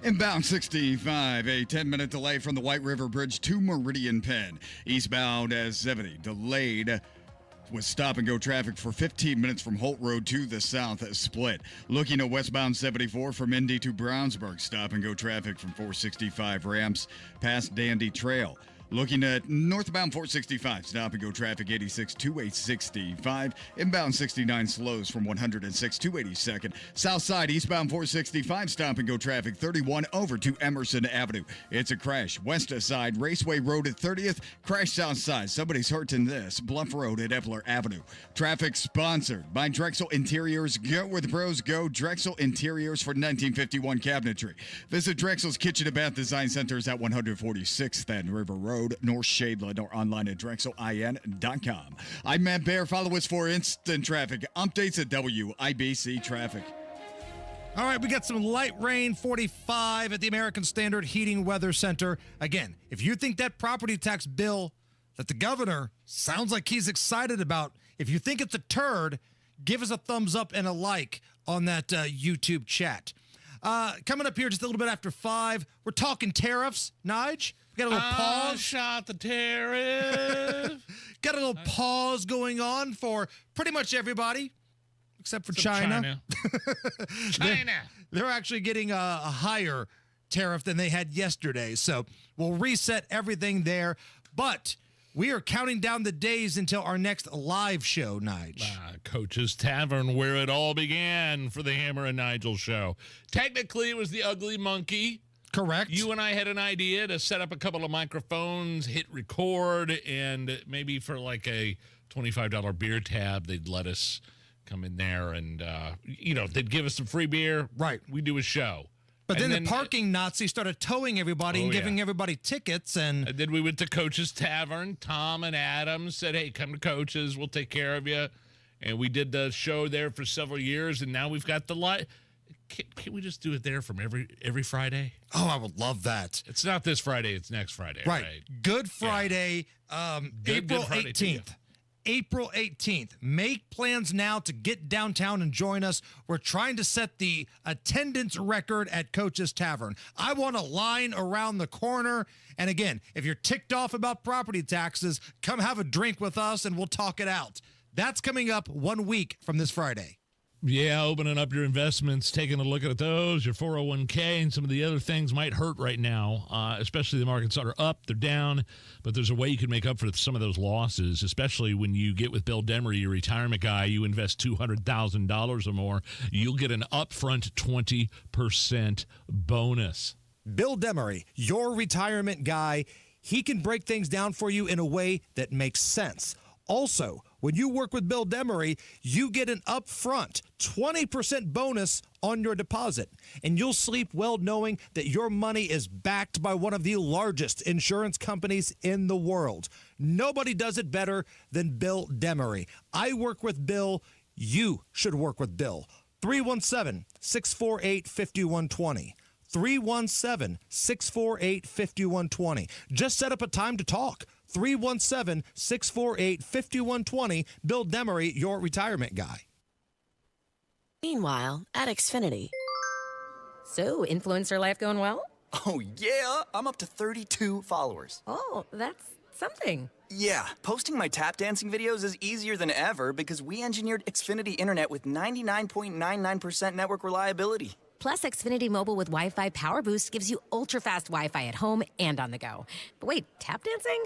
Inbound 65, a 10-minute delay from the White River Bridge to Meridian Penn. Eastbound as 70, delayed with stop-and-go traffic for 15 minutes from Holt Road to the south split. Looking at westbound 74 from Indy to Brownsburg, stop-and-go traffic from 465 ramps past Dandy Trail. Looking at northbound 465, stop-and-go traffic 86 to 865. Inbound 69 slows from 106 to 82nd. South side, eastbound 465, stop-and-go traffic 31 over to Emerson Avenue. It's a crash. West side, Raceway Road at 30th. Crash south side. Somebody's hurt in this. Bluff Road at Epler Avenue. Traffic sponsored by Drexel Interiors. Go where the pros go. Drexel Interiors for 1951 cabinetry. Visit Drexel's Kitchen and Bath Design Centers at 146th and River Road, North Shadeland, or online at DrexelIN.com. I'm Matt Bear. Follow us for instant traffic updates at WIBC Traffic. All right, we got some light rain, 45 at the American Standard Heating Weather Center. Again, if you think that property tax bill that the governor sounds like he's excited about, if you think it's a turd, give us a thumbs up and a like on that YouTube chat. Coming up here just a little bit after 5, we're talking tariffs. Nige, we got a little pause. Shot the tariff. Got a little pause going on for pretty much everybody, except for China. They're actually getting a higher tariff than they had yesterday. So we'll reset everything there. But we are counting down the days until our next live show, Nige. Coach's Tavern, where it all began for the Hammer and Nigel show. Technically, it was the Ugly Monkey. Correct. You and I had an idea to set up a couple of microphones, hit record, and maybe for like a $25 beer tab, they'd let us come in there and, they'd give us some free beer. Right. We do a show. But then the parking Nazi started towing everybody and giving everybody tickets. And then we went to Coach's Tavern. Tom and Adam said, hey, come to Coach's. We'll take care of you. And we did the show there for several years. And now we've got the live. Can't we just do it there from every Friday? Oh, I would love that. It's not this Friday. It's next Friday. Right. Good Friday, April 18th. April 18th. Make plans now to get downtown and join us. We're trying to set the attendance record at Coach's Tavern. I want a line around the corner. And again, if you're ticked off about property taxes, come have a drink with us and we'll talk it out. That's coming up 1 week from this Friday. Yeah, opening up your investments, taking a look at those, your 401k, and some of the other things might hurt right now, especially the markets are up, they're down, but there's a way you can make up for some of those losses, especially when you get with Bill Demery, your retirement guy, you invest $200,000 or more, you'll get an upfront 20% bonus. Bill Demery, your retirement guy, he can break things down for you in a way that makes sense. Also, when you work with Bill Demery, you get an upfront 20% bonus on your deposit. And you'll sleep well knowing that your money is backed by one of the largest insurance companies in the world. Nobody does it better than Bill Demery. I work with Bill. You should work with Bill. 317-648-5120. 317-648-5120. Just set up a time to talk. 317-648-5120. Bill Demery, your retirement guy. Meanwhile, at Xfinity. So, influencer life going well? Oh, yeah. I'm up to 32 followers. Oh, that's something. Yeah, posting my tap dancing videos is easier than ever because we engineered Xfinity Internet with 99.99% network reliability. Plus, Xfinity Mobile with Wi-Fi Power Boost gives you ultra-fast Wi-Fi at home and on the go. But wait, tap dancing?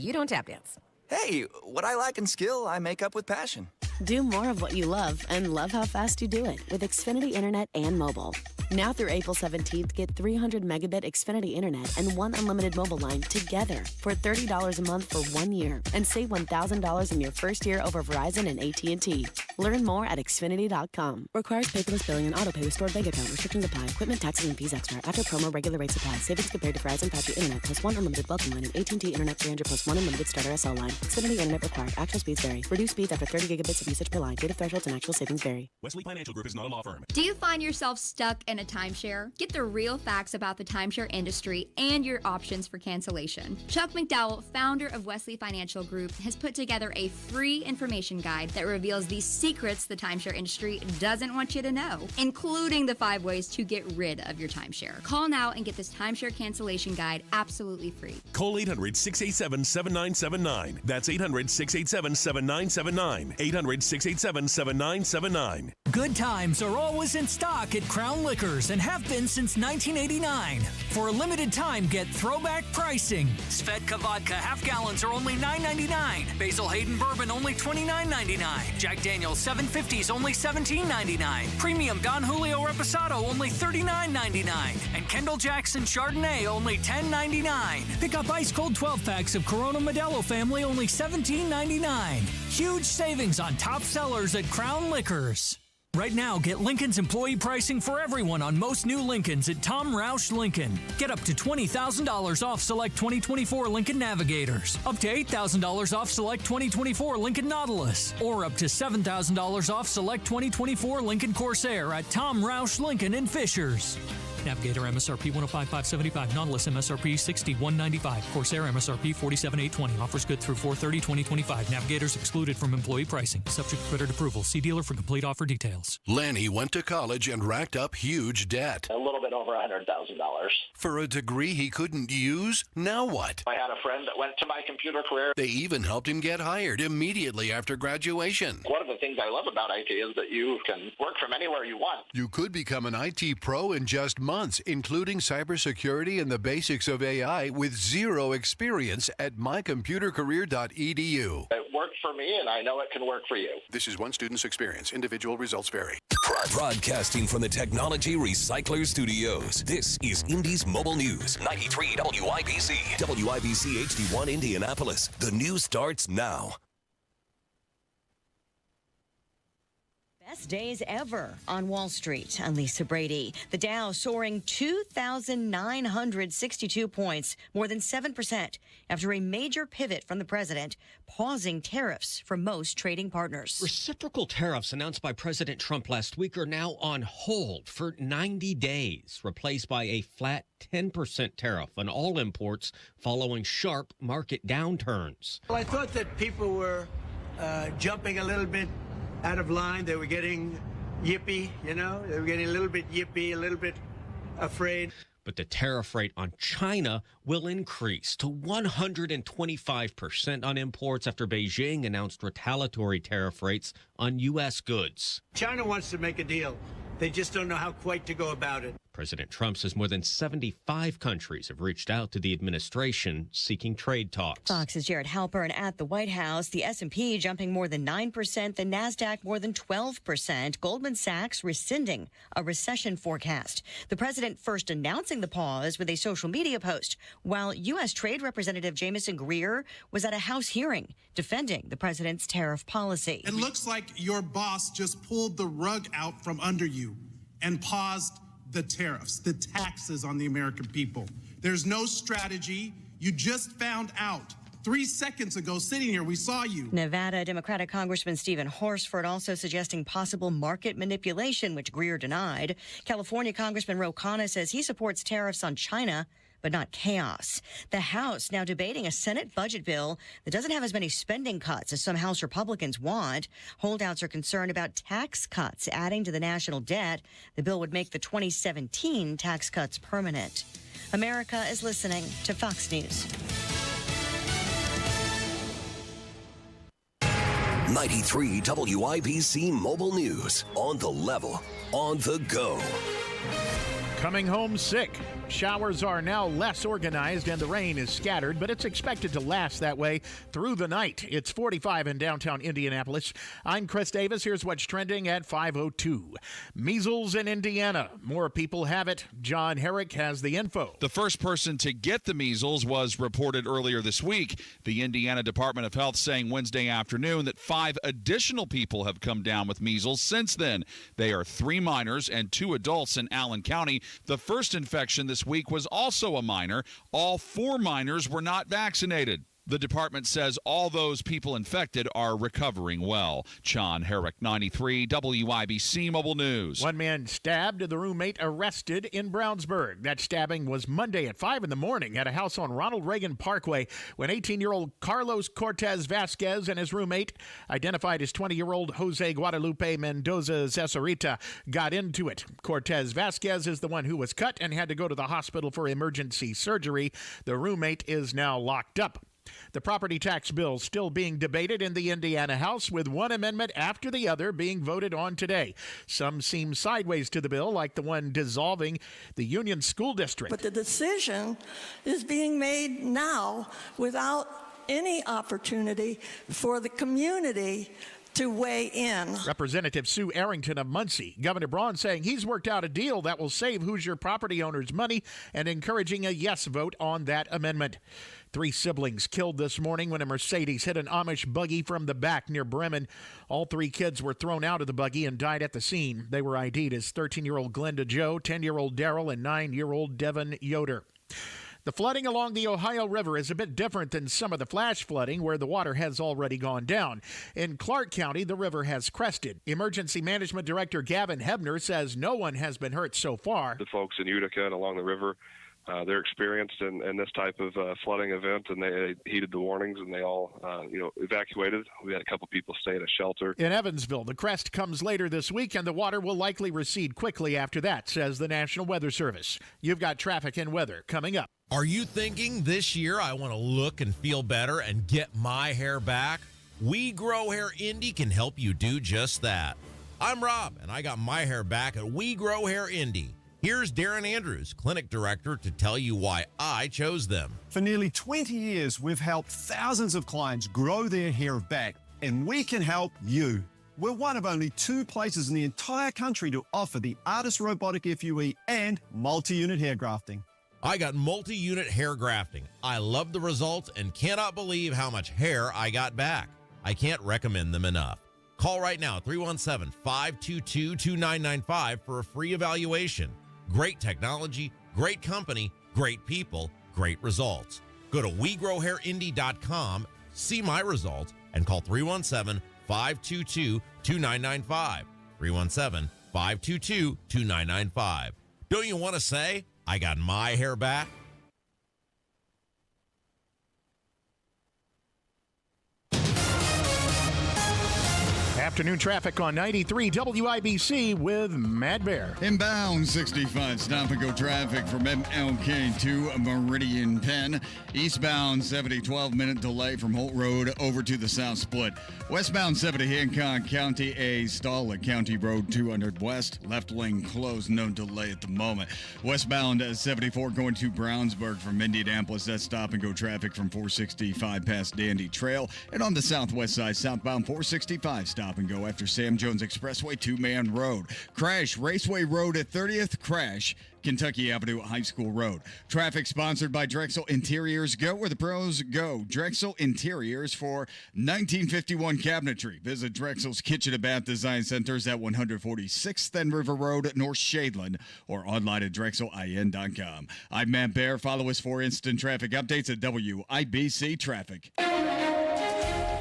You don't tap dance. Hey, what I lack in skill, I make up with passion. Do more of what you love and love how fast you do it with Xfinity Internet and mobile. Now through April 17th, get 300 megabit Xfinity Internet and one unlimited mobile line together for $30 a month for 1 year and save $1,000 in your first year over Verizon and AT&T. Learn more at Xfinity.com. Requires paperless billing and autopay with stored bank account. Restrictions apply. Equipment, taxes, and fees extra. After promo, regular rates apply. Savings compared to Verizon 5G Internet plus one unlimited welcome line and AT&T Internet 300 plus one unlimited starter SL line. Xfinity Internet required. Actual speeds vary. Reduced speeds after 30 gigabits of usage per line. Data thresholds and actual savings vary. Wesley Financial Group is not a law firm. Do you find yourself stuck in a timeshare? Get the real facts about the timeshare industry and your options for cancellation. Chuck McDowell, founder of Wesley Financial Group, has put together a free information guide that reveals the secrets the timeshare industry doesn't want you to know, including the 5 ways to get rid of your timeshare. Call now and get this timeshare cancellation guide absolutely free. Call 800-687-7979. That's 800-687-7979. 800-687-7979. Good times are always in stock at Crown Liquors and have been since 1989. For a limited time, get throwback pricing. Svedka vodka half gallons are only $9.99. Basil Hayden bourbon only $29.99. Jack Daniel's 750s only $17.99. Premium Don Julio Reposado only $39.99. And Kendall Jackson Chardonnay only $10.99. Pick up ice cold 12 packs of Corona Modelo family only $17.99. Huge savings on top sellers at Crown Liquors. Right now, get Lincoln's employee pricing for everyone on most new Lincolns at Tom Roush Lincoln. Get up to $20,000 off select 2024 Lincoln Navigators, up to $8,000 off select 2024 Lincoln Nautilus, or up to $7,000 off select 2024 Lincoln Corsair at Tom Roush Lincoln in Fishers. Navigator MSRP $105,575, Nautilus MSRP $61,995, Corsair MSRP $47,820. Offers good through 4/30/2025. Navigators excluded from employee pricing. Subject to credit approval. See dealer for complete offer details. Lanny went to college and racked up huge debt. A little bit over $100,000. For a degree he couldn't use? Now what? I had a friend that went to my computer career. They even helped him get hired immediately after graduation. One of the things I love about IT is that you can work from anywhere you want. You could become an IT pro in just months, including cybersecurity and the basics of AI with zero experience at mycomputercareer.edu. It worked for me, and I know it can work for you. This is one student's experience. Individual results vary. Broadcasting from the Technology Recycler Studios, this is Indy's Mobile News, 93 WIBC. WIBC HD1 Indianapolis. The news starts now. Best days ever on Wall Street. I'm Lisa Brady. The Dow soaring 2,962 points, more than 7%, after a major pivot from the president, pausing tariffs for most trading partners. Reciprocal tariffs announced by President Trump last week are now on hold for 90 days, replaced by a flat 10% tariff on all imports following sharp market downturns. Well, I thought that people were jumping a little bit out of line. They were getting yippy, you know? They were getting a little bit yippy, a little bit afraid. But the tariff rate on China will increase to 125% on imports after Beijing announced retaliatory tariff rates on U.S. goods. China wants to make a deal. They just don't know how quite to go about it. President Trump says more than 75 countries have reached out to the administration seeking trade talks. Fox's Jared Halpern at the White House. The S&P jumping more than 9%, the NASDAQ more than 12%. Goldman Sachs rescinding a recession forecast. The president first announcing the pause with a social media post, while U.S. Trade Representative Jamieson Greer was at a House hearing defending the president's tariff policy. It looks like your boss just pulled the rug out from under you and paused the tariffs, the taxes on the American people. There's no strategy. You just found out 3 seconds ago, sitting here, we saw you. Nevada Democratic Congressman Stephen Horsford also suggesting possible market manipulation, which Greer denied. California Congressman Ro Khanna says he supports tariffs on China, but not chaos. The House now debating a Senate budget bill that doesn't have as many spending cuts as some House Republicans want. Holdouts are concerned about tax cuts adding to the national debt. The bill would make the 2017 tax cuts permanent. America is listening to Fox News. 93 WIBC Mobile News. On the level, on the go. Coming home sick. Showers are now less organized and the rain is scattered, but it's expected to last that way through the night. It's 45 in downtown Indianapolis. I'm Chris Davis. Here's what's trending at 5:02. Measles in Indiana. More people have it. John Herrick has the info. The first person to get the measles was reported earlier this week. The Indiana Department of Health saying Wednesday afternoon that 5 additional people have come down with measles since then. They are 3 minors and 2 adults in Allen County. The first infection this week was also a minor. All 4 minors were not vaccinated. The department says all those people infected are recovering well. John Herrick, 93 WIBC Mobile News. One man stabbed and the roommate arrested in Brownsburg. That stabbing was Monday at 5 in the morning at a house on Ronald Reagan Parkway when 18-year-old Carlos Cortez Vasquez and his roommate, identified as 20-year-old Jose Guadalupe Mendoza Cesaurita, got into it. Cortez Vasquez is the one who was cut and had to go to the hospital for emergency surgery. The roommate is now locked up. The property tax bill still being debated in the Indiana House, with one amendment after the other being voted on today. Some seem sideways to the bill, like the one dissolving the Union School District. But the decision is being made now without any opportunity for the community to weigh in. Representative Sue Arrington of Muncie. Governor Braun saying he's worked out a deal that will save Hoosier property owners money and encouraging a yes vote on that amendment. 3 siblings killed this morning when a Mercedes hit an Amish buggy from the back near Bremen. All 3 kids were thrown out of the buggy and died at the scene. They were ID'd as 13-year-old Glenda Joe, 10-year-old Daryl, and 9-year-old Devin Yoder. The flooding along the Ohio River is a bit different than some of the flash flooding where the water has already gone down. In Clark County, the river has crested. Emergency Management Director Gavin Hebner says no one has been hurt so far. The folks in Utica and along the river, they're experienced in this type of flooding event, and they heeded the warnings, and they all, evacuated. We had a couple people stay at a shelter. In Evansville, the crest comes later this week, and the water will likely recede quickly after that, says the National Weather Service. You've got traffic and weather coming up. Are you thinking this year I want to look and feel better and get my hair back? We Grow Hair Indy can help you do just that. I'm Rob, and I got my hair back at We Grow Hair Indy. Here's Darren Andrews, clinic director, to tell you why I chose them. For nearly 20 years, we've helped thousands of clients grow their hair back, and we can help you. We're one of only 2 places in the entire country to offer the Artist Robotic FUE and multi-unit hair grafting. I got multi-unit hair grafting. I love the results and cannot believe how much hair I got back. I can't recommend them enough. Call right now, 317-522-2995 for a free evaluation. Great technology, great company, great people, great results. Go to WeGrowHairIndy.com, see my results, and call 317-522-2995. 317-522-2995. Don't you want to say, I got my hair back? Afternoon traffic on 93 WIBC with Matt Bear. Inbound 65, stop and go traffic from MLK to Meridian Penn. Eastbound 70, 12-minute delay from Holt Road over to the South Split. Westbound 70, Hancock County, a stall at County Road 200 West. Left lane closed, no delay at the moment. Westbound 74 going to Brownsburg from Indianapolis. That's stop and go traffic from 465 past Dandy Trail. And on the southwest side, southbound 465, stop and go after Sam Jones Expressway, Two-Man Road. Crash, Raceway Road at 30th. Crash, Kentucky Avenue, High School Road. Traffic sponsored by Drexel Interiors. Go where the pros go. Drexel Interiors for 1951 cabinetry. Visit Drexel's Kitchen and Bath Design Centers at 146th and River Road, North Shadeland, or online at drexelin.com. I'm Matt Bear. Follow us for instant traffic updates at WIBC Traffic.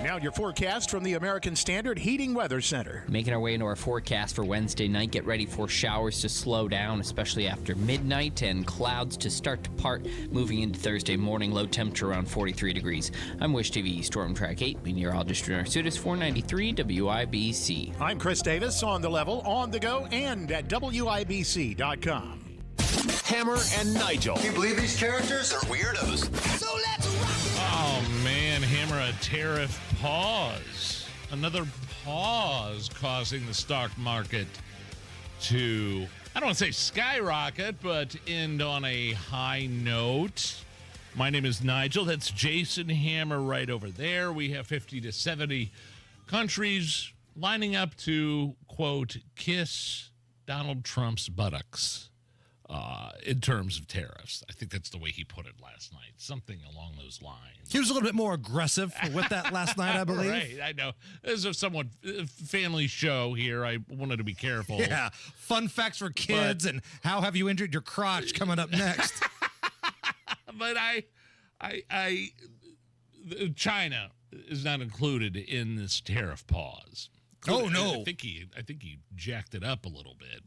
Now your forecast from the American Standard Heating Weather Center. Making our way into our forecast for Wednesday night. Get ready for showers to slow down, especially after midnight, and clouds to start to part moving into Thursday morning. Low temperature around 43 degrees. I'm Wish TV Storm Track 8, meteorologist Renner Sutis, 493 WIBC. I'm Chris Davis, on the level, on the go, and at WIBC.com. Hammer and Nigel. Can you believe these characters are weirdos? So let's rock it! Oh, man, Hammer, a tariff pause. Another pause causing the stock market to, I don't want to say skyrocket, but end on a high note. My name is Nigel. That's Jason Hammer right over there. We have 50 to 70 countries lining up to, quote, kiss Donald Trump's buttocks. In terms of tariffs. I think that's the way he put it last night. Something along those lines. He was a little bit more aggressive with that last night, I believe. Right, I know. This is a somewhat family show here. I wanted to be careful. Yeah, fun facts for kids and how have you injured your crotch coming up next. But China is not included in this tariff pause. Oh, no. I think he jacked it up a little bit.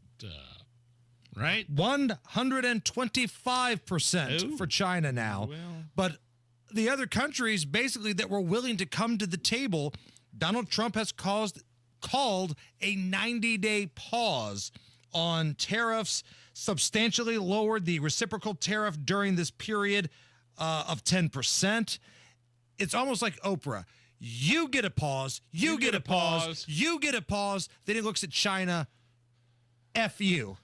Right? 125% for China now. Well. But the other countries, basically, that were willing to come to the table, Donald Trump has called a 90-day pause on tariffs, substantially lowered the reciprocal tariff during this period of 10%. It's almost like Oprah. You get a pause, you get a pause, you get a pause. Then he looks at China, F you.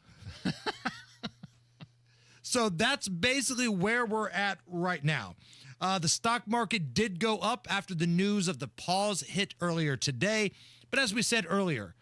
So that's basically where we're at right now. The stock market did go up after the news of the pause hit earlier today. But as we said earlier,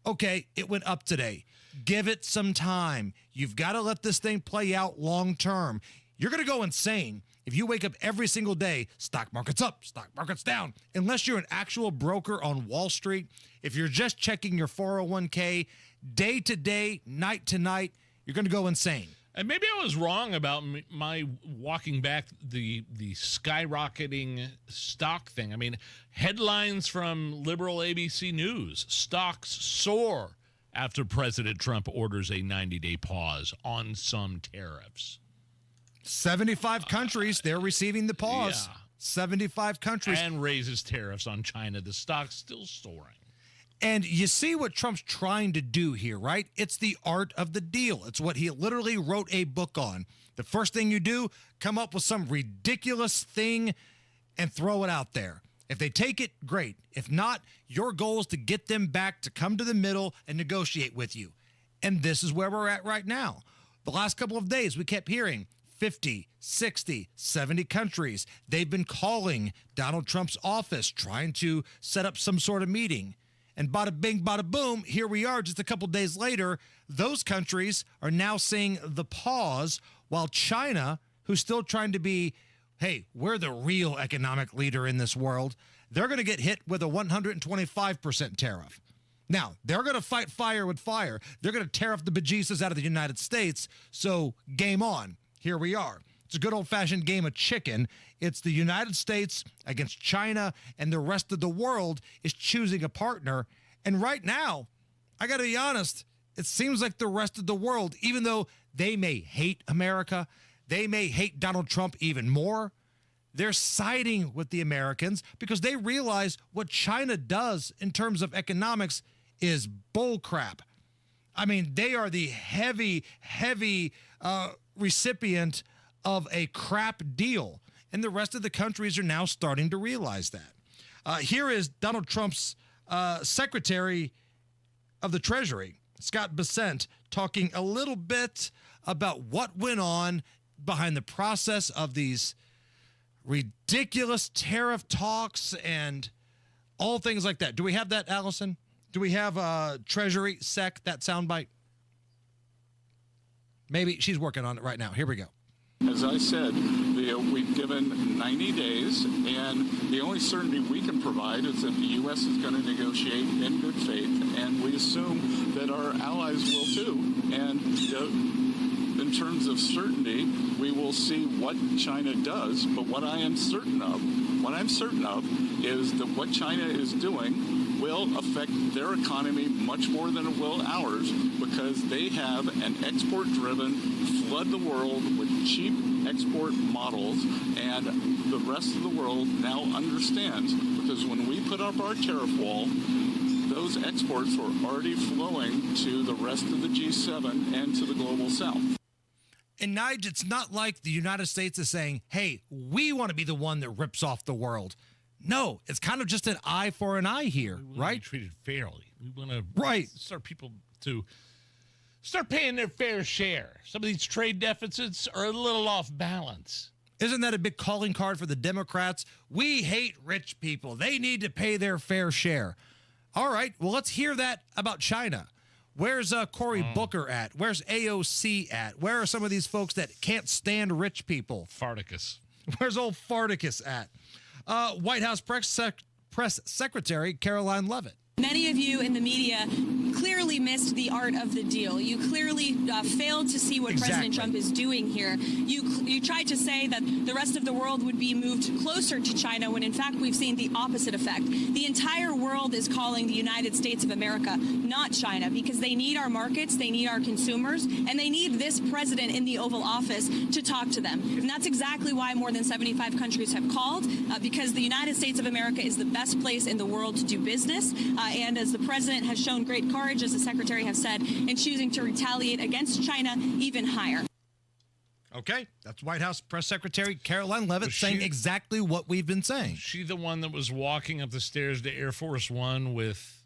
okay, it went up today. Give it some time. You've got to let this thing play out long term. You're going to go insane if you wake up every single day, stock market's up, stock market's down. Unless you're an actual broker on Wall Street, if you're just checking your 401k day to day, night to night, you're going to go insane. And maybe I was wrong about my walking back the skyrocketing stock thing. I mean, headlines from liberal ABC News: stocks soar after President Trump orders a 90-day pause on some tariffs. 75 countries, they're receiving the pause. Yeah. 75 countries. And raises tariffs on China. The stock's still soaring. And you see what Trump's trying to do here, right? It's the art of the deal. It's what he literally wrote a book on. The first thing you do, come up with some ridiculous thing and throw it out there. If they take it, great. If not, your goal is to get them back to come to the middle and negotiate with you. And this is where we're at right now. The last couple of days, we kept hearing 50, 60, 70 countries. They've been calling Donald Trump's office, trying to set up some sort of meeting. And bada bing, bada boom, here we are just a couple days later. Those countries are now seeing the pause, while China, who's still trying to be, hey, we're the real economic leader in this world, they're going to get hit with a 125% tariff. Now, they're going to fight fire with fire. They're going to tariff the bejesus out of the United States. So game on. Here we are. It's a good old-fashioned game of chicken. It's the United States against China, and the rest of the world is choosing a partner. And right now, I got to be honest, it seems like the rest of the world, even though they may hate America, they may hate Donald Trump even more, they're siding with the Americans because they realize what China does in terms of economics is bullcrap. I mean, they are the heavy recipient of a crap deal. And the rest of the countries are now starting to realize that. Here is Donald Trump's Secretary of the Treasury, Scott Bessent, talking a little bit about what went on behind the process of these ridiculous tariff talks and all things like that. Do we have that, Allison? Do we have Treasury Sec, that soundbite? Maybe she's working on it right now. Here we go. As I said, we've given 90 days, and the only certainty we can provide is that the U.S. is going to negotiate in good faith, and we assume that our allies will too. And in terms of certainty, we will see what China does. But what I'm certain of is that what China is doing will affect their economy much more than it will ours, because they have an export-driven, flood the world with cheap export models, and the rest of the world now understands, because when we put up our tariff wall, those exports were already flowing to the rest of the G7 and to the global south. And Nigel, it's not like the United States is saying, hey, we want to be the one that rips off the world. No, it's kind of just an eye for an eye here, right? Be treated fairly. We want to right. start people to start paying their fair share. Some of these trade deficits are a little off balance. Isn't that a big calling card for the Democrats? We hate rich people. They need to pay their fair share. All right, well, let's hear that about China. Where's Cory Booker at? Where's AOC at? Where are some of these folks that can't stand rich people? Farticus. Where's old Farticus at? White House Press Secretary Caroline Leavitt. Many of you in the media clearly missed the art of the deal. You clearly failed to see what President Trump is doing here. You tried to say that the rest of the world would be moved closer to China when in fact we've seen the opposite effect. The entire world is calling the United States of America, not China, because they need our markets, they need our consumers, and they need this president in the Oval Office to talk to them. And that's exactly why more than 75 countries have called, because the United States of America is the best place in the world to do business. And as the president has shown great courage, as the secretary has said, in choosing to retaliate against China even higher. Okay, that's White House Press Secretary Caroline Leavitt saying exactly what we've been saying. She the one that was walking up the stairs to Air Force One with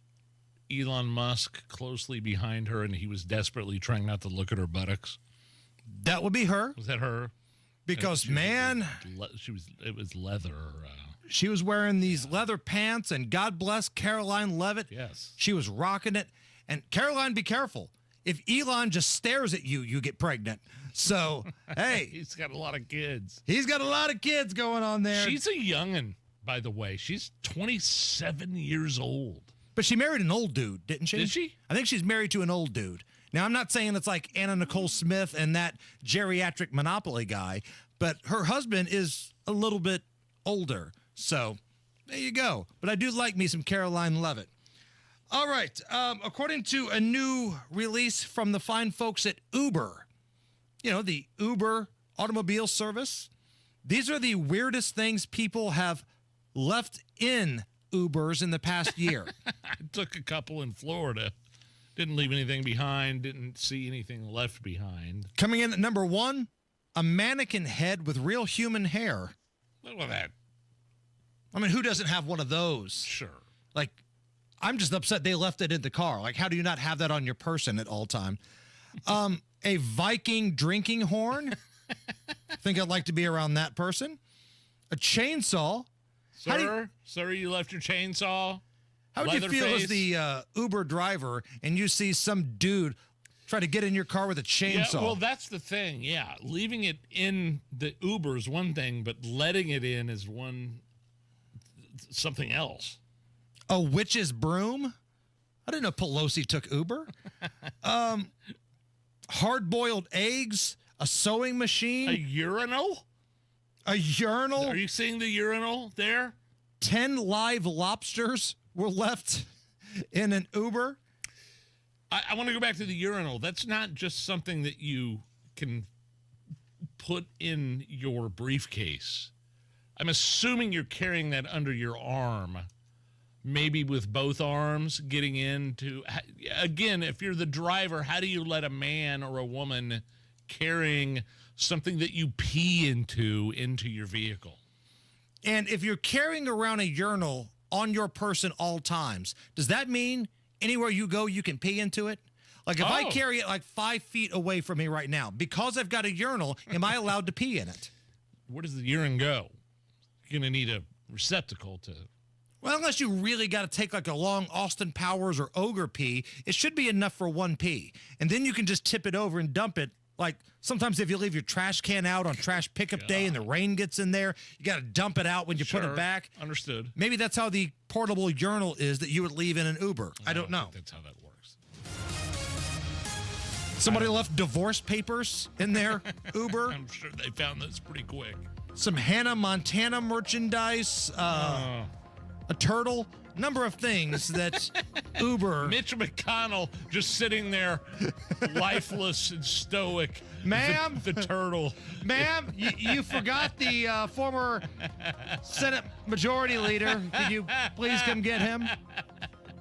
Elon Musk closely behind her, and he was desperately trying not to look at her buttocks? That would be her. Was that her? Because, man, it was leather. She was wearing these leather pants, and God bless Caroline Leavitt. Yes. She was rocking it. And Caroline, be careful. If Elon just stares at you, you get pregnant. So, hey. He's got a lot of kids. He's got a lot of kids going on there. She's a youngin', by the way. She's 27 years old. But she married an old dude, didn't she? Did she? I think she's married to an old dude. Now, I'm not saying it's like Anna Nicole Smith and that geriatric Monopoly guy, but her husband is a little bit older. So there you go. But I do like me some Caroline Leavitt. All right. According to a new release from the fine folks at Uber, you know, the Uber automobile service, these are the weirdest things people have left in Ubers in the past year. I took a couple in Florida. Didn't leave anything behind. Didn't see anything left behind. Coming in at number 1, a mannequin head with real human hair. Look at that. I mean, who doesn't have one of those? Sure. Like, I'm just upset they left it in the car. Like, how do you not have that on your person at all time? A Viking drinking horn. Think I'd like to be around that person. A chainsaw. Sir, you left your chainsaw. How would you feel as the Uber driver and you see some dude try to get in your car with a chainsaw? Yeah, well, that's the thing. Yeah, leaving it in the Uber is one thing, but letting it in is something else. A witch's broom? I didn't know Pelosi took Uber. Hard-boiled eggs, a sewing machine. A urinal? A urinal? Are you seeing the urinal there? 10 live lobsters were left in an Uber. I want to go back to the urinal. That's not just something that you can put in your briefcase. I'm assuming you're carrying that under your arm, maybe with both arms, getting into, again, if you're the driver, how do you let a man or a woman carrying something that you pee into your vehicle? And if you're carrying around a urinal on your person all times, does that mean anywhere you go, you can pee into it? Like if I carry it like 5 feet away from me right now, because I've got a urinal, am I allowed to pee in it? Where does the urine go? You're going to need a receptacle to... Well, unless you really got to take like a long Austin Powers or Ogre pee, it should be enough for one pee. And then you can just tip it over and dump it. Like sometimes if you leave your trash can out on trash pickup day and the rain gets in there, you got to dump it out when you put it back. Understood. Maybe that's how the portable urinal is that you would leave in an Uber. I don't know. That's how that works. Somebody left divorce papers in their Uber. I'm sure they found this pretty quick. Some Hannah Montana merchandise, a turtle, number of things that Uber. Mitch McConnell just sitting there, lifeless and stoic. Ma'am, the turtle. Ma'am, you forgot the former Senate Majority Leader. Could you please come get him?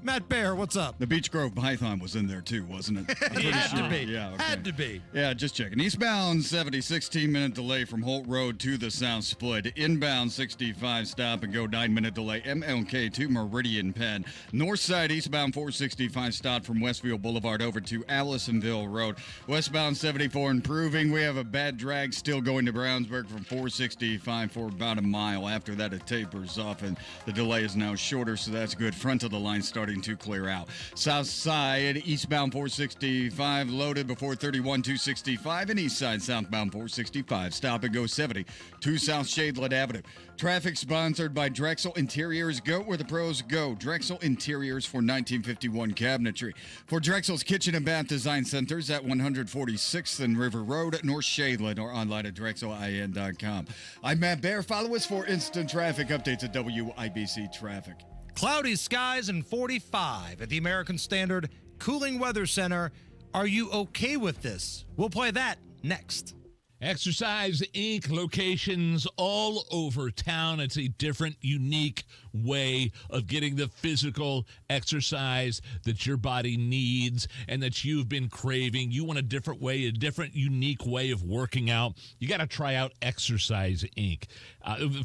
Matt Bear, what's up? The Beech Grove Python was in there too, wasn't it? It had to be. Yeah, okay. Had to be. Yeah, just checking. Eastbound 70, 16-minute delay from Holt Road to the South Split. Inbound 65, stop and go, 9-minute delay. MLK to Meridian Penn. North side, eastbound 465, stop from Westfield Boulevard over to Allisonville Road. Westbound 74 improving. We have a bad drag still going to Brownsburg from 465 for about a mile. After that, it tapers off, and the delay is now shorter, so that's good. Front of the line starting to clear out. South side, eastbound 465, loaded before 31 265, and east side, southbound 465, stop and go 70 to South Shadeland Avenue. Traffic sponsored by Drexel Interiors. Go where the pros go. Drexel Interiors for 1951 cabinetry. For Drexel's Kitchen and Bath Design Centers at 146th and River Road, North Shadeland, or online at drexelin.com. I'm Matt Bear. Follow us for instant traffic updates at WIBC Traffic. Cloudy skies and 45 at the American Standard Cooling Weather Center. Are you okay with this? We'll play that next. Exercise Inc. locations all over town. It's a different, unique way of getting the physical exercise that your body needs and that you've been craving. You want a different way, a different, unique way of working out. You got to try out Exercise Inc.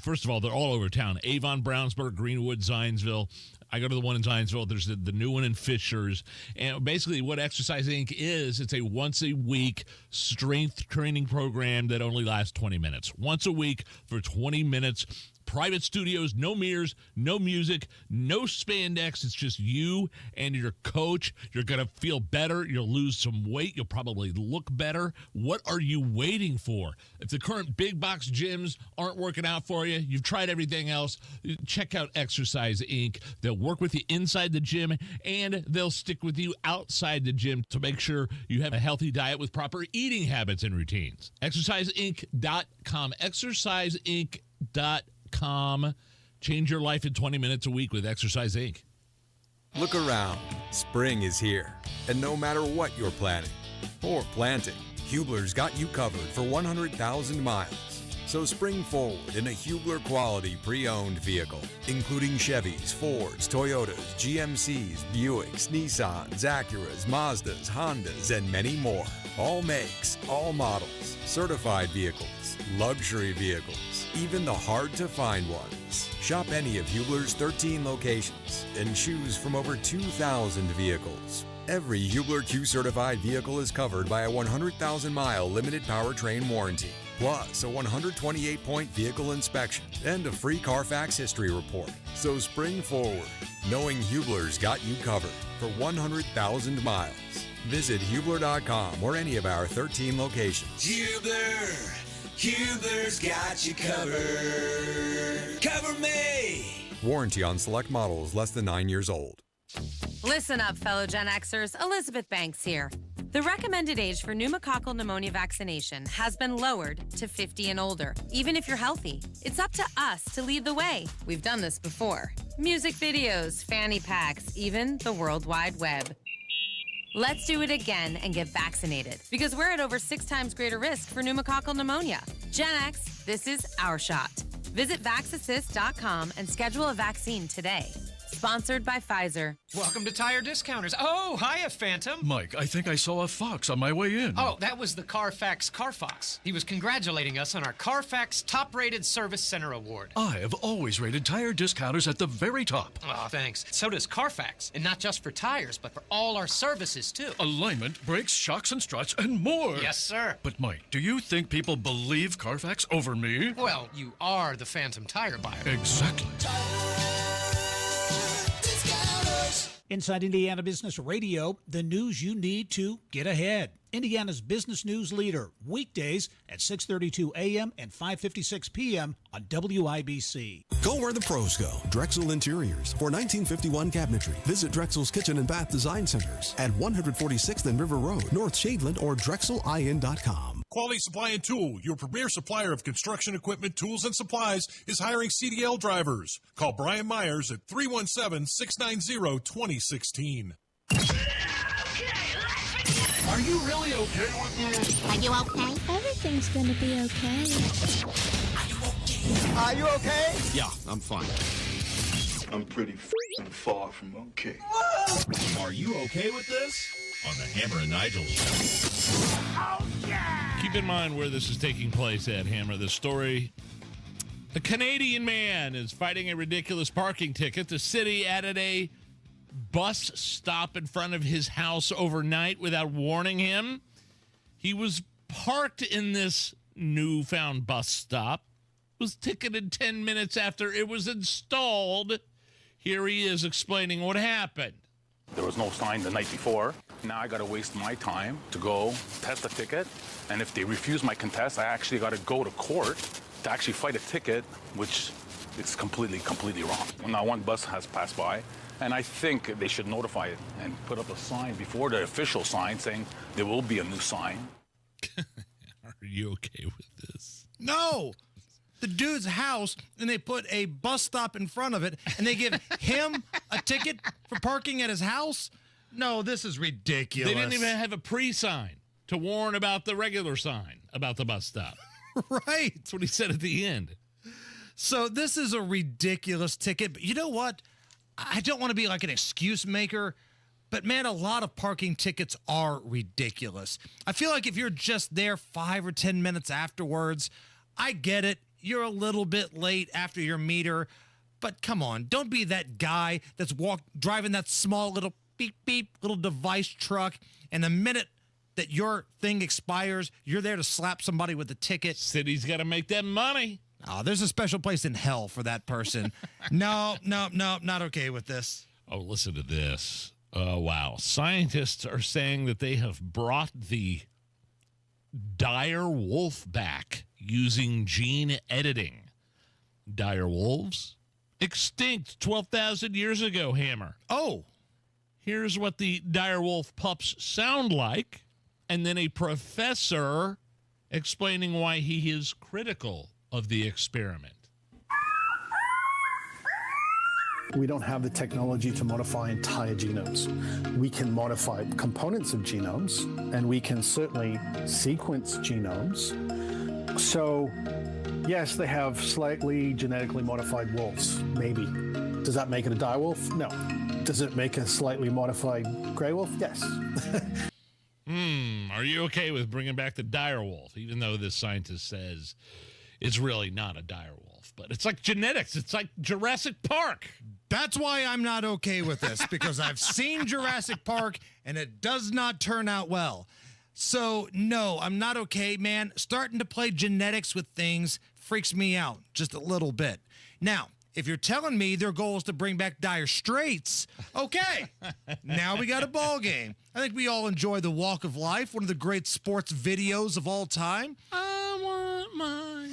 First of all, they're all over town. Avon, Brownsburg, Greenwood, Zionsville. I go to the one in Zionsville. There's the new one in Fishers. And basically what Exercise Inc. is, it's a once-a-week strength training program that only lasts 20 minutes. Once a week for 20 minutes. Private studios, no mirrors, no music, no spandex. It's just you and your coach. You're going to feel better. You'll lose some weight. You'll probably look better. What are you waiting for? If the current big box gyms aren't working out for you, you've tried everything else, check out Exercise Inc. They'll work with you inside the gym, and they'll stick with you outside the gym to make sure you have a healthy diet with proper eating habits and routines. ExerciseInc.com. ExerciseInc.com. Change your life in 20 minutes a week with Exercise Inc. Look around. Spring is here. And no matter what you're planning or planting, Hubler's got you covered for 100,000 miles. So spring forward in a Hubler quality pre-owned vehicle, including Chevys, Fords, Toyotas, GMCs, Buicks, Nissans, Acuras, Mazdas, Hondas, and many more. All makes, all models, certified vehicles, luxury vehicles, even the hard-to-find ones. Shop any of Hubler's 13 locations and choose from over 2,000 vehicles. Every Hubler Q-certified vehicle is covered by a 100,000-mile limited powertrain warranty, plus a 128-point vehicle inspection and a free Carfax history report. So spring forward, knowing Hubler's got you covered for 100,000 miles. Visit Hubler.com or any of our 13 locations. Hubler's got you covered. Cover me! Warranty on select models less than 9 years old. Listen up, fellow Gen Xers. Elizabeth Banks here. The recommended age for pneumococcal pneumonia vaccination has been lowered to 50 and older, even if you're healthy. It's up to us to lead the way. We've done this before. Music videos, fanny packs, even the World Wide Web. Let's do it again and get vaccinated, because we're at over 6 times greater risk for pneumococcal pneumonia. Gen X, this is our shot. Visit VaxAssist.com and schedule a vaccine today. Sponsored by Pfizer. Welcome to Tire Discounters. Oh, hiya, Phantom. Mike, I think I saw a fox on my way in. Oh, that was the Carfax Carfox. He was congratulating us on our Carfax Top Rated Service Center Award. I have always rated Tire Discounters at the very top. Oh, thanks. So does Carfax. And not just for tires, but for all our services, too. Alignment, brakes, shocks and struts, and more. Yes, sir. But, Mike, do you think people believe Carfax over me? Well, you are the Phantom tire buyer. Exactly. Inside Indiana Business Radio, the news you need to get ahead. Indiana's business news leader, weekdays at 6:32 a.m. and 5:56 p.m. on WIBC. Go where the pros go. Drexel Interiors. For 1951 cabinetry, visit Drexel's Kitchen and Bath Design Centers at 146th and River Road, North Shadeland, or DrexelIN.com. Quality Supply and Tool, your premier supplier of construction equipment, tools, and supplies, is hiring CDL drivers. Call Brian Myers at 317-690-2016. Are you really okay with this? Are you okay? Everything's gonna be okay. Are you okay? Yeah, I'm fine. I'm pretty far from okay. Are you okay with this? On the Hammer and Nigel show. Oh, yeah! Keep in mind where this is taking place at, Hammer. The story. A Canadian man is fighting a ridiculous parking ticket. The city added a bus stop in front of his house overnight without warning him. He was parked in this newfound bus stop, was ticketed 10 minutes after it was installed. Here he is explaining what happened. There was no sign the night before. Now I got to waste my time to go test the ticket. And if they refuse my contest, I actually got to go to court to actually fight a ticket, which is completely wrong. Now one bus has passed by, and I think they should notify it and put up a sign before the official sign saying there will be a new sign. Are you okay with this? No! The dude's house, and they put a bus stop in front of it, and they give him a ticket for parking at his house? No, this is ridiculous. They didn't even have a pre-sign to warn about the regular sign about the bus stop. Right. That's what he said at the end. So this is a ridiculous ticket. But you know what? I don't want to be like an excuse maker, but man, a lot of parking tickets are ridiculous. I feel like if you're just there 5 or 10 minutes afterwards, I get it. You're a little bit late after your meter, but come on, don't be that guy that's driving that small little beep beep little device truck, and the minute that your thing expires, you're there to slap somebody with a ticket. City's got to make that money. Oh, there's a special place in hell for that person. No, not okay with this. Oh, listen to this. Wow. Scientists are saying that they have brought the dire wolf back using gene editing. Dire wolves? Extinct 12,000 years ago, Hammer. Oh. Here's what the dire wolf pups sound like, and then a professor explaining why he is critical of the experiment. We don't have the technology to modify entire genomes. We can modify components of genomes, and we can certainly sequence genomes. So, yes, they have slightly genetically modified wolves, maybe. Does that make it a dire wolf? No. Does it make a slightly modified gray wolf? Yes. Are you okay with bringing back the dire wolf, even though this scientist says it's really not a dire wolf? But it's like genetics. It's like Jurassic Park. That's why I'm not okay with this, because I've seen Jurassic Park, and it does not turn out well. So, no, I'm not okay, man. Starting to play genetics with things freaks me out just a little bit. Now, if you're telling me their goal is to bring back Dire Straits, okay, now we got a ball game. I think we all enjoy The Walk of Life, one of the great sports videos of all time. I want my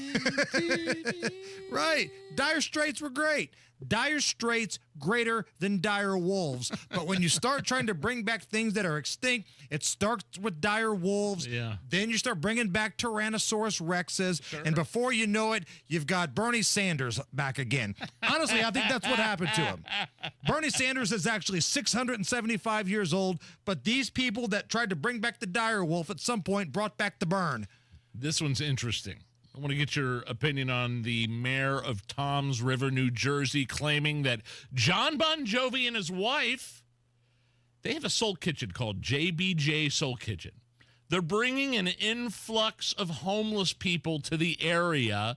TV. Right. Dire Straits were great. Dire Straits greater than dire wolves. But when you start trying to bring back things that are extinct, it starts with dire wolves. Yeah. Then you start bringing back Tyrannosaurus Rexes. Sure. And before you know it, you've got Bernie Sanders back again. Honestly, I think that's what happened to him. Bernie Sanders is actually 675 years old, but these people that tried to bring back the dire wolf at some point brought back the burn. This one's interesting. I want to get your opinion on the mayor of Toms River, New Jersey, claiming that John Bon Jovi and his wife, they have a soul kitchen called JBJ Soul Kitchen. They're bringing an influx of homeless people to the area.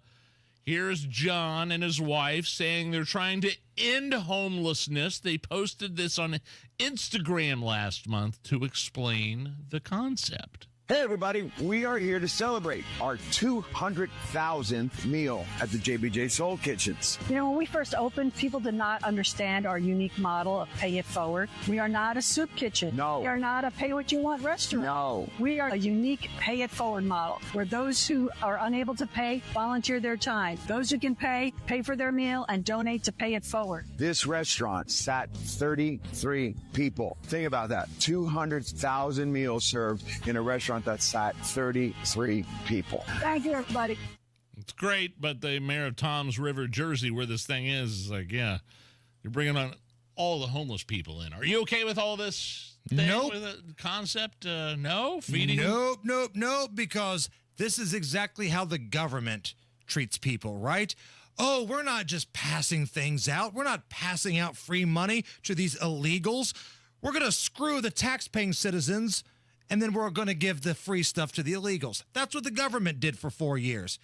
Here's John and his wife saying they're trying to end homelessness. They posted this on Instagram last month to explain the concept. Hey, everybody. We are here to celebrate our 200,000th meal at the JBJ Soul Kitchens. You know, when we first opened, people did not understand our unique model of pay it forward. We are not a soup kitchen. No. We are not a pay what you want restaurant. No. We are a unique pay it forward model where those who are unable to pay volunteer their time. Those who can pay for their meal and donate to pay it forward. This restaurant sat 33 people. Think about that. 200,000 meals served in a restaurant that sat 33 people. Thank you, everybody. It's great, but the mayor of Toms River, Jersey, where this thing is like, yeah, you're bringing on all the homeless people in. Are you okay with all this thing? Nope. With the concept? No? Feeding? Nope, because this is exactly how the government treats people, right? Oh, we're not just passing things out. We're not passing out free money to these illegals. We're going to screw the tax-paying citizens, and then we're going to give the free stuff to the illegals. That's what the government did for 4 years.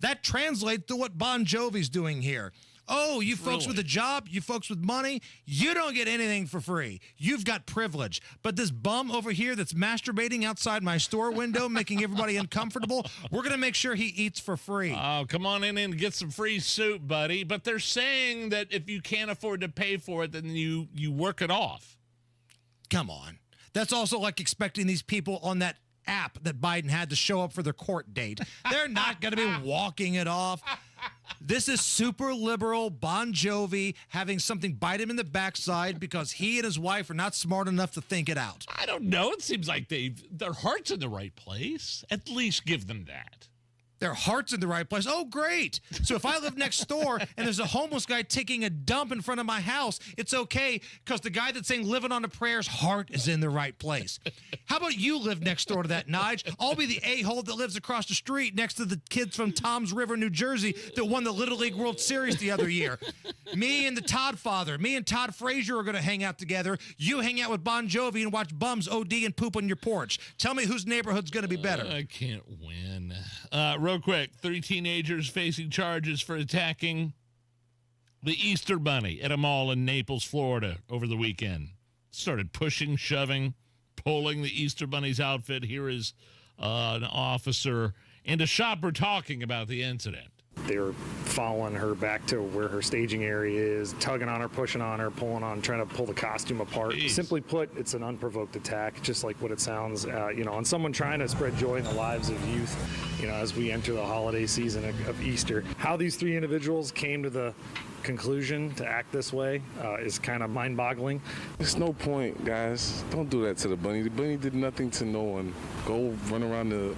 That translates to what Bon Jovi's doing here. Oh, you folks with a job, you folks with money, you don't get anything for free. You've got privilege. But this bum over here that's masturbating outside my store window, making everybody uncomfortable, we're going to make sure he eats for free. Oh, come on in and get some free soup, buddy. But they're saying that if you can't afford to pay for it, then you work it off. Come on. That's also like expecting these people on that app that Biden had to show up for their court date. They're not going to be walking it off. This is super liberal Bon Jovi having something bite him in the backside because he and his wife are not smart enough to think it out. I don't know. It seems like their heart's in the right place. At least give them that. Their heart's in the right place. Oh, great. So if I live next door and there's a homeless guy taking a dump in front of my house, it's okay because the guy that's saying living on a prayer's heart is in the right place. How about you live next door to that, Nige? I'll be the a-hole that lives across the street next to the kids from Toms River, New Jersey that won the Little League World Series the other year. Me and the Todd father, me and Todd Frazier are going to hang out together. You hang out with Bon Jovi and watch bums OD and poop on your porch. Tell me whose neighborhood's going to be better. I can't win. Real quick, 3 teenagers facing charges for attacking the Easter Bunny at a mall in Naples, Florida over the weekend. Started pushing, shoving, pulling the Easter Bunny's outfit. Here is an officer and a shopper talking about the incident. They were following her back to where her staging area is, tugging on her, pushing on her, pulling on, trying to pull the costume apart. Jeez. Simply put, it's an unprovoked attack, just like what it sounds, on someone trying to spread joy in the lives of youth, as we enter the holiday season of Easter. How these 3 individuals came to the conclusion to act this way is kind of mind-boggling. There's no point, guys. Don't do that to the bunny. The bunny did nothing to no one. Go run around the...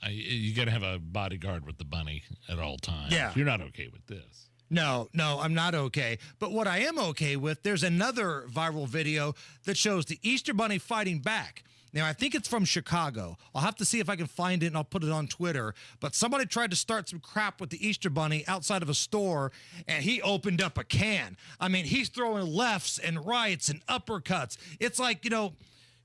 You got to have a bodyguard with the bunny at all times. Yeah. You're not okay with this. No, I'm not okay. But what I am okay with, there's another viral video that shows the Easter Bunny fighting back. Now, I think it's from Chicago. I'll have to see if I can find it, and I'll put it on Twitter. But somebody tried to start some crap with the Easter Bunny outside of a store, and he opened up a can. I mean, he's throwing lefts and rights and uppercuts. It's like,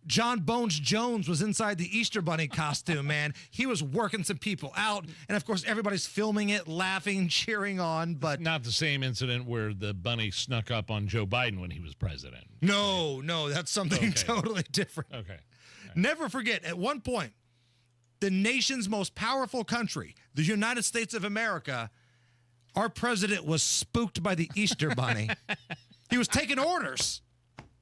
John Bones Jones was inside the Easter Bunny costume, man. He was working some people out. And, of course, everybody's filming it, laughing, cheering on. But not the same incident where the bunny snuck up on Joe Biden when he was president. No, that's something totally different. Okay. Right. Never forget, at one point, the nation's most powerful country, the United States of America, our president was spooked by the Easter Bunny. He was taking orders.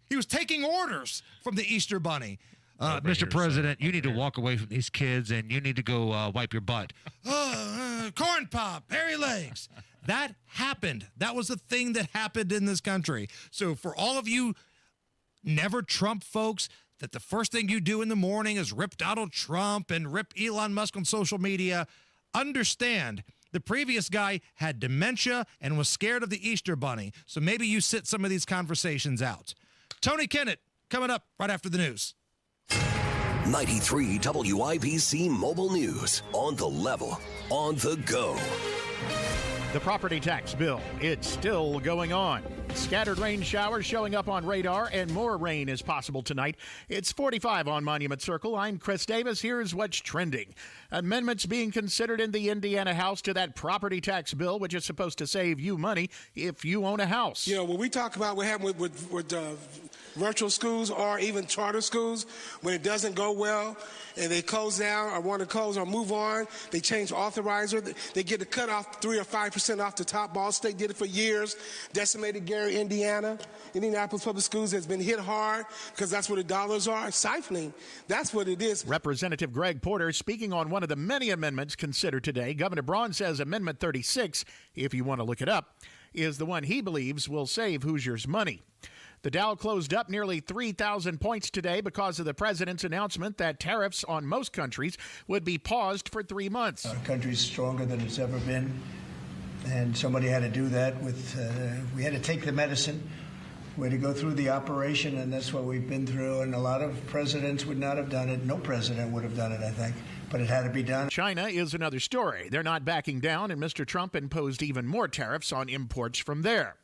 He was taking orders from the Easter Bunny. Mr. President, you need to walk away from these kids, and you need to go wipe your butt. Corn pop, hairy legs. That happened. That was a thing that happened in this country. So for all of you never Trump folks, that the first thing you do in the morning is rip Donald Trump and rip Elon Musk on social media, understand the previous guy had dementia and was scared of the Easter Bunny. So maybe you sit some of these conversations out. Tony Kennet coming up right after the news. 93 WIBC Mobile News. On the level, on the go. The property tax bill, it's still going on. Scattered rain showers showing up on radar, and more rain is possible tonight. It's 45 on Monument Circle. I'm Chris Davis. Here's what's trending. Amendments being considered in the Indiana House to that property tax bill, which is supposed to save you money if you own a house. You know, when we talk about what happened with virtual schools or even charter schools, when it doesn't go well and they close down or want to close or move on, they change authorizer. They get to cut off 3 or 5% off the top. Ball State did it for years. Decimated Gary, Indiana. Indianapolis Public Schools has been hit hard because that's where the dollars are. Siphoning. That's what it is. Representative Greg Porter speaking on one of the many amendments considered today. Governor Braun says Amendment 36, if you want to look it up, is the one he believes will save Hoosiers money. The Dow closed up nearly 3,000 points today because of the president's announcement that tariffs on most countries would be paused for 3 months. Our country's stronger than it's ever been, and somebody had to do that. We had to take the medicine. We had to go through the operation, and that's what we've been through, and a lot of presidents would not have done it. No president would have done it, I think, but it had to be done. China is another story. They're not backing down, and Mr. Trump imposed even more tariffs on imports from there.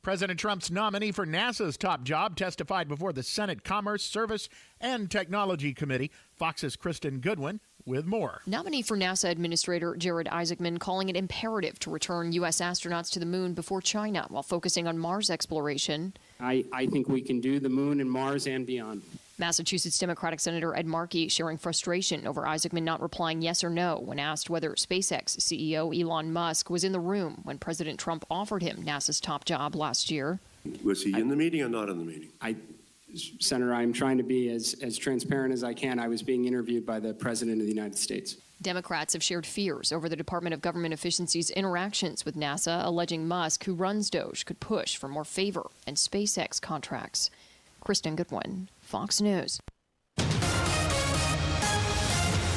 President Trump's nominee for NASA's top job testified before the Senate Commerce, Service, and Technology Committee. Fox's Kristen Goodwin with more. Nominee for NASA Administrator Jared Isaacman calling it imperative to return U.S. astronauts to the moon before China while focusing on Mars exploration. I think we can do the moon and Mars and beyond. Massachusetts Democratic Senator Ed Markey sharing frustration over Isaacman not replying yes or no when asked whether SpaceX CEO Elon Musk was in the room when President Trump offered him NASA's top job last year. Was he in the meeting or not in the meeting? Senator, I'm trying to be as transparent as I can. I was being interviewed by the President of the United States. Democrats have shared fears over the Department of Government Efficiency's interactions with NASA, alleging Musk, who runs DOGE, could push for more favor and SpaceX contracts. Kristen Goodwin, Fox News.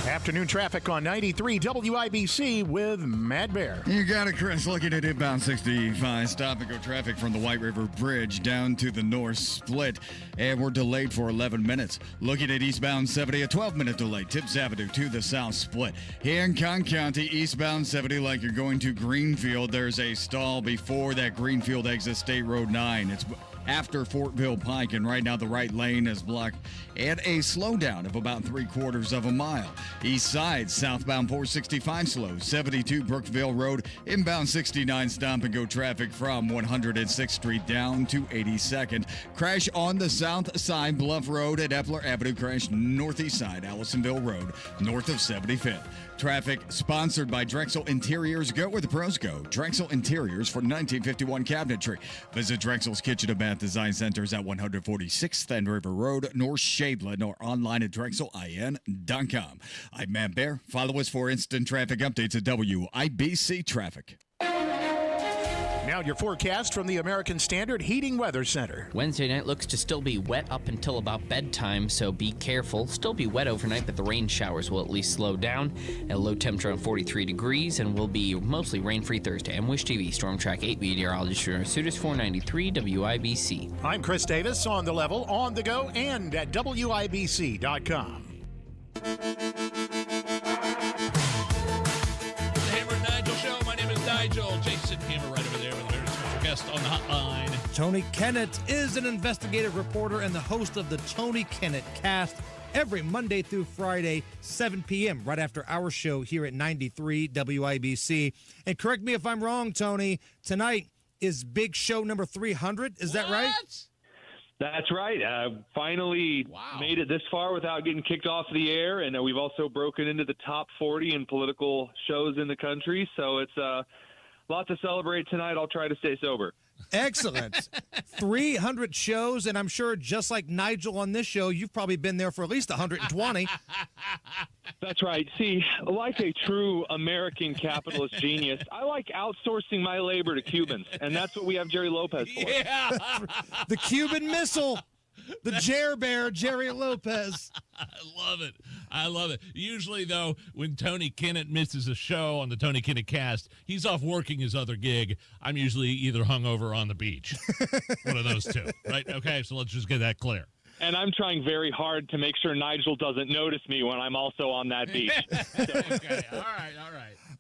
Afternoon traffic on 93 WIBC with Matt Bear. You got it, Chris. Looking at inbound 65. Stop and go traffic from the White River Bridge down to the North Split. And we're delayed for 11 minutes. Looking at eastbound 70, a 12-minute delay. Tibbs Avenue to the South Split. Here in Conn County, eastbound 70, like you're going to Greenfield, there's a stall before that Greenfield exit State Road 9. It's after Fortville Pike, and right now the right lane is blocked and a slowdown of about 3/4 of a mile. East side, southbound 465 slow, 72 Brookville Road, inbound 69 stop and go traffic from 106th Street down to 82nd. Crash on the south side, Bluff Road at Epler Avenue, crash northeast side, Allisonville Road, north of 75th. Traffic sponsored by Drexel Interiors. Go where the pros go. Drexel Interiors for 1951 cabinetry. Visit Drexel's Kitchen and Bath Design Centers at 146th and River Road, North Shadeland, or online at drexelin.com. I'm Matt Bear. Follow us for instant traffic updates at WIBC Traffic. Now your forecast from the American Standard Heating Weather Center. Wednesday night looks to still be wet up until about bedtime, so be careful. Still be wet overnight, but the rain showers will at least slow down. At a low temperature around 43 degrees, and will be mostly rain-free Thursday. I'm Wish TV Storm Track 8 meteorologist Suitors 493 WIBC. I'm Chris Davis, on the level, on the go, and at WIBC.com. Nigel, Jason Hammer right over there with a very special guest on the hotline. Tony Kennet is an investigative reporter and the host of the Tony Kennet Cast every Monday through Friday, 7 p.m., right after our show here at 93 WIBC. And correct me if I'm wrong, Tony, tonight is big show number 300. Is that right? That's right. Finally made it this far without getting kicked off the air, and we've also broken into the top 40 in political shows in the country, so it's a lot to celebrate tonight. I'll try to stay sober. Excellent. 300 shows, and I'm sure just like Nigel on this show, you've probably been there for at least 120. That's right. See, like a true American capitalist genius, I like outsourcing my labor to Cubans, and that's what we have Jerry Lopez for. Yeah. The Cuban Missile. The Jer Bear, Jerry Lopez. I love it. I love it. Usually, though, when Tony Kennet misses a show on the Tony Kennet Cast, he's off working his other gig. I'm usually either hungover or on the beach. One of those two, right? Okay, so let's just get that clear. And I'm trying very hard to make sure Nigel doesn't notice me when I'm also on that beach. Okay.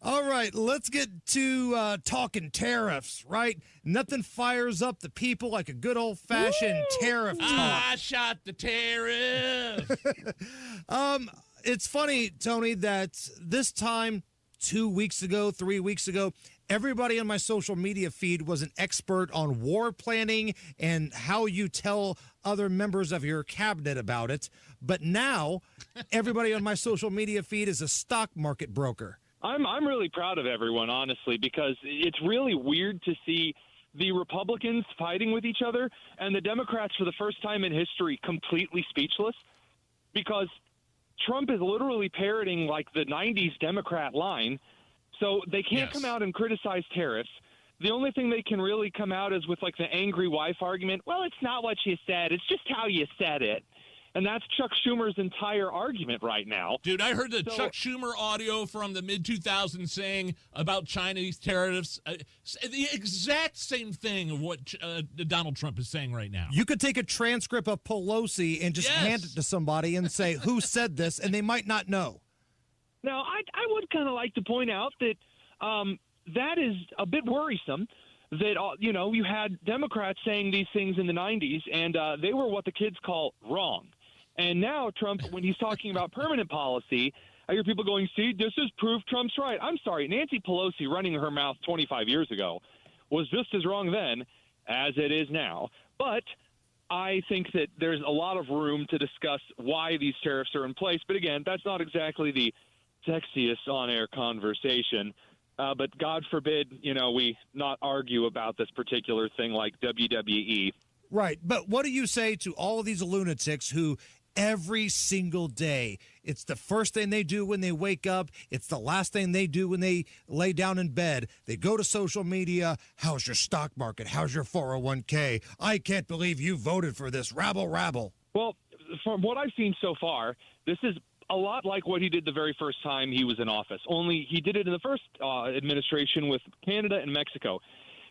All right. Let's get to talking tariffs, right? Nothing fires up the people like a good old-fashioned tariff talk. I shot the tariff. It's funny, Tony, that this time 2 weeks ago, 3 weeks ago, everybody on my social media feed was an expert on war planning and how you tell other members of your cabinet about it. But now everybody on my social media feed is a stock market broker. I'm really proud of everyone, honestly, because it's really weird to see the Republicans fighting with each other and the Democrats, for the first time in history, completely speechless, because Trump is literally parroting like the 90s Democrat line. So they can't come out and criticize tariffs. The only thing they can really come out is with like the angry wife argument. Well, it's not what you said. It's just how you said it. And that's Chuck Schumer's entire argument right now. Dude, I heard the Chuck Schumer audio from the mid-2000s saying about Chinese tariffs. The exact same thing of what Donald Trump is saying right now. You could take a transcript of Pelosi and just hand it to somebody and say, who said this? And they might not know. Now, I would kind of like to point out that that is a bit worrisome. That, you had Democrats saying these things in the 90s, and they were what the kids call wrong. And now Trump, when he's talking about permanent policy, I hear people going, see, this is proof Trump's right. I'm sorry, Nancy Pelosi running her mouth 25 years ago was just as wrong then as it is now. But I think that there's a lot of room to discuss why these tariffs are in place. But again, that's not exactly the sexiest on-air conversation. But God forbid, we not argue about this particular thing like WWE. Right. But what do you say to all of these lunatics who every single day, it's the first thing they do when they wake up, it's the last thing they do when they lay down in bed, they go to social media, how's your stock market, how's your 401k, I can't believe you voted for this, rabble, rabble. Well, from what I've seen so far, this is a lot like what he did the very first time he was in office, only he did it in the first administration with Canada and Mexico.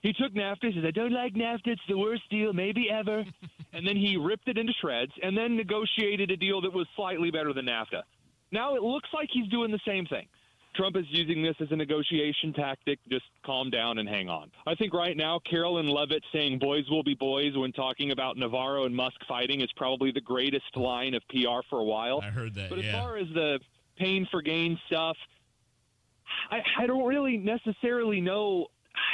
He took NAFTA, he says, I don't like NAFTA, it's the worst deal maybe ever. And then he ripped it into shreds and then negotiated a deal that was slightly better than NAFTA. Now it looks like he's doing the same thing. Trump is using this as a negotiation tactic. Just calm down and hang on. I think right now Carolyn Levitt saying boys will be boys when talking about Navarro and Musk fighting is probably the greatest line of PR for a while. I heard that, But as far as the pain for gain stuff, I don't really necessarily know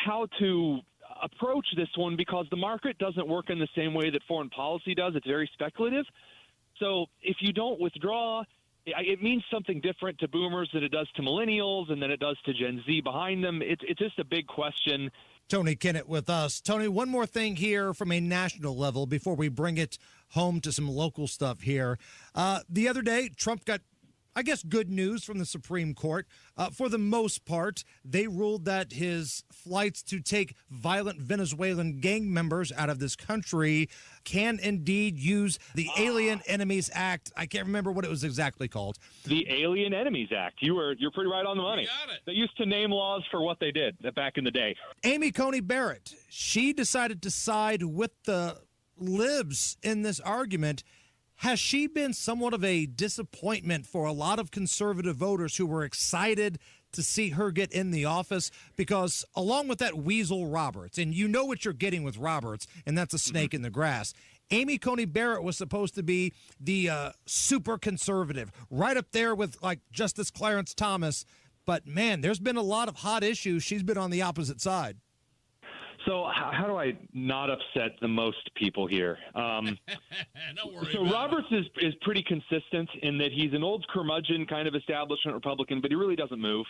how to approach this one because the market doesn't work in the same way that foreign policy does. It's very speculative. So if you don't withdraw, it means something different to boomers than it does to millennials and than it does to Gen Z behind them. It's just a big question. Tony Kennet with us. Tony, one more thing here from a national level before we bring it home to some local stuff here. The other day, Trump got, I guess, good news from the Supreme Court. For the most part, they ruled that his flights to take violent Venezuelan gang members out of this country can indeed use the Alien Enemies Act. I can't remember what it was exactly called. The Alien Enemies Act. You're pretty right on the money. They used to name laws for what they did back in the day. Amy Coney Barrett, she decided to side with the libs in this argument. Has she been somewhat of a disappointment for a lot of conservative voters who were excited to see her get in the office? Because along with that weasel Roberts, and you know what you're getting with Roberts, and that's a snake in the grass, Amy Coney Barrett was supposed to be the super conservative, right up there with like Justice Clarence Thomas. But, man, there's been a lot of hot issues. She's been on the opposite side. So how do I not upset the most people here? So Roberts is pretty consistent in that he's an old curmudgeon kind of establishment Republican, but he really doesn't move.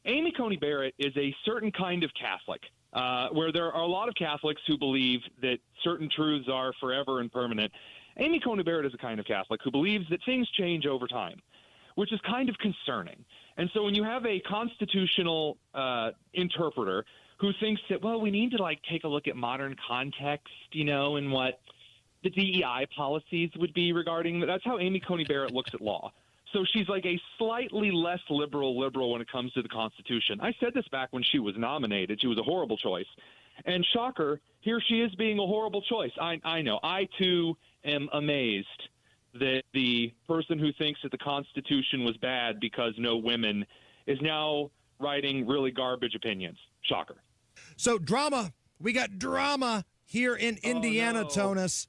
Amy Coney Barrett is a certain kind of Catholic, where there are a lot of Catholics who believe that certain truths are forever and permanent. Amy Coney Barrett is a kind of Catholic who believes that things change over time, which is kind of concerning. And so when you have a constitutional interpreter who thinks that, well, we need to take a look at modern context, and what the DEI policies would be regarding. That's how Amy Coney Barrett looks at law. So she's like a slightly less liberal when it comes to the Constitution. I said this back when she was nominated. She was a horrible choice. And shocker, here she is being a horrible choice. I know. I, too, am amazed that the person who thinks that the Constitution was bad because no women is now writing really garbage opinions. Shocker. So drama. We got drama here in Indiana, Tonus.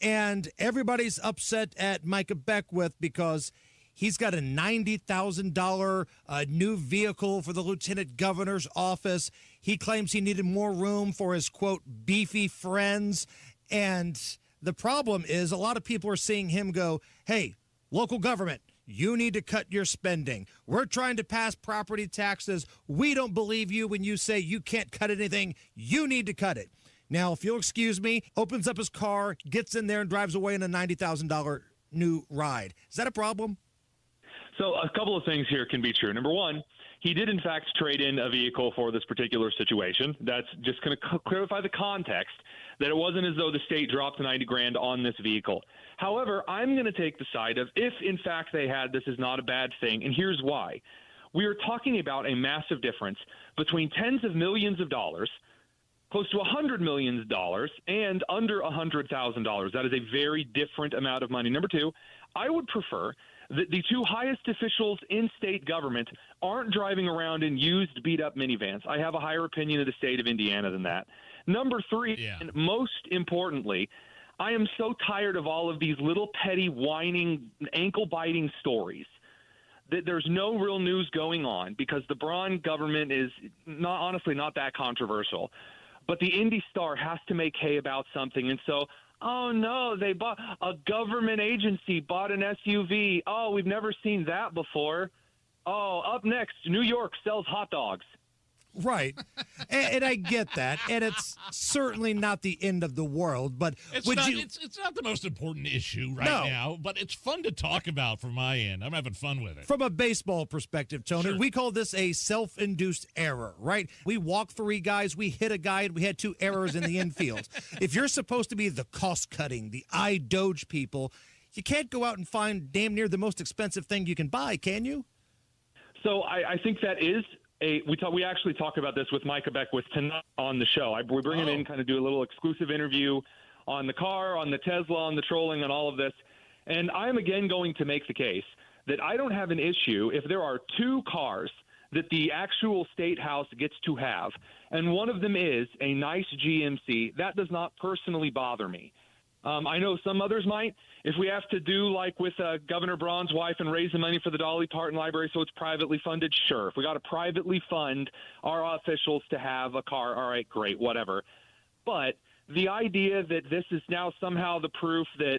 And everybody's upset at Micah Beckwith because he's got a $90,000 new vehicle for the lieutenant governor's office. He claims he needed more room for his, quote, beefy friends. And the problem is a lot of people are seeing him go, hey, local government, you need to cut your spending. We're trying to pass property taxes. We don't believe you when you say you can't cut anything. You need to cut it. Now, if you'll excuse me, opens up his car, gets in there, and drives away in a $90,000 new ride. Is that a problem? So a couple of things here can be true. Number one, he did, in fact, trade in a vehicle for this particular situation. That's just going to clarify the context, that it wasn't as though the state dropped $90,000 on this vehicle. However, I'm going to take the side of if, in fact, they had, this is not a bad thing, and here's why. We are talking about a massive difference between tens of millions of dollars, close to $100 million, and under $100,000. That is a very different amount of money. Number two, I would prefer that the two highest officials in state government aren't driving around in used, beat-up minivans. I have a higher opinion of the state of Indiana than that. Number three, and most importantly, I am so tired of all of these little petty, whining, ankle-biting stories that there's no real news going on because the Braun government is honestly not that controversial. But the Indy Star has to make hay about something. And so, oh, no, they bought a government agency, bought an SUV. Oh, we've never seen that before. Oh, up next, New York sells hot dogs. Right. And I get that. And it's certainly not the end of the world. But it's not the most important issue now, but it's fun to talk about from my end. I'm having fun with it. From a baseball perspective, Tony, we call this a self-induced error, right? We walk 3 guys, we hit a guy, and we had 2 errors in the infield. If you're supposed to be the cost-cutting, the I-Doge people, you can't go out and find damn near the most expensive thing you can buy, can you? So I think that is we actually talk about this with Micah Beckwith tonight on the show. We bring him in, kind of do a little exclusive interview on the car, on the Tesla, on the trolling, on all of this. And I'm again going to make the case that I don't have an issue if there are 2 cars that the actual state house gets to have, and one of them is a nice GMC. That does not personally bother me. I know some others might. If we have to do like with Governor Braun's wife and raise the money for the Dolly Parton Library so it's privately funded, sure. If we got to privately fund our officials to have a car, all right, great, whatever. But the idea that this is now somehow the proof that,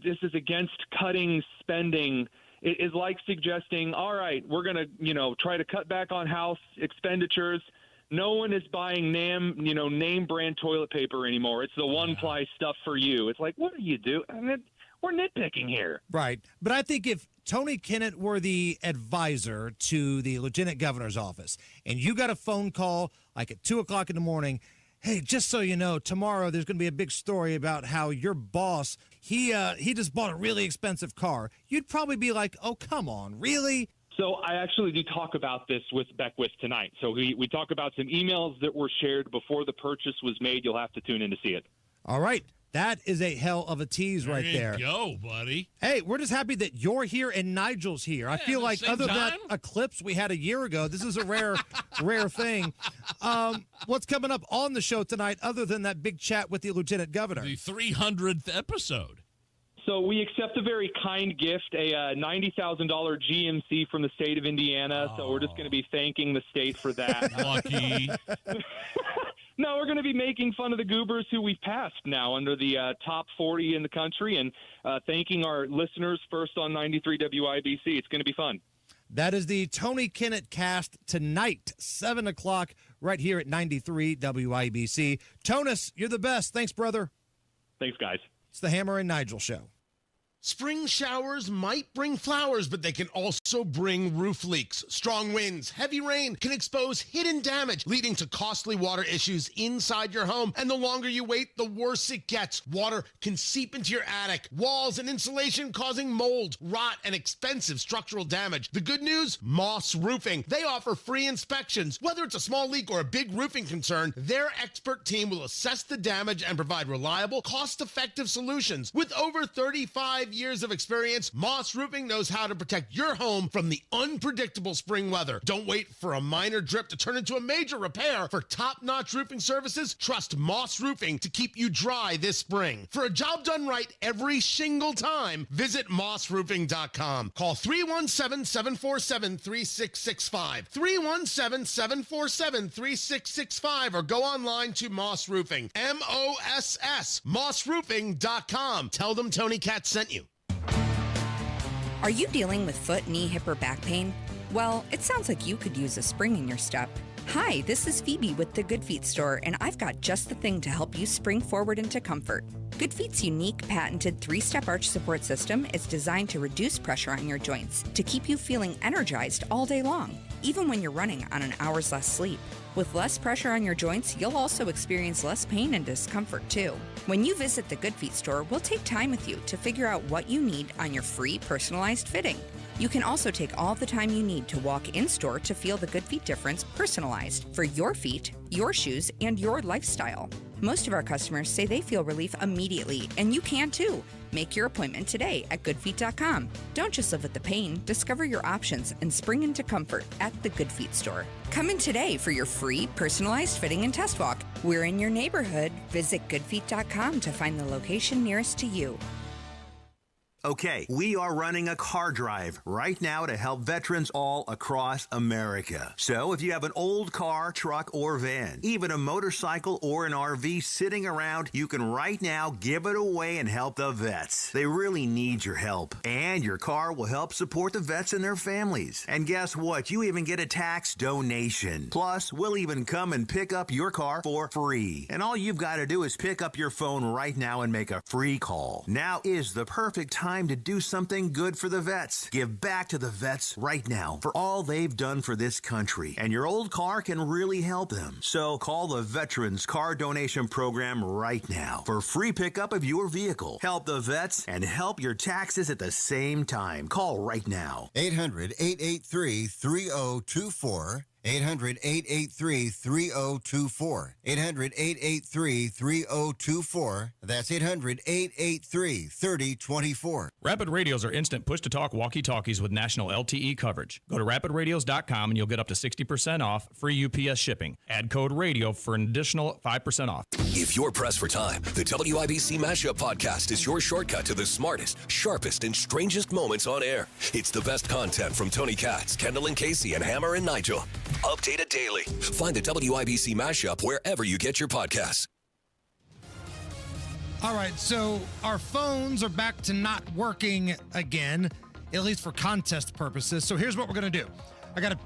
this is against cutting spending is like suggesting, all right, we're going to, try to cut back on house expenditures. No one is buying name brand toilet paper anymore. It's the one-ply stuff for you. It's like, what are you doing? I mean, we're nitpicking here. Right. But I think if Tony Kennet were the advisor to the lieutenant governor's office and you got a phone call like at 2 o'clock in the morning, hey, just so you know, tomorrow there's going to be a big story about how your boss, he just bought a really expensive car. You'd probably be like, oh, come on, really? So I actually do talk about this with Beckwith tonight. So we talk about some emails that were shared before the purchase was made. You'll have to tune in to see it. All right. That is a hell of a tease right there. There you go, buddy. Hey, we're just happy that you're here and Nigel's here. I feel like other than that eclipse we had a year ago, this is a rare thing. What's coming up on the show tonight other than that big chat with the lieutenant governor? The 300th episode. So we accept a very kind gift, a $90,000 GMC from the state of Indiana. So we're just going to be thanking the state for that. Lucky. No, we're going to be making fun of the goobers who we've passed now under the top 40 in the country and thanking our listeners first on 93 WIBC. It's going to be fun. That is the Tony Kennet cast tonight, 7 o'clock, right here at 93 WIBC. Tonus, you're the best. Thanks, brother. Thanks, guys. It's the Hammer and Nigel Show. Spring showers might bring flowers, but they can also bring roof leaks. Strong winds, heavy rain can expose hidden damage, leading to costly water issues inside your home. And the longer you wait, the worse it gets. Water can seep into your attic, walls, and insulation, causing mold, rot, and expensive structural damage. The good news? Moss Roofing. They offer free inspections. Whether it's a small leak or a big roofing concern, their expert team will assess the damage and provide reliable, cost-effective solutions. With over 35 years of experience, Moss Roofing knows how to protect your home from the unpredictable spring weather. Don't wait for a minor drip to turn into a major repair. For top-notch roofing services, trust Moss Roofing to keep you dry this spring. For a job done right every single time, visit mossroofing.com. Call 317-747-3665. 317-747-3665 or go online to Moss Roofing. M-O-S-S. mossroofing.com. Tell them Tony Kennet sent you. Are you dealing with foot, knee, hip, or back pain? Well, it sounds like you could use a spring in your step. Hi, this is Phoebe with the Good Feet store, and I've got just the thing to help you spring forward into comfort. Good Feet's unique, patented 3-step arch support system is designed to reduce pressure on your joints to keep you feeling energized all day long, even when you're running on an hour's less sleep. With less pressure on your joints, you'll also experience less pain and discomfort too. When you visit the Good Feet store, we'll take time with you to figure out what you need on your free personalized fitting. You can also take all the time you need to walk in-store to feel the Good Feet difference personalized for your feet, your shoes, and your lifestyle. Most of our customers say they feel relief immediately, and you can too. Make your appointment today at goodfeet.com. Don't just live with the pain. Discover your options and spring into comfort at the Good Feet store. Come in today for your free personalized fitting and test walk. We're in your neighborhood. Visit goodfeet.com to find the location nearest to you. Okay, we are running a car drive right now to help veterans all across America. So if you have an old car, truck, or van, even a motorcycle or an RV sitting around, you can right now give it away and help the vets. They really need your help. And your car will help support the vets and their families. And guess what? You even get a tax donation. Plus, we'll even come and pick up your car for free. And all you've got to do is pick up your phone right now and make a free call. Now is the perfect time to do something good for the vets. Give back to the vets right now for all they've done for this country. And your old car can really help them. So call the Veterans Car Donation Program right now for free pickup of your vehicle. Help the vets and help your taxes at the same time. Call right now. 800-883-3024. 800-883-3024. 800-883-3024. That's 800-883-3024. Rapid Radios are instant push-to-talk walkie-talkies with national LTE coverage. Go to rapidradios.com and you'll get up to 60% off free UPS shipping. Add code RADIO for an additional 5% off. If you're pressed for time, the WIBC Mashup Podcast is your shortcut to the smartest, sharpest, and strangest moments on air. It's the best content from Tony Katz, Kendall and Casey, and Hammer and Nigel. Updated daily. Find the WIBC Mashup wherever you get your podcasts. All right, so our phones are back to not working again, at least for contest purposes. So here's what we're going to do. I got a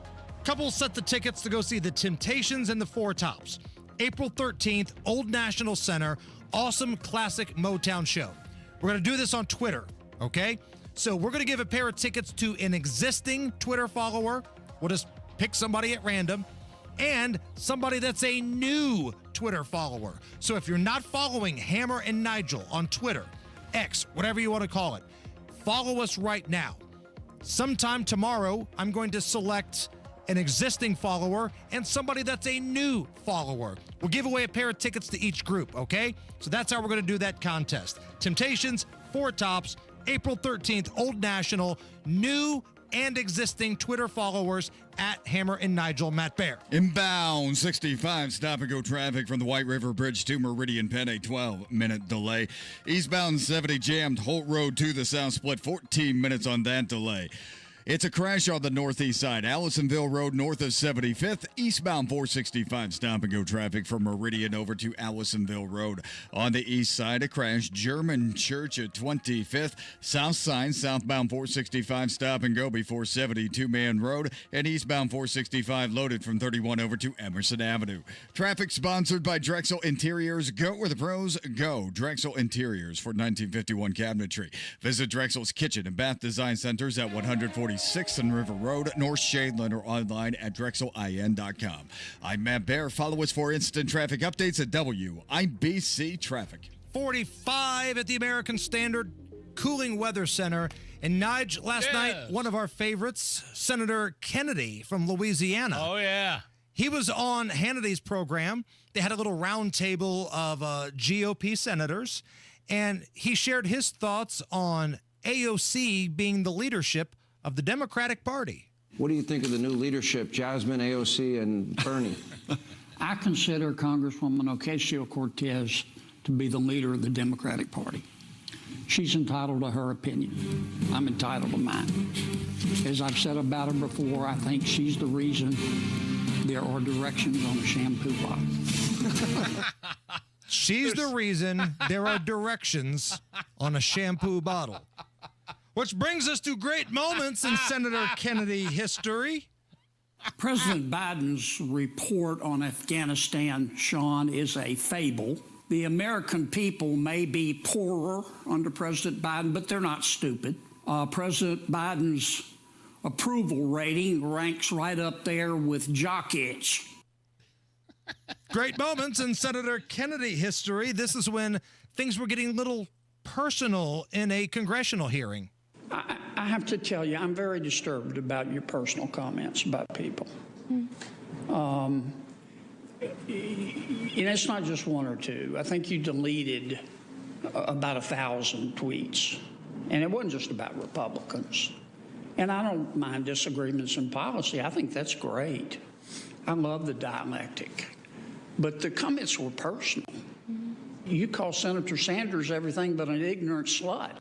couple sets of tickets to go see the Temptations and the Four Tops. April 13th, Old National Center, awesome classic Motown show. We're going to do this on Twitter, okay? So we're going to give a pair of tickets to an existing Twitter follower. We'll just pick somebody at random, and somebody that's a new Twitter follower. So if you're not following Hammer and Nigel on Twitter, X, whatever you want to call it, follow us right now. Sometime tomorrow, I'm going to select an existing follower and somebody that's a new follower. We'll give away a pair of tickets to each group, okay? So that's how we're going to do that contest. Temptations, Four Tops, April 13th, Old National, new and existing Twitter followers at Hammer and Nigel. Matt Bear. Inbound 65, stop and go traffic from the White River Bridge to Meridian Penn, a 12-minute delay. Eastbound 70 jammed, Holt Road to the south split, 14 minutes on that delay. It's a crash on the northeast side, Allisonville Road, north of 75th, eastbound 465 stop-and-go traffic from Meridian over to Allisonville Road. On the east side, a crash, German Church at 25th, south side, southbound 465 stop-and-go before 72-man road, and eastbound 465 loaded from 31 over to Emerson Avenue. Traffic sponsored by Drexel Interiors. Go where the pros go. Drexel Interiors for 1951 cabinetry. Visit Drexel's Kitchen and Bath Design Centers at 146th and River Road, North Shadeland, or online at drexelin.com. I'm Matt Bear. Follow us for instant traffic updates at WIBC Traffic. 45 at the American Standard Cooling Weather Center. And Nigel, last night, one of our favorites, Senator Kennedy from Louisiana. Oh, yeah. He was on Hannity's program. They had a little round table of GOP senators, and he shared his thoughts on AOC being the leadership of the Democratic Party. What do you think of the new leadership, Jasmine, AOC, and Bernie? I consider Congresswoman Ocasio-Cortez to be the leader of the Democratic Party. She's entitled to her opinion. I'm entitled to mine. As I've said about her before, I think she's the reason there are directions on a shampoo bottle. She's the reason there are directions on a shampoo bottle. Which brings us to great moments in Senator Kennedy history. President Biden's report on Afghanistan, Sean, is a fable. The American people may be poorer under President Biden, but they're not stupid. President Biden's approval rating ranks right up there with jock itch. Great moments in Senator Kennedy history. This is when things were getting a little personal in a congressional hearing. I have to tell you, I'm very disturbed about your personal comments about people. And it's not just one or two. I think you deleted about 1,000 tweets. And it wasn't just about Republicans. And I don't mind disagreements in policy. I think that's great. I love the dialectic. But the comments were personal. You call Senator Sanders everything but an ignorant slut.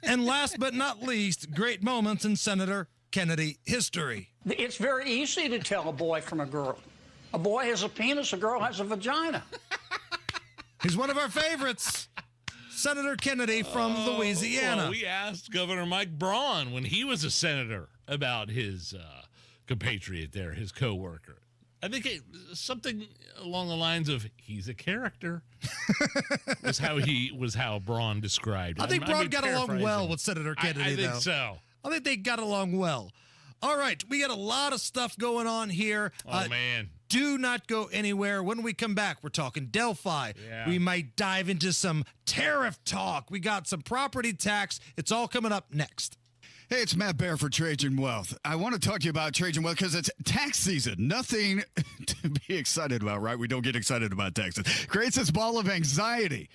And last but not least, great moments in Senator Kennedy history. It's very easy to tell a boy from a girl. A boy has a penis, a girl has a vagina. He's one of our favorites. Senator Kennedy from Louisiana. Well, we asked Governor Mike Braun when he was a senator about his compatriot there, his co-worker. I think something along the lines of "he's a character" was how Braun described it. I think Braun got along well with Senator Kennedy. I think so. I think they got along well. All right, we got a lot of stuff going on here. Oh man. Do not go anywhere. When we come back, we're talking Delphi. Yeah. We might dive into some tariff talk. We got some property tax. It's all coming up next. Hey, it's Matt Bear for Trajan Wealth. I want to talk to you about Trajan Wealth because it's tax season. Nothing to be excited about, right? We don't get excited about taxes. Creates this ball of anxiety.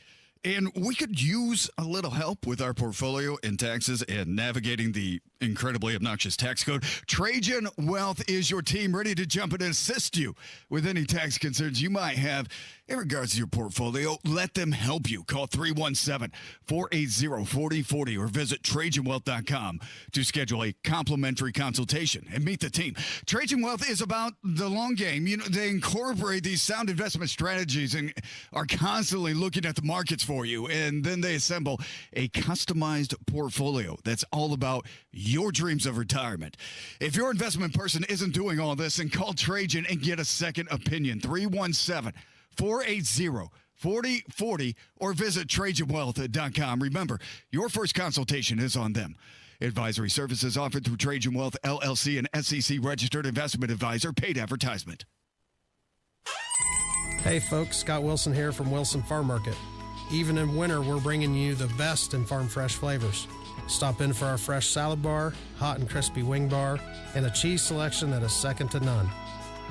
And we could use a little help with our portfolio in taxes and navigating the incredibly obnoxious tax code. Trajan Wealth is your team, ready to jump in and assist you with any tax concerns you might have in regards to your portfolio. Let them help you. Call 317-480-4040 or visit TrajanWealth.com to schedule a complimentary consultation and meet the team. Trajan Wealth is about the long game. You know, they incorporate these sound investment strategies and are constantly looking at the markets for you, and then they assemble a customized portfolio that's all about your dreams of retirement. If your investment person isn't doing all this, then call Trajan and get a second opinion. 317-480-4040 or visit TrajanWealth.com. Remember, your first consultation is on them. Advisory services offered through Trajan Wealth, LLC, an SEC-registered investment advisor. Paid advertisement. Hey, folks. Scott Wilson here from Wilson Farm Market. Even in winter, we're bringing you the best in farm fresh flavors. Stop in for our fresh salad bar, hot and crispy wing bar, and a cheese selection that is second to none.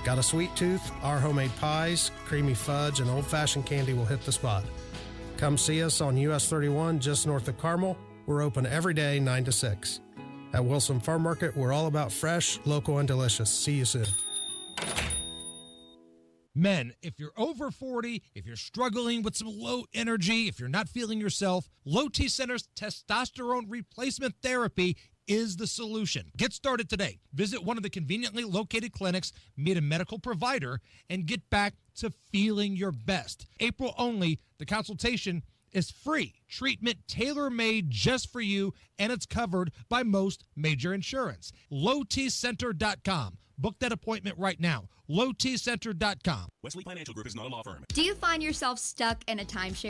Got a sweet tooth? Our homemade pies, creamy fudge, and old-fashioned candy will hit the spot. Come see us on US 31 just north of Carmel. We're open every day 9 to 6. At Wilson Farm Market, we're all about fresh, local, and delicious. See you soon. Men, if you're over 40, if you're struggling with some low energy, if you're not feeling yourself, Low T Center's testosterone replacement therapy is the solution. Get started today. Visit one of the conveniently located clinics, meet a medical provider, and get back to feeling your best. April only, the consultation is free. Treatment tailor-made just for you, and it's covered by most major insurance. LowTCenter.com. Book that appointment right now. LowTCenter.com. Wesley Financial Group is not a law firm. Do you find yourself stuck in a timeshare?